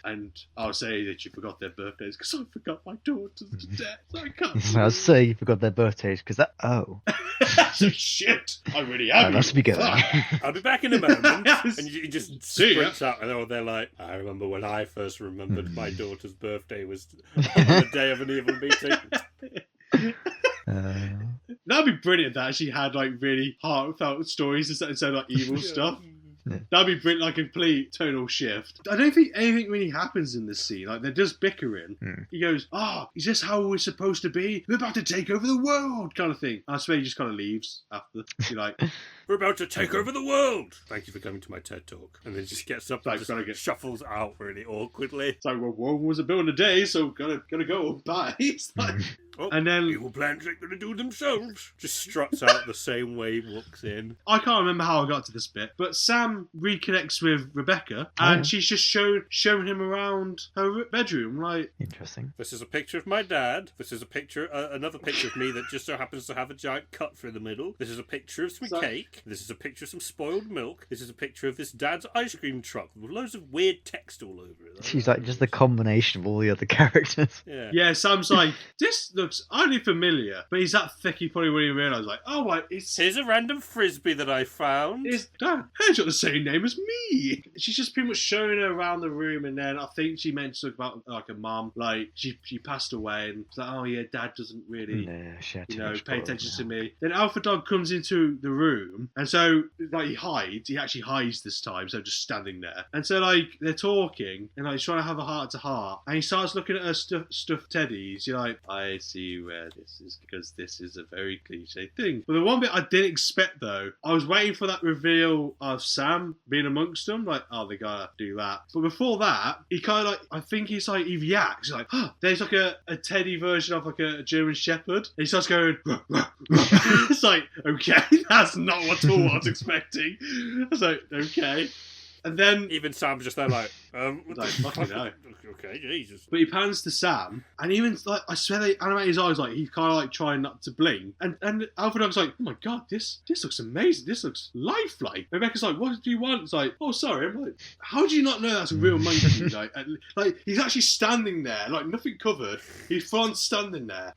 And I'll say that you forgot their birthdays because I forgot my daughter's death. I can't. I was saying you forgot their birthdays because that. Oh. So shit. I really am. Let's be going. I'll be back in a moment. Yes. And you just See ya. sprints out, and they're like, I remember when I first remembered my daughter's birthday was on the day of an evil meeting. That'd be brilliant. That she had like really heartfelt stories instead of like evil stuff. Yeah. That'd be brilliant, like a complete tonal shift. I don't think anything really happens in this scene. Like they're just bickering. He goes, is this how we're supposed to be? We're about to take over the world, kind of thing. I swear he just kind of leaves after. You're like, We're about to take over the world. Thank you for coming to my TED Talk. And then just gets up and Like, just gotta get- shuffles out really awkwardly. it's like, well, Rome was built in a day, so gotta go. Bye. It's like, Oh, and then evil plans ain't gonna do themselves. Just struts out the same way he walks in. I can't remember how I got to this bit, but Sam reconnects with Rebecca, and she's just showing him around her bedroom. Like, Interesting. This is a picture of my dad. This is a picture, another picture of me that just so happens to have a giant cut through the middle. This is a picture of some So- cake. This is a picture of some spoiled milk. This is a picture of this dad's ice cream truck with loads of weird text all over it. She's like just the combination of all the other characters. Yeah. Sam's like, this looks oddly familiar, but he's that thick he probably wouldn't even realise, like, oh, right, Here's a random frisbee that I found. Dad, he's got the same name as me. She's just pretty much showing her around the room, and then I think she mentioned about like a mum, like she passed away, and it's like, oh yeah, Dad doesn't really, Yeah, she had you too know, much pay blood attention now. to me. Then Alpha Dog comes into the room, and so like he hides. He actually hides this time, so just standing there. And so like they're talking, and like he's trying to have a heart to heart, and he starts looking at her stuffed teddies. You're like, I see where this is, because this is a very cliche thing. But the one bit I didn't expect though, I was waiting for that reveal of Sam being amongst them, like, oh, they gotta do that. But before that, he kind of like, I think he's like, he reacts, he's like, there's like a teddy version of like a German Shepherd. And he starts going, ruh, ruh, ruh. It's like, okay, that's not what I was expecting. I was like, okay. And then, Even Sam's just there like, what Like, the fucking fuck? hell. Okay, Jesus. but he pans to Sam, and even like I swear they animate his eyes like he's kind of like trying not to blink. And Alpha Dog's like, oh my god, this looks amazing. This looks lifelike. Rebecca's like, what do you want? It's like, oh sorry. I'm like, how do you not know that's a real monkey? like he's actually standing there, like nothing covered. He's full on standing there.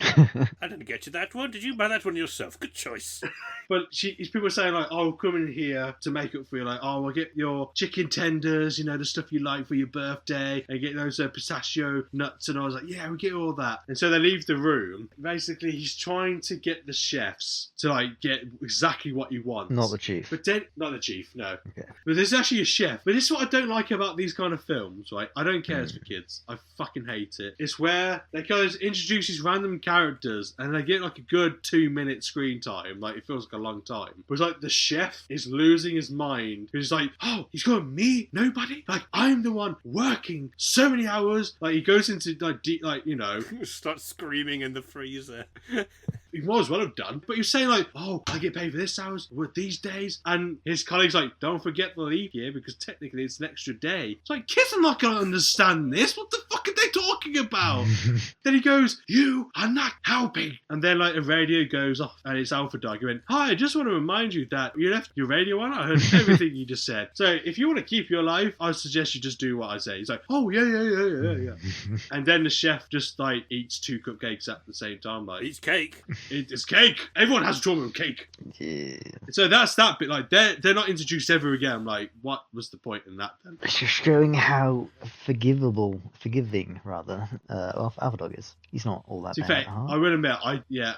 I didn't get you that one. Did you buy that one yourself? Good choice. But he's people saying like, oh, come in here to make up for you. Like, oh, I'll get your chicken tenders, you know, the stuff you like for your birthday, and get those pistachio nuts. And I was like, yeah, we get all that. And so they leave the room. Basically, he's trying to get the chefs to like get exactly what he wants. Not the chief. But then, not the chief, no. Okay. But there's actually a chef. But this is what I don't like about these kind of films, right? I don't care it's for kids. I fucking hate it. It's where they kind of introduce these random characters and they get like a good 2-minute screen time. Like it feels like a long time. But it's like the chef is losing his mind. He's like, oh, he's got me? Nobody? Like I'm the one working so many hours. Like he goes into like deep, like, you know. Start screaming in the freezer. he might as well have done. But he was saying like, oh, I get paid for this hours, work these days. And his colleague's like, don't forget the leap year because technically it's an extra day. It's like, kids are not going to understand this. What the fuck are they talking about? Then he goes, you are not helping. And then like a radio goes off and it's Alpha Dog. He went, hi, I just want to remind you that you left your radio on. I heard everything you just said. So if you want to keep your life, I suggest you just do what I say. He's like, oh, yeah. And then the chef just like eats 2 cupcakes at the same time. Like, Eats cake. it's cake. Everyone has trauma with cake. Yeah. So that's that bit. Like they're not introduced ever again. Like, what was the point in that then? It's just showing how forgiving rather, Alpha Dog is. He's not all that To be bad fair, at heart. I will admit,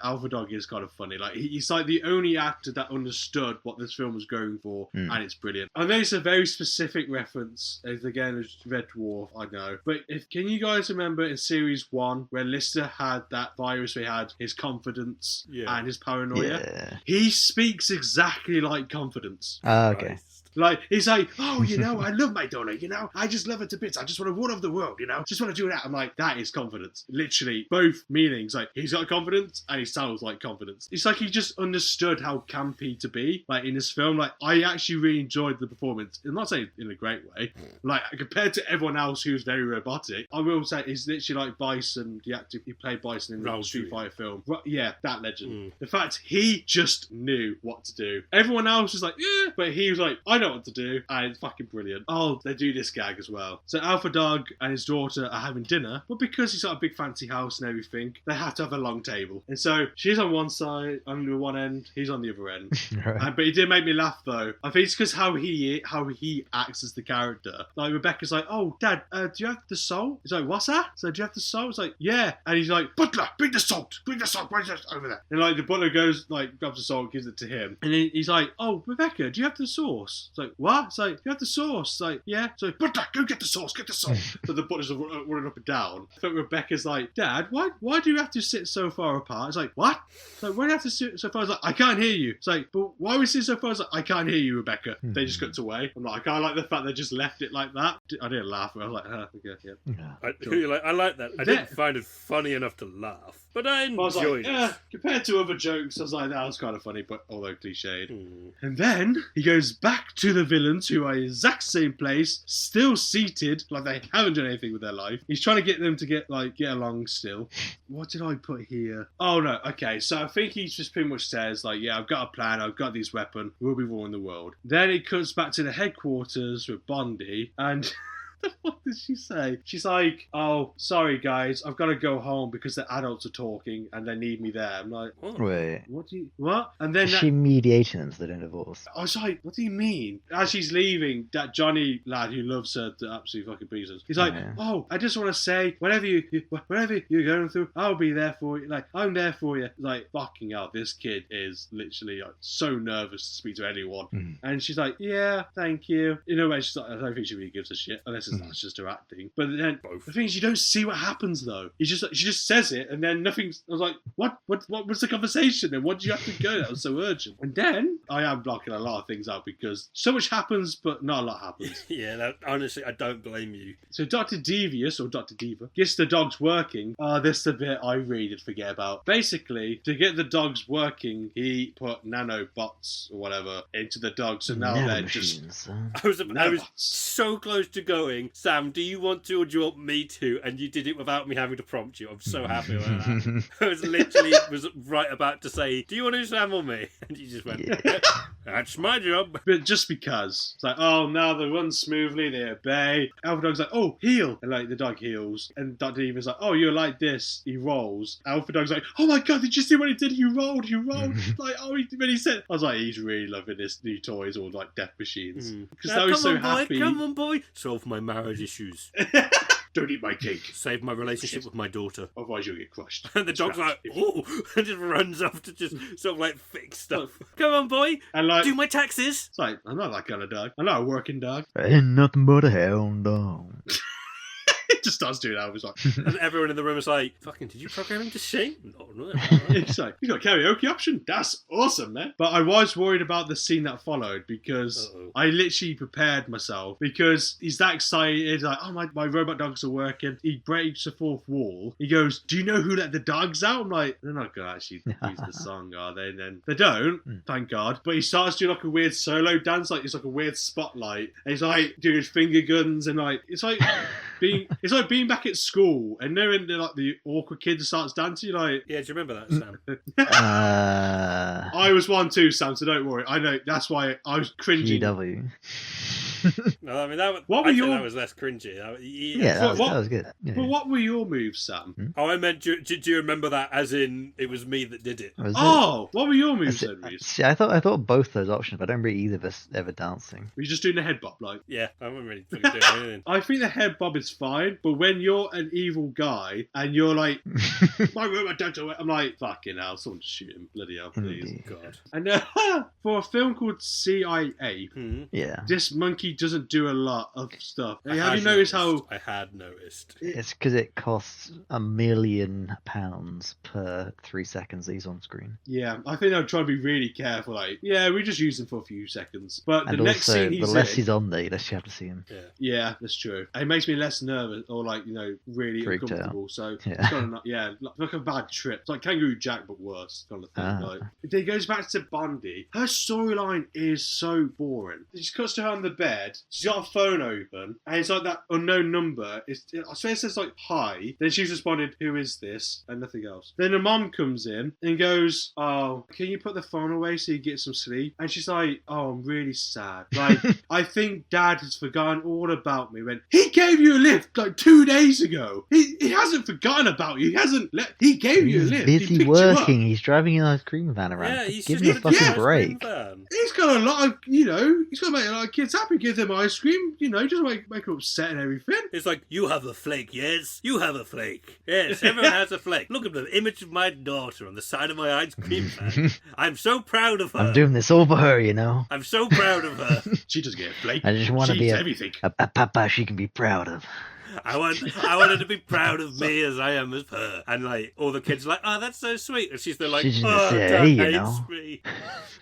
Alpha Dog is kind of funny. Like he's like the only actor that understood what this film was going for, and it's brilliant. I know it's a very specific reference. As again, as Red Dwarf, I know. But can you guys remember in series 1 where Lister had that virus? Where he had his confidence and his paranoia. Yeah. He speaks exactly like confidence. Okay. Christ. Like, he's like, oh, I love my daughter, I just love her to bits. I just want to run over the world, just want to do that. I'm like, that is confidence. Literally, both meanings. Like, he's got confidence and he sounds like confidence. It's like he just understood how campy to be, like, in this film. Like, I actually really enjoyed the performance. I'm not saying in a great way. Like, compared to everyone else who's very robotic, I will say it's literally like Bison, the actor who played Bison in the Rosie. Street Fighter film. Yeah, that legend. The fact he just knew what to do. Everyone else was like, yeah, but he was like, I know what to do, and it's fucking brilliant. Oh, they do this gag as well. So Alpha Dog and his daughter are having dinner, but because he's got a big fancy house and everything, they have to have a long table. And so she's on one side, on one end, he's on the other end. Right. But he did make me laugh though. I think it's because how he acts as the character. Like Rebecca's like, oh, Dad, do you have the salt? He's like, what's that? So do you have the salt? It's like, yeah. And he's like, butler, bring the salt, where's it over there? And like the butler goes, like, grabs the salt, gives it to him. And then he's like, oh, Rebecca, do you have the sauce? It's like, what? It's like, you have the sauce? It's like, yeah. So butler, go get the sauce. So the butler's running up and down. I think Rebecca's like, Dad, why do you have to sit so far apart? It's like, what? It's like, why do you have to sit so far? It's like, I can't hear you. It's like, but why are we sitting so far? It's like, I can't hear you, Rebecca. They just cut away. I'm like, I kind of like the fact they just left it like that. I didn't laugh. I was like, okay, yeah. I like that. I didn't find it funny enough to laugh, but I I was like, enjoyed it. compared to other jokes, I was like, that was kind of funny, but although cliched. And then he goes back to the villains who are in the exact same place, still seated, like they haven't done anything with their life. He's trying to get them to get along still. What did I put here? Oh no, okay, so I think he just pretty much says, like, yeah, I've got a plan, I've got this weapon, we'll be ruling the world. Then it cuts back to the headquarters with Bondi, and what did she say? She's like, oh, sorry guys, I've got to go home because the adults are talking and they need me there. I'm like, Wait. what? And then Is she mediating them so they don't divorce? I was like, what do you mean? As she's leaving, that Johnny lad who loves her to absolute fucking pieces, he's like, oh, I just want to say, whatever you're going through, I'll be there for you. Like, I'm there for you. Like, fucking hell, this kid is literally like, so nervous to speak to anyone. And she's like, yeah, thank you. In a way, she's like, I don't think she really gives a shit, unless that's just her acting. But then the thing is, you don't see what happens though. She just says it, and then nothing's. I was like, what was the conversation? And what do you have to go? That was so urgent. And then I am blocking a lot of things out because so much happens, but not a lot happens. Yeah, honestly, I don't blame you. So Dr. Devious, or Dr. Diva, gets the dogs working. This is the bit I really did forget about. Basically, to get the dogs working, he put nanobots or whatever into the dogs, so now they're just. I was so close to going, Sam, do you want to or do you want me to? And you did it without me having to prompt you. I'm so happy with that. I was right about to say, do you want to, Sam, or me? And you just went, that's my job. But just because. It's like, oh, now they run smoothly, they obey. Alpha Dog's like, oh, heal. And like, the dog heals. And Dr. Eva's like, oh, you're like this. He rolls. Alpha Dog's like, oh my God, did you see what he did? He rolled. Like, oh, when he said, I was like, he's really loving this new toys or like death machines. Because I was so happy. Come on, boy. Solve my marriage issues. Don't eat my cake. Save my relationship with my daughter. Otherwise you'll get crushed. And the dog's like, oh, and just runs off to just sort of like fix stuff. Come on, boy. And like, do my taxes. It's like, I'm not that kind of dog. I'm not a working dog. Ain't nothing but a hound dog. just starts doing that. I was like, And everyone in the room is like, fucking, did you program him to sing? No. it's like, you got a karaoke option? That's awesome, man. But I was worried about the scene that followed because I literally prepared myself because he's that excited. Like, oh, my robot dogs are working. He breaks the fourth wall. He goes, do you know who let the dogs out? I'm like, they're not going to actually use the song, are they? And then they don't, thank God. But he starts doing like a weird solo dance, like it's like a weird spotlight. And he's like doing his finger guns and like, it's like being back at school and knowing like the awkward kid that starts dancing. You're like, Yeah, do you remember that, Sam? I was one too, Sam, so don't worry. I know, that's why I was cringing. GW. No, I mean, that was less cringy. That was good. Yeah. But what were your moves, Sam? Oh, I meant, do you remember that as in it was me that did it? What were your moves then, Rhys? See, I thought both those options, but I don't remember either of us ever dancing. Were you just doing the head bob, like? Yeah, I wasn't really doing anything. I think the head bob is fine, but when you're an evil guy and you're like, my robot dogs are, I'm like, fucking hell, someone shoot him, bloody hell, please. Indeed. God. And for a film called C.I.Ape, Yeah. this monkey doesn't do a lot of stuff. Have you noticed how... I had noticed. It's because it costs £1 million per 3 seconds that he's on screen. Yeah, I think they'll try to be really careful. Like, yeah, we just use him for a few seconds. But And the next also, scene the less he's on there, the less you have to see him. Yeah, that's true. It makes me less nervous or like, really Freaked uncomfortable. So Yeah. it's kind of like a bad trip. It's like Kangaroo Jack, but worse kind of thing. Like, it goes back to Bondi. Her storyline is so boring. She cuts to her on the bed. She's got a phone open, and it's like that unknown number. I swear it says like hi. Then she's responded, "Who is this?" and nothing else. Then the mom comes in and goes, "Oh, can you put the phone away so you get some sleep?" And she's like, "Oh, I'm really sad. Like, I think Dad has forgotten all about me. When he gave you a lift like 2 days ago, he hasn't forgotten about you. He gave you a lift. He's He busy picked you up. working. He's driving an ice cream van around. Yeah, he's Give just me a got fucking break. He's got a lot of, he's got to make a lot of kids happy, give them ice cream, just make them upset and everything. It's like, you have a flake, yes? You have a flake. Yes, everyone has a flake. Look at the image of my daughter on the side of my ice cream van. I'm so proud of her. I'm doing this all for her, I'm so proud of her. She doesn't get a flake. I just want to She be eats a everything. a papa she can be proud of. I want her to be proud of me as I am of her. And like all the kids are like, oh, that's so sweet. And she's there like, She's just oh, say, Dad hey, hates me.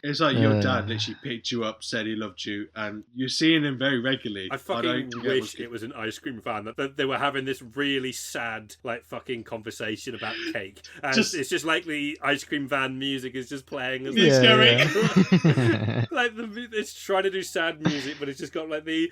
It's like your dad literally picked you up, said he loved you, and you're seeing him very regularly. I fucking wish it was an ice cream van that they were having this really sad, like, fucking conversation about cake. And it's just like the ice cream van music is just playing as It's going. like it's trying to do sad music, but it's just got like the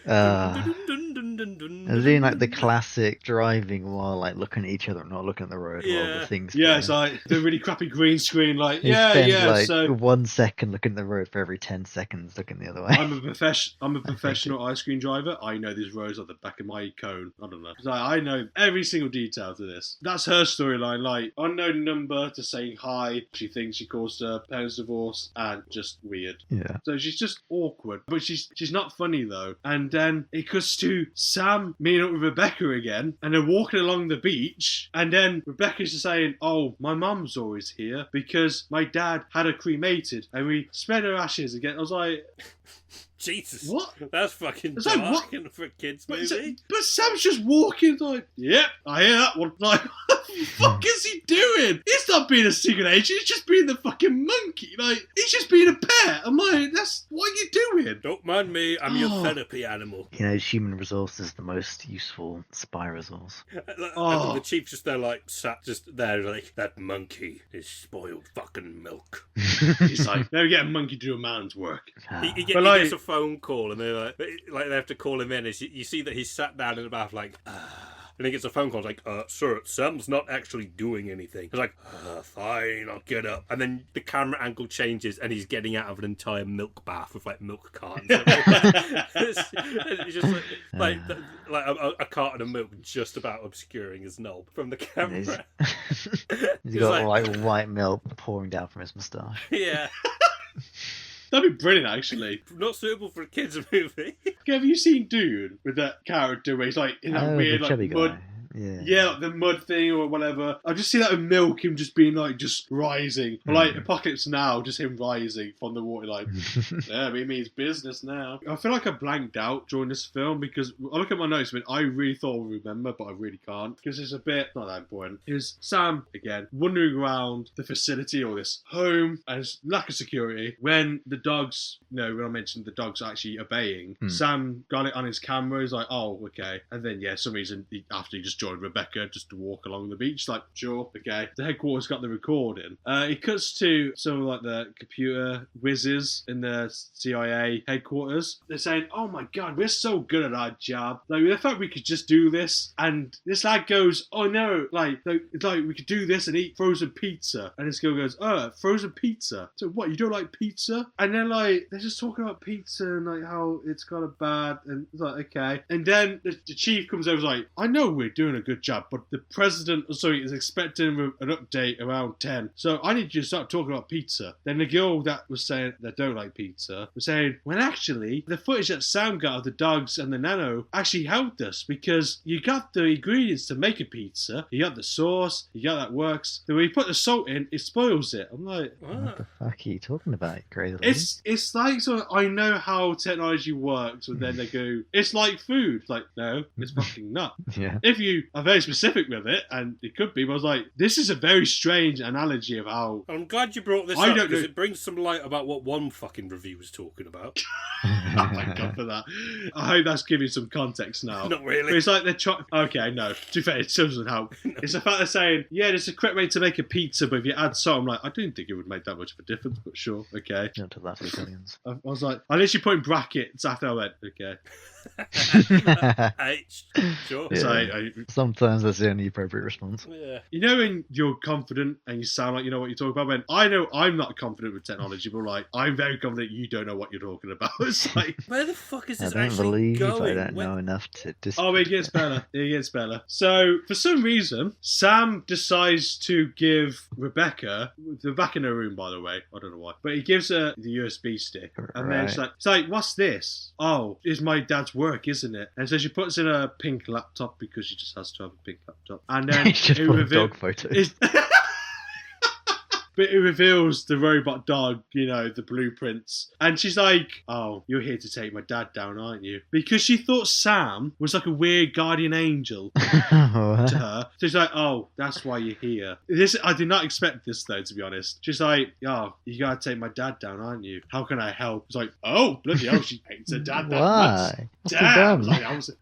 It's doing like the classic driving while like looking at each other and not looking at the road while the things Yeah, play. it's like the really crappy green screen, like, You spend, like, so 1 second looking at the road for every 10 seconds looking the other way. I'm a professional ice cream driver. I know these roads like the back of my cone. I don't know. It's like, I know every single detail to this. That's her storyline. Like, unknown number to saying hi. She thinks she caused her parents' divorce, and just weird. Yeah. So she's just awkward, but she's not funny though. And then it cuts to Sam meeting up with Rebecca again, and they're walking along the beach, and then Rebecca's just saying, "Oh, my mum's always here because my dad had her cremated, and we spread her ashes again." I was like, Jesus. What? That's fucking It's dark like, for a kid's But, movie. but Sam's just walking like, "Yep, I hear that one." Like, what the fuck is he doing? He's not being a secret agent. He's just being the fucking monkey. Like, he's just being a pet. I'm like, that's what are you doing? Don't mind me. I'm your therapy animal. Human resource is the most useful spy resource. And the chief's just there, like, sat just there, like, that monkey is spoiled fucking milk. He's like, never get a monkey to do a man's work. He gets a phone call, and they're like they have to call him in. And you see that he's sat down in the bath, like, and he gets a phone call. It's like, sir, Sam's not actually doing anything. He's like, fine, I'll get up. And then the camera angle changes, and he's getting out of an entire milk bath with like milk cartons. It's just like a carton of milk just about obscuring his knob from the camera. He's got like white milk pouring down from his moustache. Yeah. That'd be brilliant, actually. Not suitable for a kids' movie. Have you seen Dune with that character where he's like in that weird the chubby like mud? guy. Yeah. like the mud thing or whatever. I just see that with Milk, him just being like, just rising. Or like Apocalypse Now, just him rising from the water, like, yeah, it means business now. I feel like I blanked out during this film because I look at my notes, I really thought I would remember, but I really can't because it's a bit not that important. Is Sam, again, wandering around the facility or this home and it's lack of security. When the dogs, when I mentioned the dogs actually obeying, Sam got it on his camera. He's like, oh, okay. And then, some reason, after he just joined Rebecca just to walk along the beach, like, sure, okay. The headquarters got the recording. He cuts to some of like the computer whizzes in the CIA headquarters. They're saying, oh my God, we're so good at our job. Like, we thought we could just do this. And this lad goes, oh no, like we could do this and eat frozen pizza. And this girl goes, oh, frozen pizza. So what, you don't like pizza? And then like, they're just talking about pizza and like how it's kind of bad. And it's like, okay. And then the chief comes over and is like, I know we're doing a good job, but the president, is expecting an update around 10. So I need you to start talking about pizza. Then the girl that was saying they don't like pizza was saying, well, actually, the footage that Sam got of the dogs and the nano actually helped us because you got the ingredients to make a pizza. You got the sauce. You got that works. Then when you put the salt in, it spoils it. I'm like, what the fuck are you talking about, crazy? It's like, so I know how technology works, and then they go, it's like food. It's like, no, it's fucking not. Yeah. If you are very specific with it, and it could be, but I was like, this is a very strange analogy of how... I'm glad you brought this up because it brings some light about what one fucking review was talking about. Oh my God for that. I hope that's giving some context now. Not really. But it's like they're trying... Okay, no. To be fair, it still doesn't help. It's the fact they're saying, yeah, there's a correct way to make a pizza, but if you add salt, I'm like, I didn't think it would make that much of a difference, but sure, okay. Not to that to billions. I was like, I literally put in brackets after I went, okay. Sure. Yeah. So Sometimes that's the only appropriate response. Yeah. you know when you're confident and you sound like you know what you're talking about? When I know I'm not confident with technology, but like, I'm very confident you don't know what you're talking about. It's like... Where the fuck is I this don't actually believe going? I don't know enough to disagree. Oh, it gets better. It gets better. So, for some reason, Sam decides to give Rebecca, they're back in her room, by the way, I don't know why, but he gives her the USB stick. And then it's like, what's this? Oh, it's my dad's work, isn't it? And so she puts in a pink laptop because she just has to have a pink laptop. And then just put a dog photo. But it reveals the robot dog, you know, the blueprints. And she's like, oh, you're here to take my dad down, aren't you? Because she thought Sam was like a weird guardian angel to her. So she's like, oh, that's why you're here. I did not expect this, though, to be honest. She's like, oh, you gotta take my dad down, aren't you? How can I help? It's like, oh, bloody hell, she hates her dad that much. Why? Damn.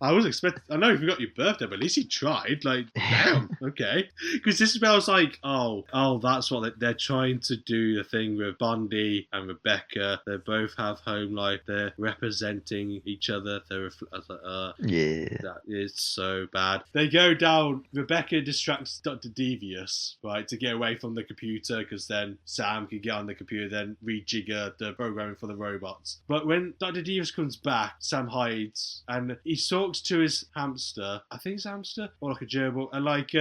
I was expecting... I know you forgot your birthday, but at least he tried. Like, damn, okay. Because this is where I was like, oh, that's what they're trying to do, the thing with Bondi and Rebecca. They both have home life. They're representing each other. I was like, yeah. That is so bad. They go down. Rebecca distracts Dr. Devious, right, to get away from the computer because then Sam can get on the computer, then rejigger the programming for the robots. But when Dr. Devious comes back, Sam hides and he talks to his hamster. I think it's a hamster or like a gerbil. And like,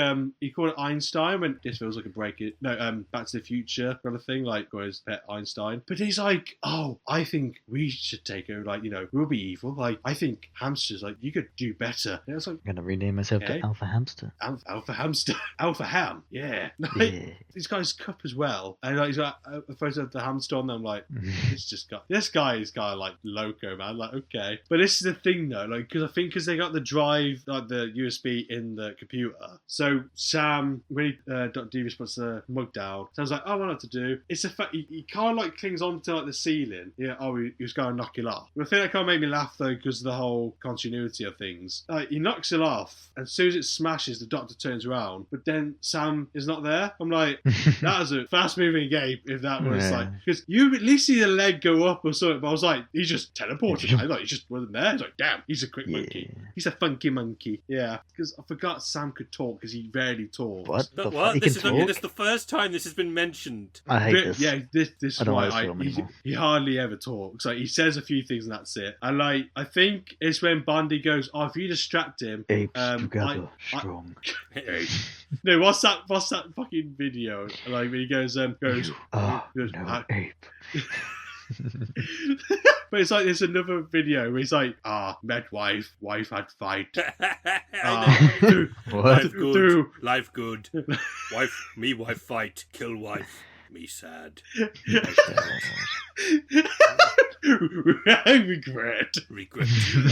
he called it Einstein when this feels like a break it. No, Back to the Future kind of thing, like, or his pet Einstein. But he's like, oh, I think we should take over, like, you know, we'll be evil. Like, I think hamsters, like, you could do better. And I was like, I'm gonna rename myself to Alpha Hamster. Alpha Hamster. Alpha Ham. Yeah. Like, Yeah. This guy's cup as well. And like, he's got a photo of the hamster on there. I'm like, this guy is kind of like loco, man. Like, okay. But this is the thing though, like, because they got the drive, like the USB in the computer. So Sam, when Dr. Devious puts the mug down, Sam's like, oh, I don't know what to do. It's the fact he kind of like clings onto like the ceiling. Yeah, he was going to knock it off. But I think that kind of made me laugh though because of the whole continuity of things. He knocks it off, and as soon as it smashes, the doctor turns around. But then Sam is not there. I'm like, that was a fast moving game. If that was like, because you at least see the leg go up or something. But I was like, he just teleported. Like, he just wasn't there. I was like, damn, he's a quick monkey. He's a funky monkey. Yeah, because I forgot Sam could talk because he rarely talks. What? This is the first time this has been mentioned. I hate this. Yeah, this is why he hardly ever talks. Like, he says a few things and that's it. And like, I think it's when Bondi goes, oh, if you distract him, apes together, strong. No, what's that fucking video? Like when he goes, no, ape. But it's like there's another video where he's like, met wife had fight. Life good, Through. life good. Wife fight, kill wife. Me sad. I regret.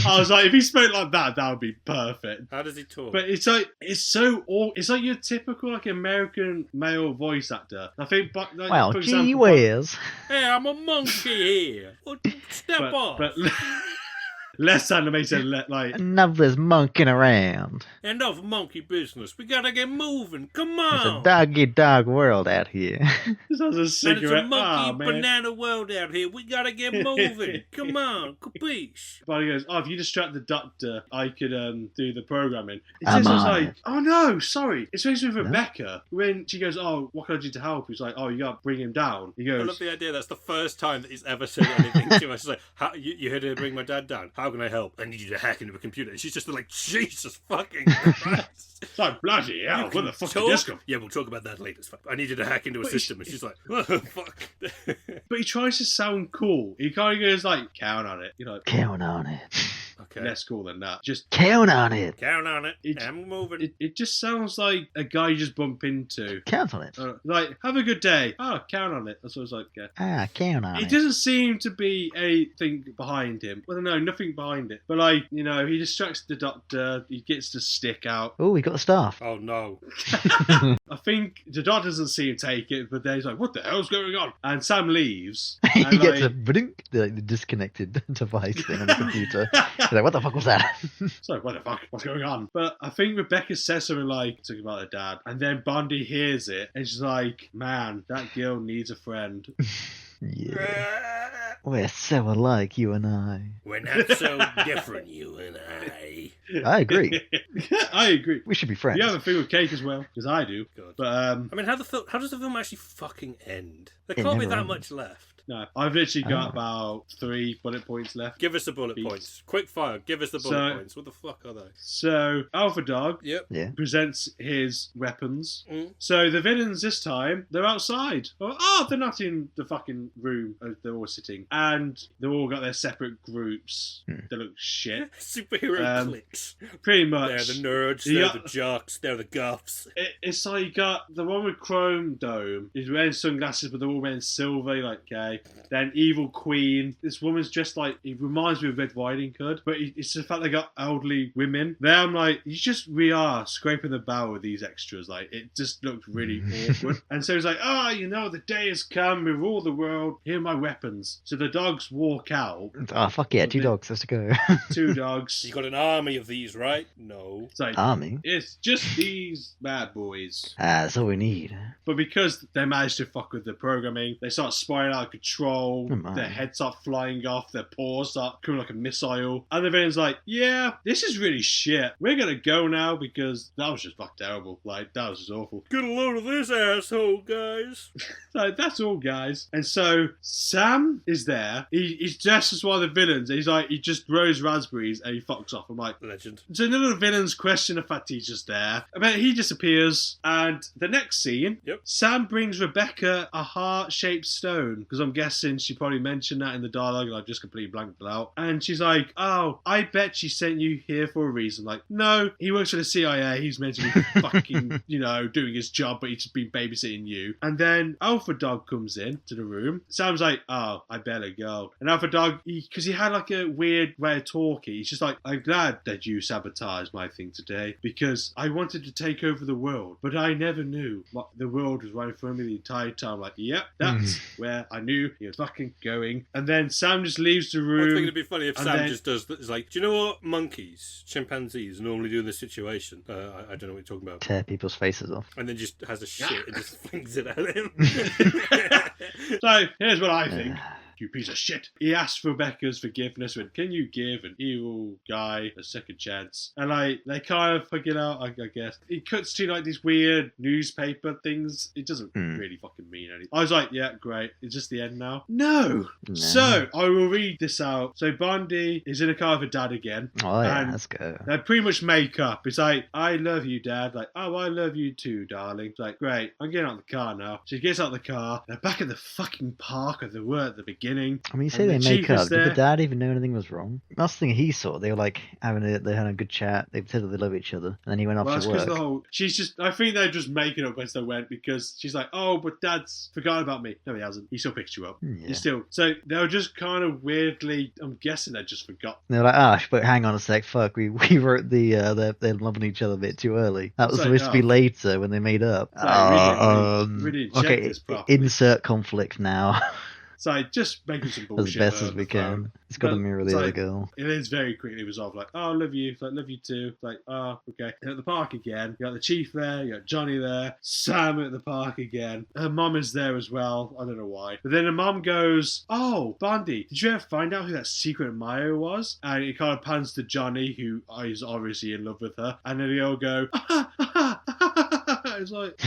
I was like, if he spoke like that would be perfect. How does he talk? But it's like it's like your typical like American male voice actor. I think, but like, Wow, for gee example, whiz. Hey, I'm a monkey here. Step off. but less animated, like Enough of this monkeying around. Enough monkey business. We gotta get moving. Come It's a on. dog-eat-dog world out here. this has a Man, it's cigarette. a monkey Man. banana world out here. We gotta get moving. Come on, capiche. But he goes, if you distract the doctor, I could do the programming. It's I'm just I was on like, it. oh no, sorry. It's basically with Rebecca. When she goes, what can I do to help? He's like, you gotta bring him down. He I goes, love the idea that's the first time that he's ever said anything to us. He's like, you here to bring my dad down? How can I help? I need you to hack into a computer. And she's just like, Jesus fucking Christ. it's like, bloody hell, where the fuck did Talk? this come? Yeah, we'll talk about that later. It's fine. I need you to hack into a system. And she's like, oh, fuck. But he tries to sound cool. He kind of goes like, count on it. You know, Count on it. Okay. less cool than that. Just Count on it. Count on it. I'm moving. it just sounds like a guy you just bump into. Count on it. Like, have a good day. Count on it. That's what I was like, yeah. Count on It it. doesn't seem to be anything behind him. Well, no, nothing behind it. But like, he distracts the doctor. He gets the stick out. Oh, we got the staff. Oh, no. I think the doctor doesn't see him take it, but then he's like, what the hell's going on? And Sam leaves. He and, gets like, a blink, the disconnected device thing on the computer. He's like, what the fuck was that? So, what the fuck? What's going on? But I think Rebecca says something like, talking about her dad. And then Bondi hears it. And she's like, man, that girl needs a friend. Yeah. We're so alike, you and I. We're not so different, you and I. I agree. I agree. We should be friends. You have a thing with cake as well, because I do. God. But, I mean, how does the film actually fucking end? There It can't be never that ends. much left. no, I've literally got Oh. about 3 bullet points left. Give us the bullet Beats. points. Quick fire. Give us the bullet So- points. What the fuck are they? So, Alpha Dog Yep. Yeah. presents his weapons. Mm. So the villains this time, they're outside. They're not in the fucking room as they're all sitting. And they've all got their separate groups. They look shit. Superhero cliques. Pretty much. They're the nerds. You They're got- the jocks. They're the guffs. It's like you got the one with Chrome Dome. He's wearing sunglasses, but they're all wearing silver. You're like, okay. Then Evil Queen. This woman's just like, it reminds me of Red Riding Hood, but it's the fact they got elderly women. There I'm like, we are scraping the barrel with these extras. Like, it just looked really awkward. And so it's like, the day has come. We rule the world. Here are my weapons. So the dogs walk out. Oh, fuck yeah, 2 Okay. dogs, let's go. 2 dogs. You got an army of these, right? No. It's like, Army? it's just these bad boys. That's all we need. But because they managed to fuck with the programming, they start spiraling out of control. Oh, my. Their heads start flying off. Their paws start coming like a missile. And the villain's like, yeah, this is really shit. We're going to go now because that was just fucking terrible. Like, that was just awful. Get a load of this asshole, guys. Like, that's all, guys. And so Sam is there. He's dressed as one of the villains. And he's like, he just throws raspberries and he fucks off. I'm like, Legend. so none of the villains question the fact he's just there. But he disappears, and the next scene, Yep. Sam brings Rebecca a heart-shaped stone, because I'm guessing she probably mentioned that in the dialogue, and I've just completely blanked it out. And she's like, oh, I bet she sent you here for a reason. Like, no, he works for the CIA. He's meant to be fucking, doing his job, but he's just been babysitting you. And then Alpha Dog comes in to the room. Sam's like, oh, I better go. And Alpha Dog, because he had like a weird way of talking, he's just like, I'm glad that you sabotaged my thing today, because I wanted to take over the world, but I never knew what the world was right in front of me the entire time. Like, yep, that's where I knew he was fucking going. And then Sam just leaves the I room. think it'd be funny if and Sam then- just does. It's like, do you know what monkeys, chimpanzees normally do in this situation? I don't know what you're talking about. Tear people's faces off. And then just has a shit and just flings it at him. So here's what I think. You piece of shit. He asked Rebecca's forgiveness when, can you give an evil guy a second chance? And they kind of figure it out, I guess. It cuts to like these weird newspaper things. It doesn't really fucking mean anything. I was like, yeah, great. It's just the end now. No. So I will read this out. So Bondi is in a car with her dad again. Oh yeah, And let's go. they pretty much make up. It's like, I love you, Dad. Like, oh, I love you too, darling. It's like, great, I'm getting out of the car now. She gets out of the car. They're back at the fucking park that they were at the beginning. beginning. I mean, you say And they the make chief is up. Did there. the dad even know anything was wrong? Last thing he saw, they were like they had a good chat. They said that they love each other, and then he went off Well, that's to because work. the whole. I think they're just making up as they went because she's like, oh, but Dad's forgotten about me. No, he hasn't. He still picked you up. Yeah. He's still. So they were just kind of weirdly. I'm guessing they just forgot. They were like, but hang on a sec, fuck, we wrote they're loving each other a bit too early. That was It's supposed like, to be later when they made up. It's like, we didn't check okay, this properly. insert conflict now. So just making some bullshit. As best as on we the phone. can. It's got to But mirror it's the other like- girl. It is very quickly resolved, like, oh, I love you. It's like, love you too. It's like, oh, okay. And at the park again. You got the chief there, you got Johnny there, Sam at the park again. Her mum is there as well. I don't know why. But then her mum goes, oh, Bondi, did you ever find out who that secret admirer was? And it kind of pans to Johnny, who is obviously in love with her. And then they all go, it's like,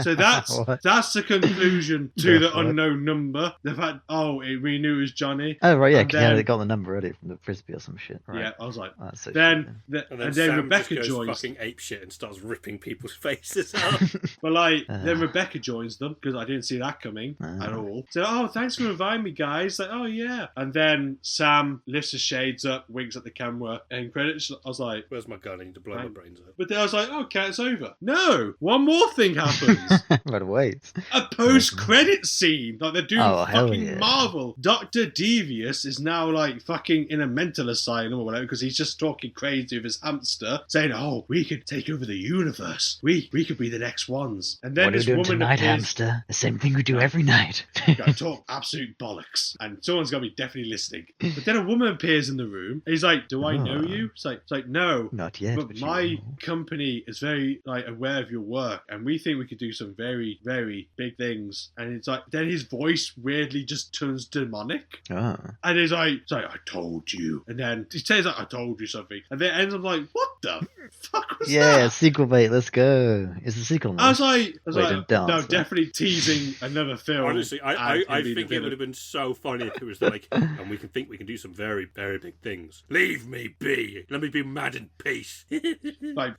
so that's What? that's the conclusion to the What? unknown number. The fact, we knew it was Johnny. Oh, right, yeah, And because then- they got the number ready from the frisbee or some shit. Right. Yeah, I was like, That's so then And then, and then Sam Rebecca just goes joins. fucking ape shit and starts ripping people's faces off. But like, Uh. then Rebecca joins them because I didn't see that coming at all. So, oh, thanks for inviting me, guys. Like, oh yeah. And then Sam lifts his shades up, winks at the camera, and credits. I was like, Where's my gun? I need to blow my Right. brains out. but then I was like, okay, it's over. No, one more thing happens. But wait. A post-credit scene, like they're doing Oh, hell fucking yeah. Marvel. Dr. Devious is now like fucking in a mental asylum or whatever because he's just talking crazy with his hamster, saying, "Oh, we could take over the universe. We could be the next ones." And then What are you this doing woman tonight, appears. hamster? The same thing we do every night. Gotta talk absolute bollocks, and someone's gotta be definitely listening. But then a woman appears in the room. And he's like, "Do I know you?" It's like, "No." Not yet. But you my will. company is very like aware of your work, and we think we could do some very, very big things. And it's like then his voice weirdly just turns demonic, Oh. and he's like, "I told you," and then he says like, "I told you something," and then it ends up like, "What the fuck was Yeah, that?" sequel bait, let's go. It's a sequel now. I was like, Wait, don't dance, no, right? definitely teasing another film. Honestly, I and him being think the it would villain. have been so funny if it was like, and we can do some very, very big things. Leave me be. Let me be mad in peace. Like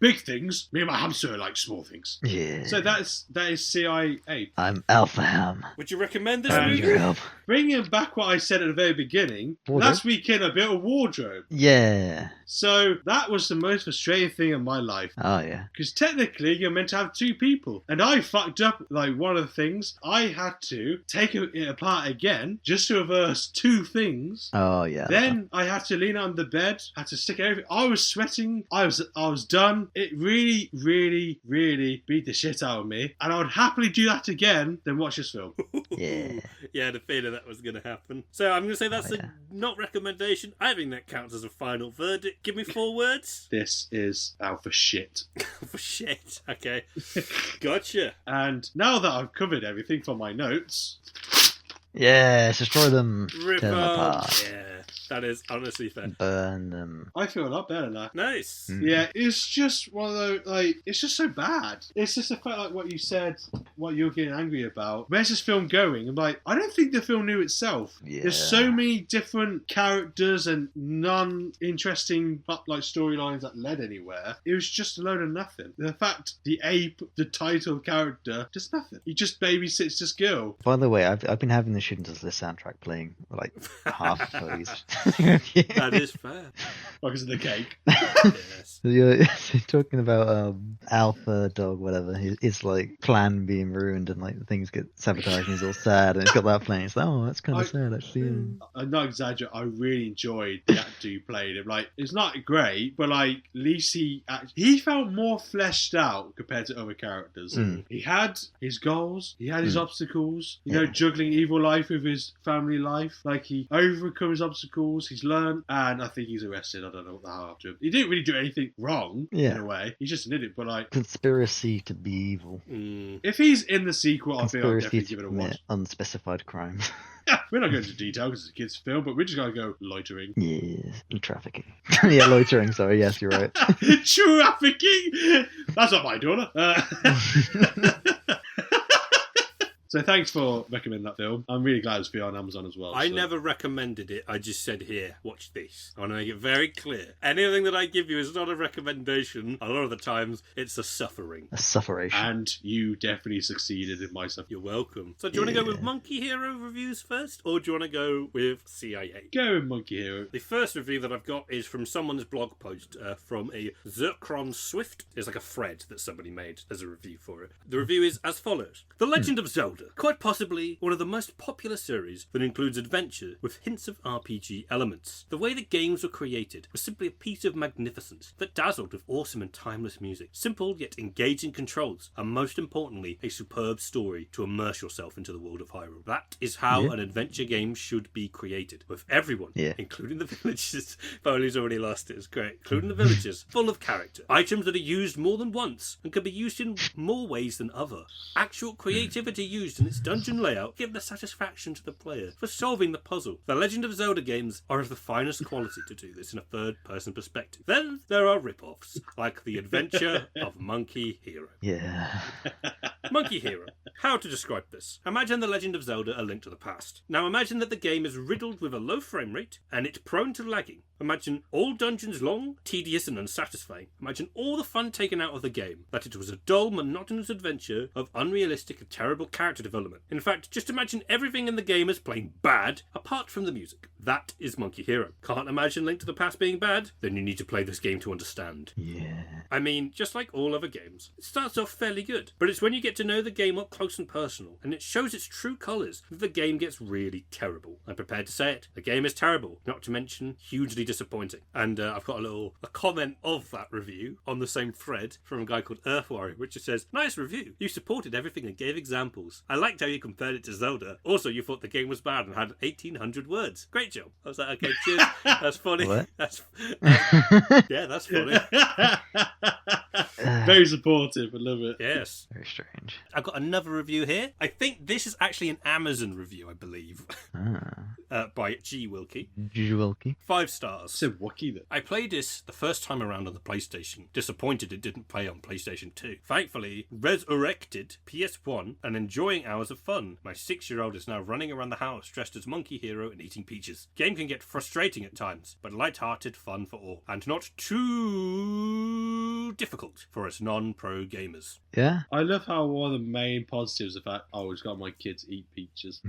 big things. Me and my hamster are like small things. Yeah. So that is C.I.Ape. I'm Alpha Ham. Would you recommend this And I need movie? your help. Bringing back what I said at the very beginning, Wardrobe? last weekend a bit of wardrobe. Yeah. So that was the most frustrating thing in my life. Oh, yeah. Because technically you're meant to have two people. And I fucked up like one of the things. I had to take it apart again just to reverse two things. Oh, yeah. Then I had to lean on the bed, had to stick everything. I was sweating. I was done. It really, really, really beat the shit out of me. And I would happily do that again than watch this film. Yeah. Yeah, I had a feeling that was going to happen. So I'm going to say that's Oh, yeah. a not recommendation. I think that counts as a final verdict. Give me 4 words. This is alpha shit. For shit. Okay. Gotcha. And now that I've covered everything from my notes, Yes, destroy them. Rip Tear them on. apart. Yeah, that is honestly fair. Burn them. I feel a lot better now. Nice. Mm. Yeah, it's just one of those, like, it's just so bad. It's just the fact, like, what you said, what you're getting angry about. Where's this film going? I'm like, I don't think the film knew itself. Yeah. There's so many different characters and non-interesting, like, storylines that led anywhere. It was just a load of nothing. The fact, the ape, the title character, just nothing. He just babysits this girl. By the way, I've been having the shouldn't have this soundtrack playing like half of these. That is fair. Because of the cake. Yes. You're talking about Alpha Dog, whatever. His like plan being ruined and like things get sabotaged and he's all sad and it's got that playing. It's like, oh, that's kind of sad actually. I'm not exaggerating. I really enjoyed the actor who played him. Like, it's not great, but like, at least he felt more fleshed out compared to other characters. Mm. He had his goals. He had his obstacles. You know, Yeah. juggling evil life with his family life. Like, he overcome his obstacles. He's learned, and I think he's arrested. I don't know what the hell after him. He didn't really do anything wrong in a way. He's just an idiot. But like, Conspiracy to be evil. if he's in the sequel, I think I'll Conspiracy definitely to give it a commit watch. unspecified crimes. We're not going into detail because it's a kid's film, but we're just going to go loitering. Yes, and trafficking. Yeah, loitering. Sorry, yes, you're right. Trafficking? That's not my daughter. So thanks for recommending that film. I'm really glad it's on Amazon as well. I so. never recommended it. I just said, here, watch this. I want to make it very clear. Anything that I give you is not a recommendation. A lot of the times, it's a suffering. A sufferation. And you definitely succeeded in my stuff. You're welcome. So do you want to go with Monkey Hero reviews first, or do you want to go with C.I.Ape? Go with Monkey Hero. The first review that I've got is from someone's blog post from a Zirkron Swift. It's like a thread that somebody made as a review for it. The review is as follows. The Legend of Zelda, quite possibly one of the most popular series that includes adventure with hints of RPG elements. The way that games were created was simply a piece of magnificence that dazzled with awesome and timeless music, simple yet engaging controls, and most importantly, a superb story to immerse yourself into the world of Hyrule. That is how an adventure game should be created, with everyone, including the villagers. Foley's already lost it, it's great. Including the villagers, full of character. Items that are used more than once and can be used in more ways than other. Actual creativity used in its dungeon layout give the satisfaction to the player for solving the puzzle. The Legend of Zelda games are of the finest quality to do this in a third-person perspective. Then there are rip-offs, like The Adventure of Monkey Hero. Yeah. Monkey Hero. How to describe this? Imagine The Legend of Zelda: A Link to the Past. Now imagine that the game is riddled with a low frame rate and it's prone to lagging. Imagine all dungeons long, tedious and unsatisfying. Imagine all the fun taken out of the game. That it was a dull, monotonous adventure of unrealistic and terrible character development. In fact, just imagine everything in the game as plain bad, apart from the music. That is Monkey Hero. Can't imagine Link to the Past being bad? Then you need to play this game to understand. Yeah. I mean, just like all other games, it starts off fairly good, but it's when you get to know the game up close and personal, and it shows its true colours, that the game gets really terrible. I'm prepared to say it. The game is terrible, not to mention hugely disappointing. And I've got a comment of that review on the same thread from a guy called Earth Warrior, which just says, "Nice review. You supported everything and gave examples. I liked how you compared it to Zelda. Also, you thought the game was bad and had 1,800 words. Great job." I was like, okay, cheers. That's funny. What? Yeah, that's funny. Very supportive. I love it. Yes. Very strange. I've got another review here. I think this is actually an Amazon review, I believe. By G. Wilkie. G. Wilkie. 5 stars. So Wookie then. I played this the first time around on the PlayStation. Disappointed it didn't play on PlayStation 2. Thankfully, resurrected PS1 and enjoying hours of fun. My 6-year-old is now running around the house dressed as Monkey Hero and eating peaches. Game can get frustrating at times, but light-hearted fun for all. And not too difficult for us non-pro gamers. Yeah. I love how one of the main positives is the fact, it's got my kids eat peaches.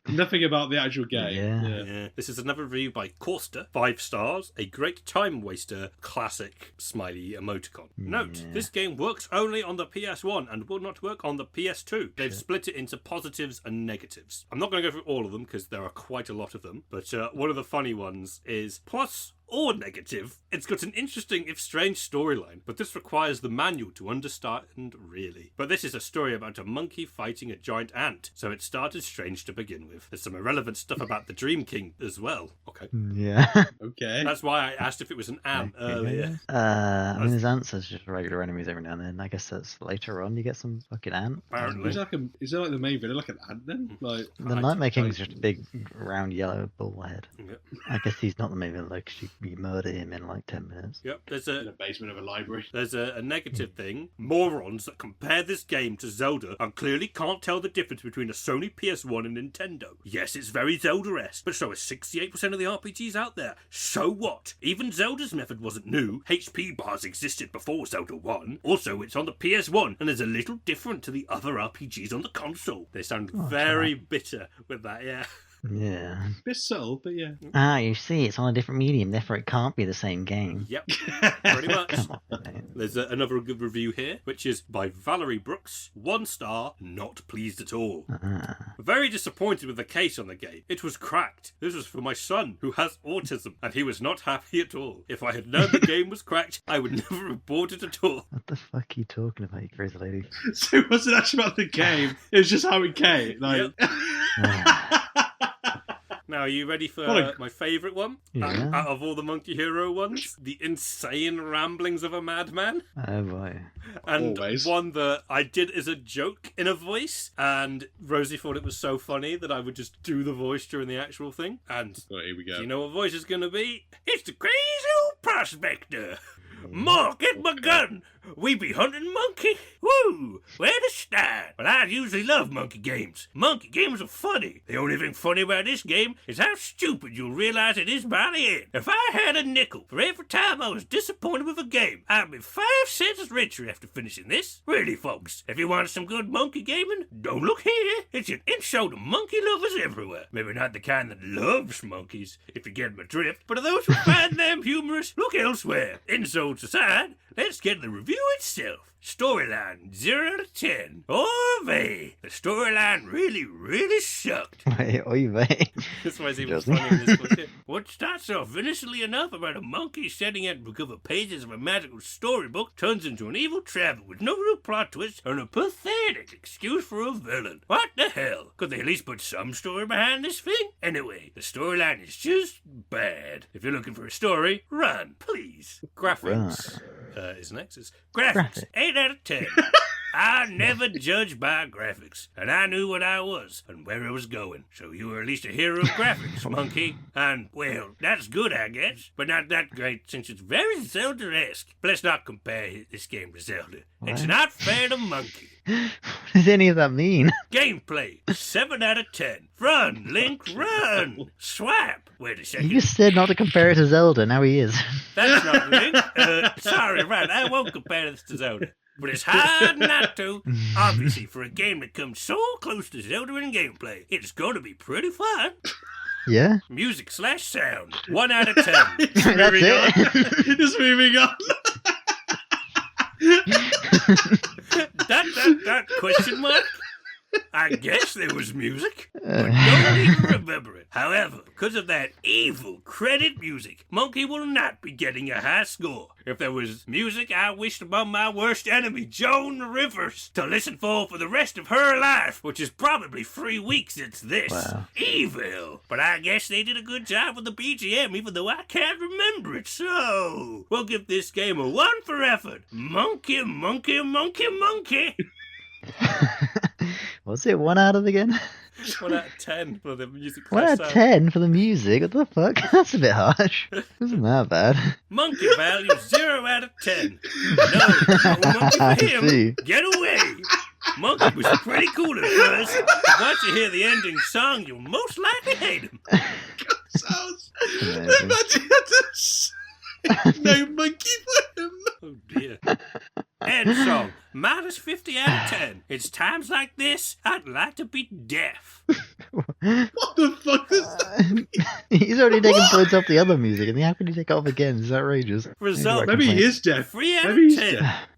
Nothing about the actual game. Yeah. This is another review by Corster. 5 stars. A great time waster. Classic smiley emoticon. Note, this game works only on the PS1 and will not work on the PS2. They've split it into positives and negatives. I'm not going to go through all of them because there are quite a lot of them, but one of the funny ones is plus or negative. It's got an interesting, if strange, storyline, but this requires the manual to understand, really. But this is a story about a monkey fighting a giant ant, so it started strange to begin with. There's some irrelevant stuff about the Dream King as well. Okay. Yeah. Okay. That's why I asked if it was an ant earlier. I mean, there's ants as just regular enemies every now and then. I guess that's later on you get some fucking ant. Apparently. Is it like the main villain like an ant then? Like The Nightmare King's just a big, round, yellow bull head. Yep. I guess he's not the main villain, because you murder him in like 10 minutes. Yep. There's in the basement of a library. There's a negative thing. Morons that compare this game to Zelda and clearly can't tell the difference between a Sony PS1 and Nintendo. Yes, it's very Zelda-esque, but so is 68% of the RPGs out there. So what? Even Zelda's method wasn't new. HP bars existed before Zelda 1. Also, it's on the PS1 and is a little different to the other RPGs on the console. They sound very bitter with that, yeah. Yeah. Bit subtle, but yeah. You see, it's on a different medium, therefore it can't be the same game. Yep, pretty much. Come on, man. There's another good review here, which is by Valerie Brooks. 1 star, not pleased at all. Very disappointed with the case on the game. It was cracked. This was for my son, who has autism, and he was not happy at all. If I had known the game was cracked, I would never have bought it at all. What the fuck are you talking about, you crazy lady? So it wasn't actually about the game. It was just how it came. Like. Now, are you ready for my favourite one? Yeah. Out of all the Monkey Hero ones? The insane ramblings of a madman. Oh boy. And Always. one that I did as a joke in a voice, and Rosie thought it was so funny that I would just do the voice during the actual thing. And Here we go. do you know what voice is going to be? It's the crazy old prospector. Mark, get my gun. We be hunting monkey? Woo! Where to start? Well, I usually love monkey games. Monkey games are funny. The only thing funny about this game is how stupid you'll realize it is by the end. If I had a nickel for every time I was disappointed with a game, I'd be 5 cents richer after finishing this. Really, folks, if you want some good monkey gaming, don't look here. It's an intro to monkey lovers everywhere. Maybe not the kind that loves monkeys, if you get my drift, but of those who find them humorous, look elsewhere. Insults aside, let's get the review itself. Storyline 0 out of 10. Oy vey. The storyline really sucked. Wait, oy vey. That's why it's even funny in this book. What starts off innocently enough about a monkey setting out to cover pages of a magical storybook turns into an evil traveler with no real plot twist and a pathetic excuse for a villain. What the hell? Could they at least put some story behind this thing? Anyway, the storyline is just bad. If you're looking for a story, run, please. Graphics is next. It's Graphics, 8 out of 10. I never judged by graphics, and I knew what I was and where I was going. So you were at least a hero of graphics, monkey. And, well, that's good, I guess, but not that great since it's very Zelda-esque. But let's not compare this game to Zelda. What? It's not fair to monkey. What does any of that mean? Gameplay, 7 out of 10. Run, Link, run! Swipe! Wait a second. You just said not to compare it to Zelda, now he is. That's not Link. Sorry, right, I won't compare this to Zelda. But it's hard not to. Obviously, for a game that comes so close to Zelda in gameplay, it's going to be pretty fun. Yeah? Music/sound, 1 out of 10. That's it? Just moving on. Question mark? I guess there was music, but don't even remember it. However, because of that evil credit music, Monkey will not be getting a high score. If there was music I wished upon my worst enemy, Joan Rivers, to listen for the rest of her life, which is probably 3 weeks, it's this. Wow. Evil. But I guess they did a good job with the BGM, even though I can't remember it, so we'll give this game a 1 for effort. Monkey, monkey, monkey, monkey. What's it, 1 out of again? 1 out of 10 for the music. 1 out of 10 for the music? What the fuck? That's a bit harsh. Isn't that bad? Monkey value 0 out of 10. No monkey I for him. see. Get away. Monkey was pretty cool at first. But once you hear the ending song, you'll most likely hate him. Sounds. Amazing. Imagine this. No monkey for him. Oh dear. End song, minus 50 out of 10. It's times like this, I'd like to be deaf. What the fuck is that? He's already taken points off the other music, and how can he take it off again? It's outrageous. Result. Maybe he is deaf. 3 out Maybe of he's 10. deaf.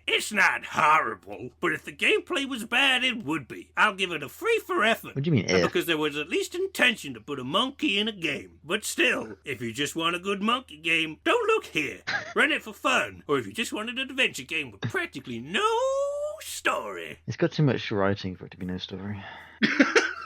It's not horrible, but if the gameplay was bad, it would be. I'll give it a 3 for effort. What do you mean, if? Because there was at least intention to put a monkey in a game. But still, if you just want a good monkey game, don't look here. Run it for fun. Or if you just want an adventure game with practically no story. It's got too much writing for it to be no story.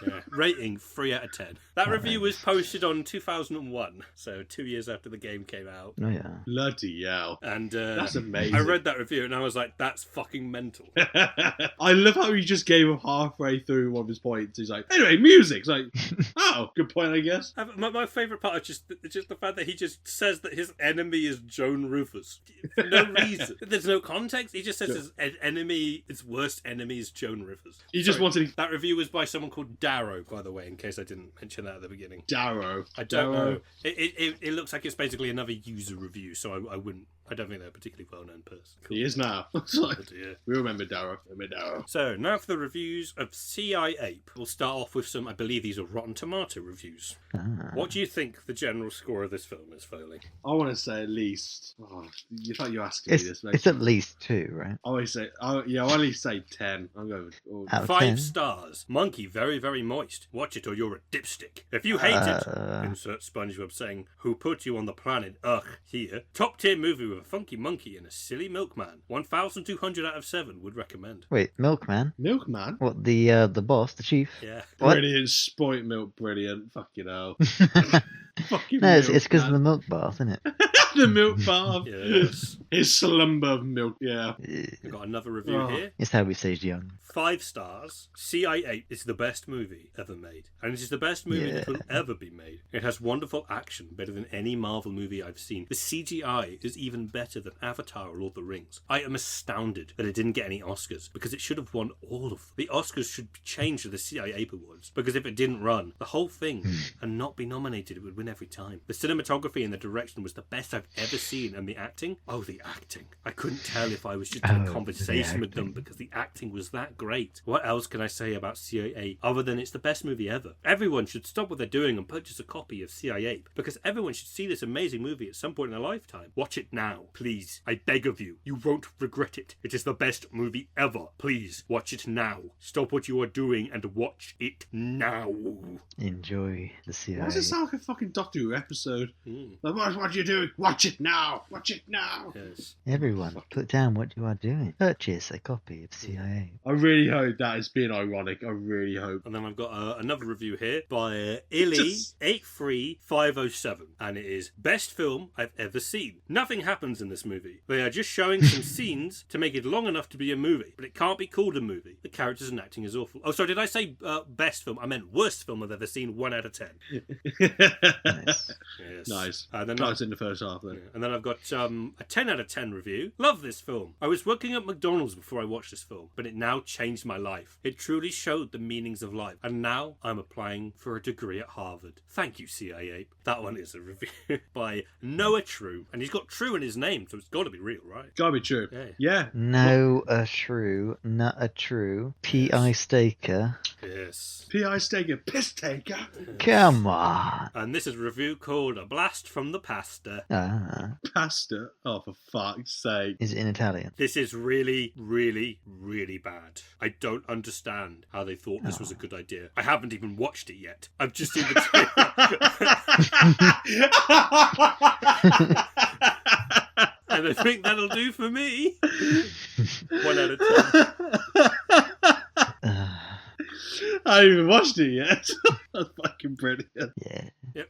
Yeah. Rating 3 out of 10. That review was posted on 2001, so 2 years after the game came out. Oh, yeah. Bloody hell. And That's amazing. I read that review and I was like, that's fucking mental. I love how he just gave up halfway through one of his points. He's like, anyway, music. It's like, oh, good point, I guess. My favourite part is just the fact that he just says that his enemy is Joan Rufus. For no reason. There's no context. He just says his worst enemy is Joan Rivers. He just wanted That review was by someone called Darrow, by the way, in case I didn't mention that at the beginning. Darrow. I don't know. It looks like it's basically another user review, so I don't think they're a particularly well-known person. Cool. He is now. It's like, Oh, dear. we remember Darrow. So, now for the reviews of C.I.Ape. We'll start off with some, I believe these are Rotten Tomato reviews. Ah. What do you think the general score of this film is, Foley? I want to say at least. Oh, you thought you were asking me this, mate. It's at least 2, right? I always say, I'll at least say 10. I'm going with. Oh. Out of 5 10? stars. Monkey, very, very moist. Watch it or you're a dipstick. If you hate it, insert SpongeBob saying, who put you on the planet? Ugh, here. Top tier movie with a funky monkey and a silly milkman. 1,200 out of 7 would recommend. Wait, Milkman? Milkman? What, the boss, the chief? Yeah. What? Brilliant. Spoilt milk, brilliant. Fucking hell. Fucking No, it's milk, because of the man. milk bath, isn't it? The milk bath. Yes. His slumber of milk, yeah. We've got another review Oh. here. It's how we stayed young. 5 stars. C.I.Ape is the best movie ever made. And it is the best movie that will ever be made. It has wonderful action, better than any Marvel movie I've seen. The CGI is even better than Avatar or Lord of the Rings. I am astounded that it didn't get any Oscars, because it should have won all of them. The Oscars should be changed to the C.I.Ape Awards, because if it didn't run, the whole thing, and not be nominated, it would win every time. The cinematography and the direction was the best I've ever seen, and the acting? Oh, the acting. I couldn't tell if I was just in a conversation with them, because the acting was that great. What else can I say about C.I.Ape other than it's the best movie ever? Everyone should stop what they're doing and purchase a copy of C.I.Ape, because everyone should see this amazing movie at some point in their lifetime. Watch it now, please. I beg of you. You won't regret it. It is the best movie ever. Please, watch it now. Stop what you are doing and watch it now. Enjoy the CIA. Why does it sound like a fucking Doctor Who episode? Mm. Like, what are you doing? Watch it now! Watch it now! Yes. Everyone, put down what you are doing. Purchase a copy of CIA. I really hope that is being ironic. I really hope. And then I've got another review here by Illy83507, and it is best film I've ever seen. Nothing happens in this movie. They are just showing some scenes to make it long enough to be a movie, but it can't be called a movie. The characters and acting is awful. Oh, sorry, did I say best film? I meant worst film I've ever seen, 1 out of 10. Nice. Yes. Nice. And then That was in the first half then. And then I've got a 10 out of 10 review. Love this film. I was working at McDonald's before I watched this film, but it now changed my life. It truly showed the meanings of life, and now I'm applying for a degree at Harvard. Thank you, C.I.Ape. That one is a review by Noah True, and he's got True in his name, so it's got to be real, right? Gotta be true. Yeah. Yeah. No, a true, not a true. P.I. Staker. Yes. P.I. Staker, piss taker. Come on. And this is a review called A Blast from the Pasta. Ah, Pasta. Oh, for fuck's sake. is it in Italian? This is really, really, really bad. I don't understand how they thought this was a good idea. I haven't even watched it yet. I've just seen the trailer. And I think that'll do for me. 1 out of 10. I haven't even watched it yet. That's fucking brilliant. Yeah.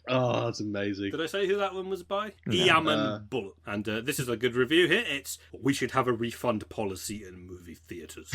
Oh, that's amazing. Did I say who that one was by? No. Yaman Bullet. And this is a good review here. It's we should have a refund policy in movie theatres.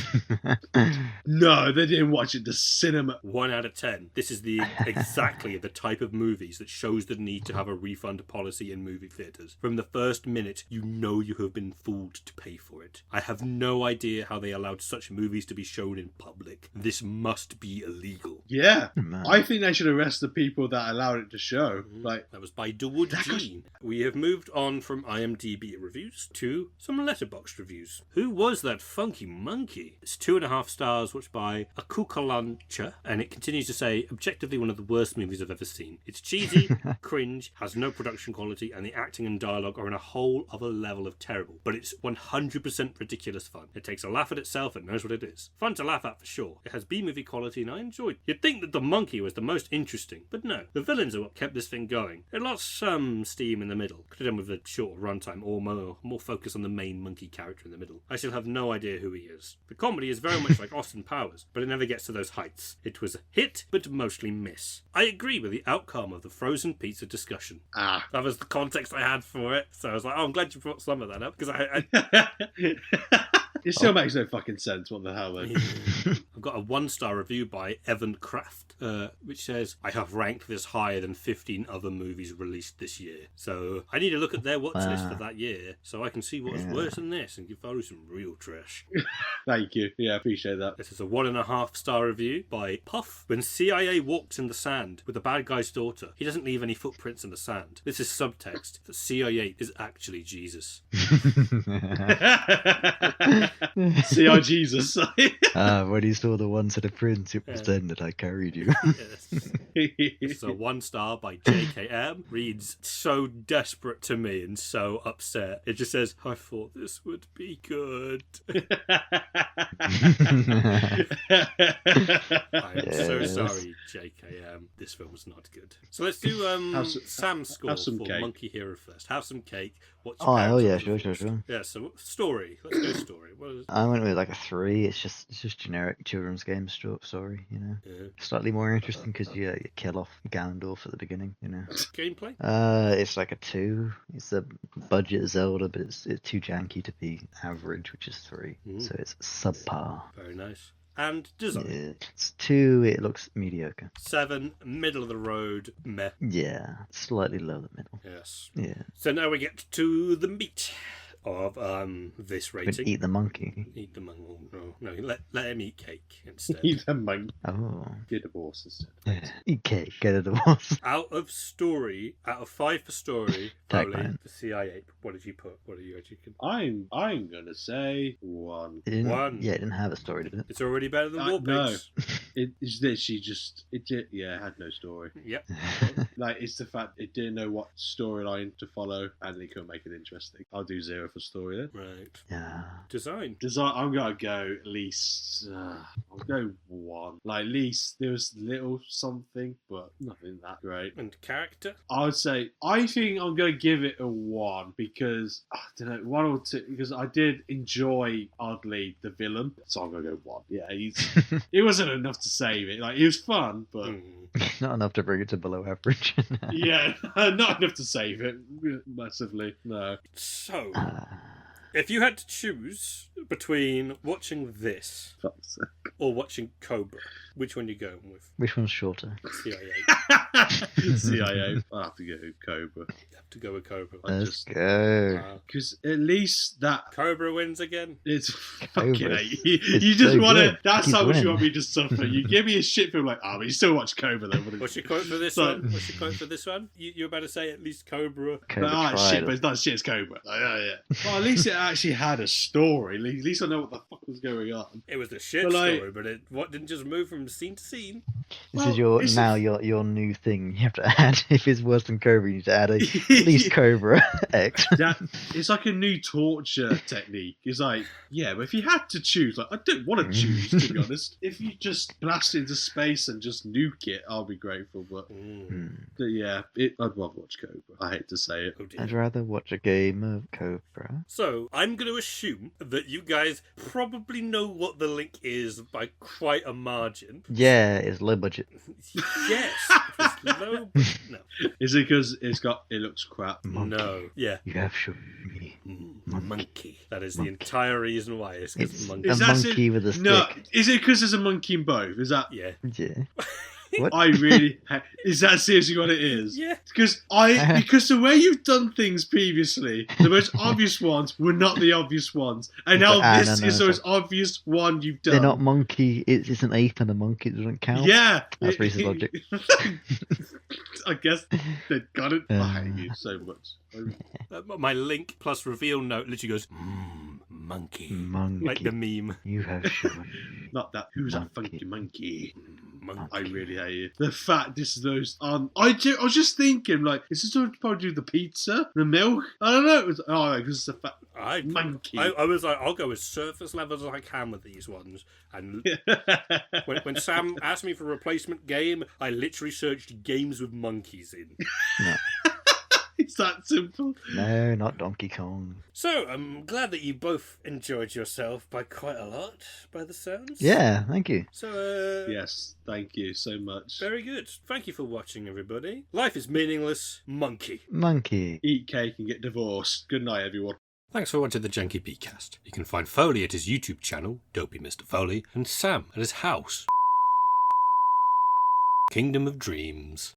No, they didn't watch it. The cinema. 1 out of 10. This is exactly the type of movies that shows the need to have a refund policy in movie theatres. From the first minute, you know you have been fooled to pay for it. I have no idea how they allowed such movies to be shown in public. This must be illegal. Yeah. Man. I think they should arrest the people that allowed it to show. Like, That was by Dawood G. We have moved on from IMDb reviews to some letterboxd reviews. Who was that funky monkey? It's 2.5 stars, watched by Akukalancha, and it continues to say, objectively one of the worst movies I've ever seen. It's cheesy, cringe, has no production quality, and the acting and dialogue are on a whole other level of terrible. But it's 100% ridiculous fun. It takes a laugh at itself and knows what it is. Fun to laugh at for sure. It has B-movie quality and I enjoyed it. You'd think that the monkey was the most interesting, but no. The villains are what kept this thing going. It lost some steam in the middle. Could have done with a shorter runtime or more focus on the main monkey character in the middle. I still have no idea who he is. The comedy is very much like Austin Powers, but it never gets to those heights. It was a hit, but mostly miss. I agree with the outcome of the frozen pizza discussion. That was the context I had for it, so I was like, oh, I'm glad you brought some of that up, because it still makes no fucking sense. What the hell, man? I've got a 1-star review by Evan Kraft, which says, I have ranked this higher than 15 other movies released this year. So I need to look at their watch list for that year so I can see what's worse than this and give Foley some real trash. Thank you. Yeah, I appreciate that. This is a 1.5-star review by Puff. When CIA walks in the sand with the bad guy's daughter, he doesn't leave any footprints in the sand. This is subtext that CIA is actually Jesus. See our Jesus. When he saw the one set of prints, it was then that I carried you. Yes. It's a 1-star by JKM. Reads, so desperate to me and so upset. It just says, I thought this would be good. I'm so sorry, JKM. This film's not good. So let's do Sam's score for Monkey Hero first. Have some cake. Watch Oh, yeah, sure. Yeah, so story. Let's go story. What is it? I went with like a 3. It's just generic children's game story, you know. Yeah. Slightly more interesting because you kill off Ganondorf at the beginning, you know. Gameplay? It's like a 2. It's a budget Zelda, but it's too janky to be average, which is 3. So it's subpar. Very nice. And design. Yeah. It's 2. It looks mediocre. 7, middle of the road, meh. Yeah, slightly low the middle. Yes. Yeah. So now we get to the meat of this But rating. eat the monkey. Eat the monkey. Oh, no, let him eat cake instead. He's a monk. Oh. Get divorced instead. Yeah. Eat cake. Get a divorce. Out of 5 for story, Foley, Tagline. for C.I.Ape, what did you put? What are you actually? I'm gonna say 1. It didn't, 1. Yeah, it didn't have a story, did it? It's already better than War No. Pigs. It's literally just it had no story. Yep. Like it's the fact it didn't know what storyline to follow and they couldn't make it interesting. I'll do 0 for story then. Right. Yeah. Design. Design. I'm gonna go at least. I'll go 1. Like at least there was little something, but nothing that great. And character? I would say I think I'm gonna give it a 1 because I don't know 1 or 2 because I did enjoy oddly the villain, so I'm gonna go 1. Yeah, it wasn't enough to save it. Like it was fun, but Not enough to bring it to below average. yeah, not enough to save it massively. No. So, if you had to choose between watching this Fuck's sake. or watching Cobra, which one are you going with? Which one's shorter? C.I.Ape. C.I.Ape. I have to go Cobra. You have to go with Cobra. Let's go. Because at least that Cobra wins again. it's Cobra. fucking It's you just so want to. good. That's Keep how much you winning. want me to suffer. You give me a shit film like, but you still watch Cobra though. What's your quote for this So- one? What's your quote for this one? You're about to say at least Cobra. Cobra Shit, tried. but it's not shit. It's Cobra. Like, yeah. Well, at least it actually had a story. At least I know what the fuck was going on. It was a shit But, like- story, but it didn't just move from scene to scene. This Well, is your it's your new thing. You have to add, if it's worse than Cobra, you need to add at least Cobra X. It's like a new torture technique. It's like, yeah, but if you had to choose, like, I don't want to choose, to be honest. If you just blast into space and just nuke it, I'll be grateful. But yeah, I'd rather watch Cobra. I hate to say it. Oh dear. I'd rather watch a game of Cobra. So, I'm going to assume that you guys probably know what the link is by quite a margin. Yeah, it's low budget. Yes, it's low, but no. Is it because it looks crap? Monkey. No, yeah. You have shown me. Monkey. That is the entire reason why. It's because It's monkey. a Is that monkey it? with a stick. No, is it because there's a monkey in both? Is that? Yeah. Yeah. What? I really is that seriously what it is? Yeah. Because the way you've done things previously, the most obvious ones were not the obvious ones, and now But, this no, is the most sorry. obvious one you've done. They're not monkey. It's an ape and a monkey. It doesn't count. Yeah, That's Rhys's logic. I guess they got it. I hate you so much. My link plus reveal note literally goes, monkey. Monkey. Like the meme. You have shown. Not that. Who's that Monkey. funky monkey? Monkey. I really hate you. The fact this is those. I was just thinking, like, is this what probably do the pizza, the milk? I don't know. It was, because it's a fat monkey. I was like, I'll go as surface level as I can with these ones. And when Sam asked me for a replacement game, I literally searched games with monkeys in. No. It's that simple. No, not Donkey Kong. So, I'm glad that you both enjoyed yourself by quite a lot, by the sounds. Yeah, thank you. So, Yes, thank you so much. very good. Thank you for watching, everybody. Life is meaningless. Monkey. Monkey. Eat cake and get divorced. Good night, everyone. Thanks for watching the Janky-B-Cast. You can find Foley at his YouTube channel, Dopey Mr. Foley, and Sam at his house, Kingdom of Dreams.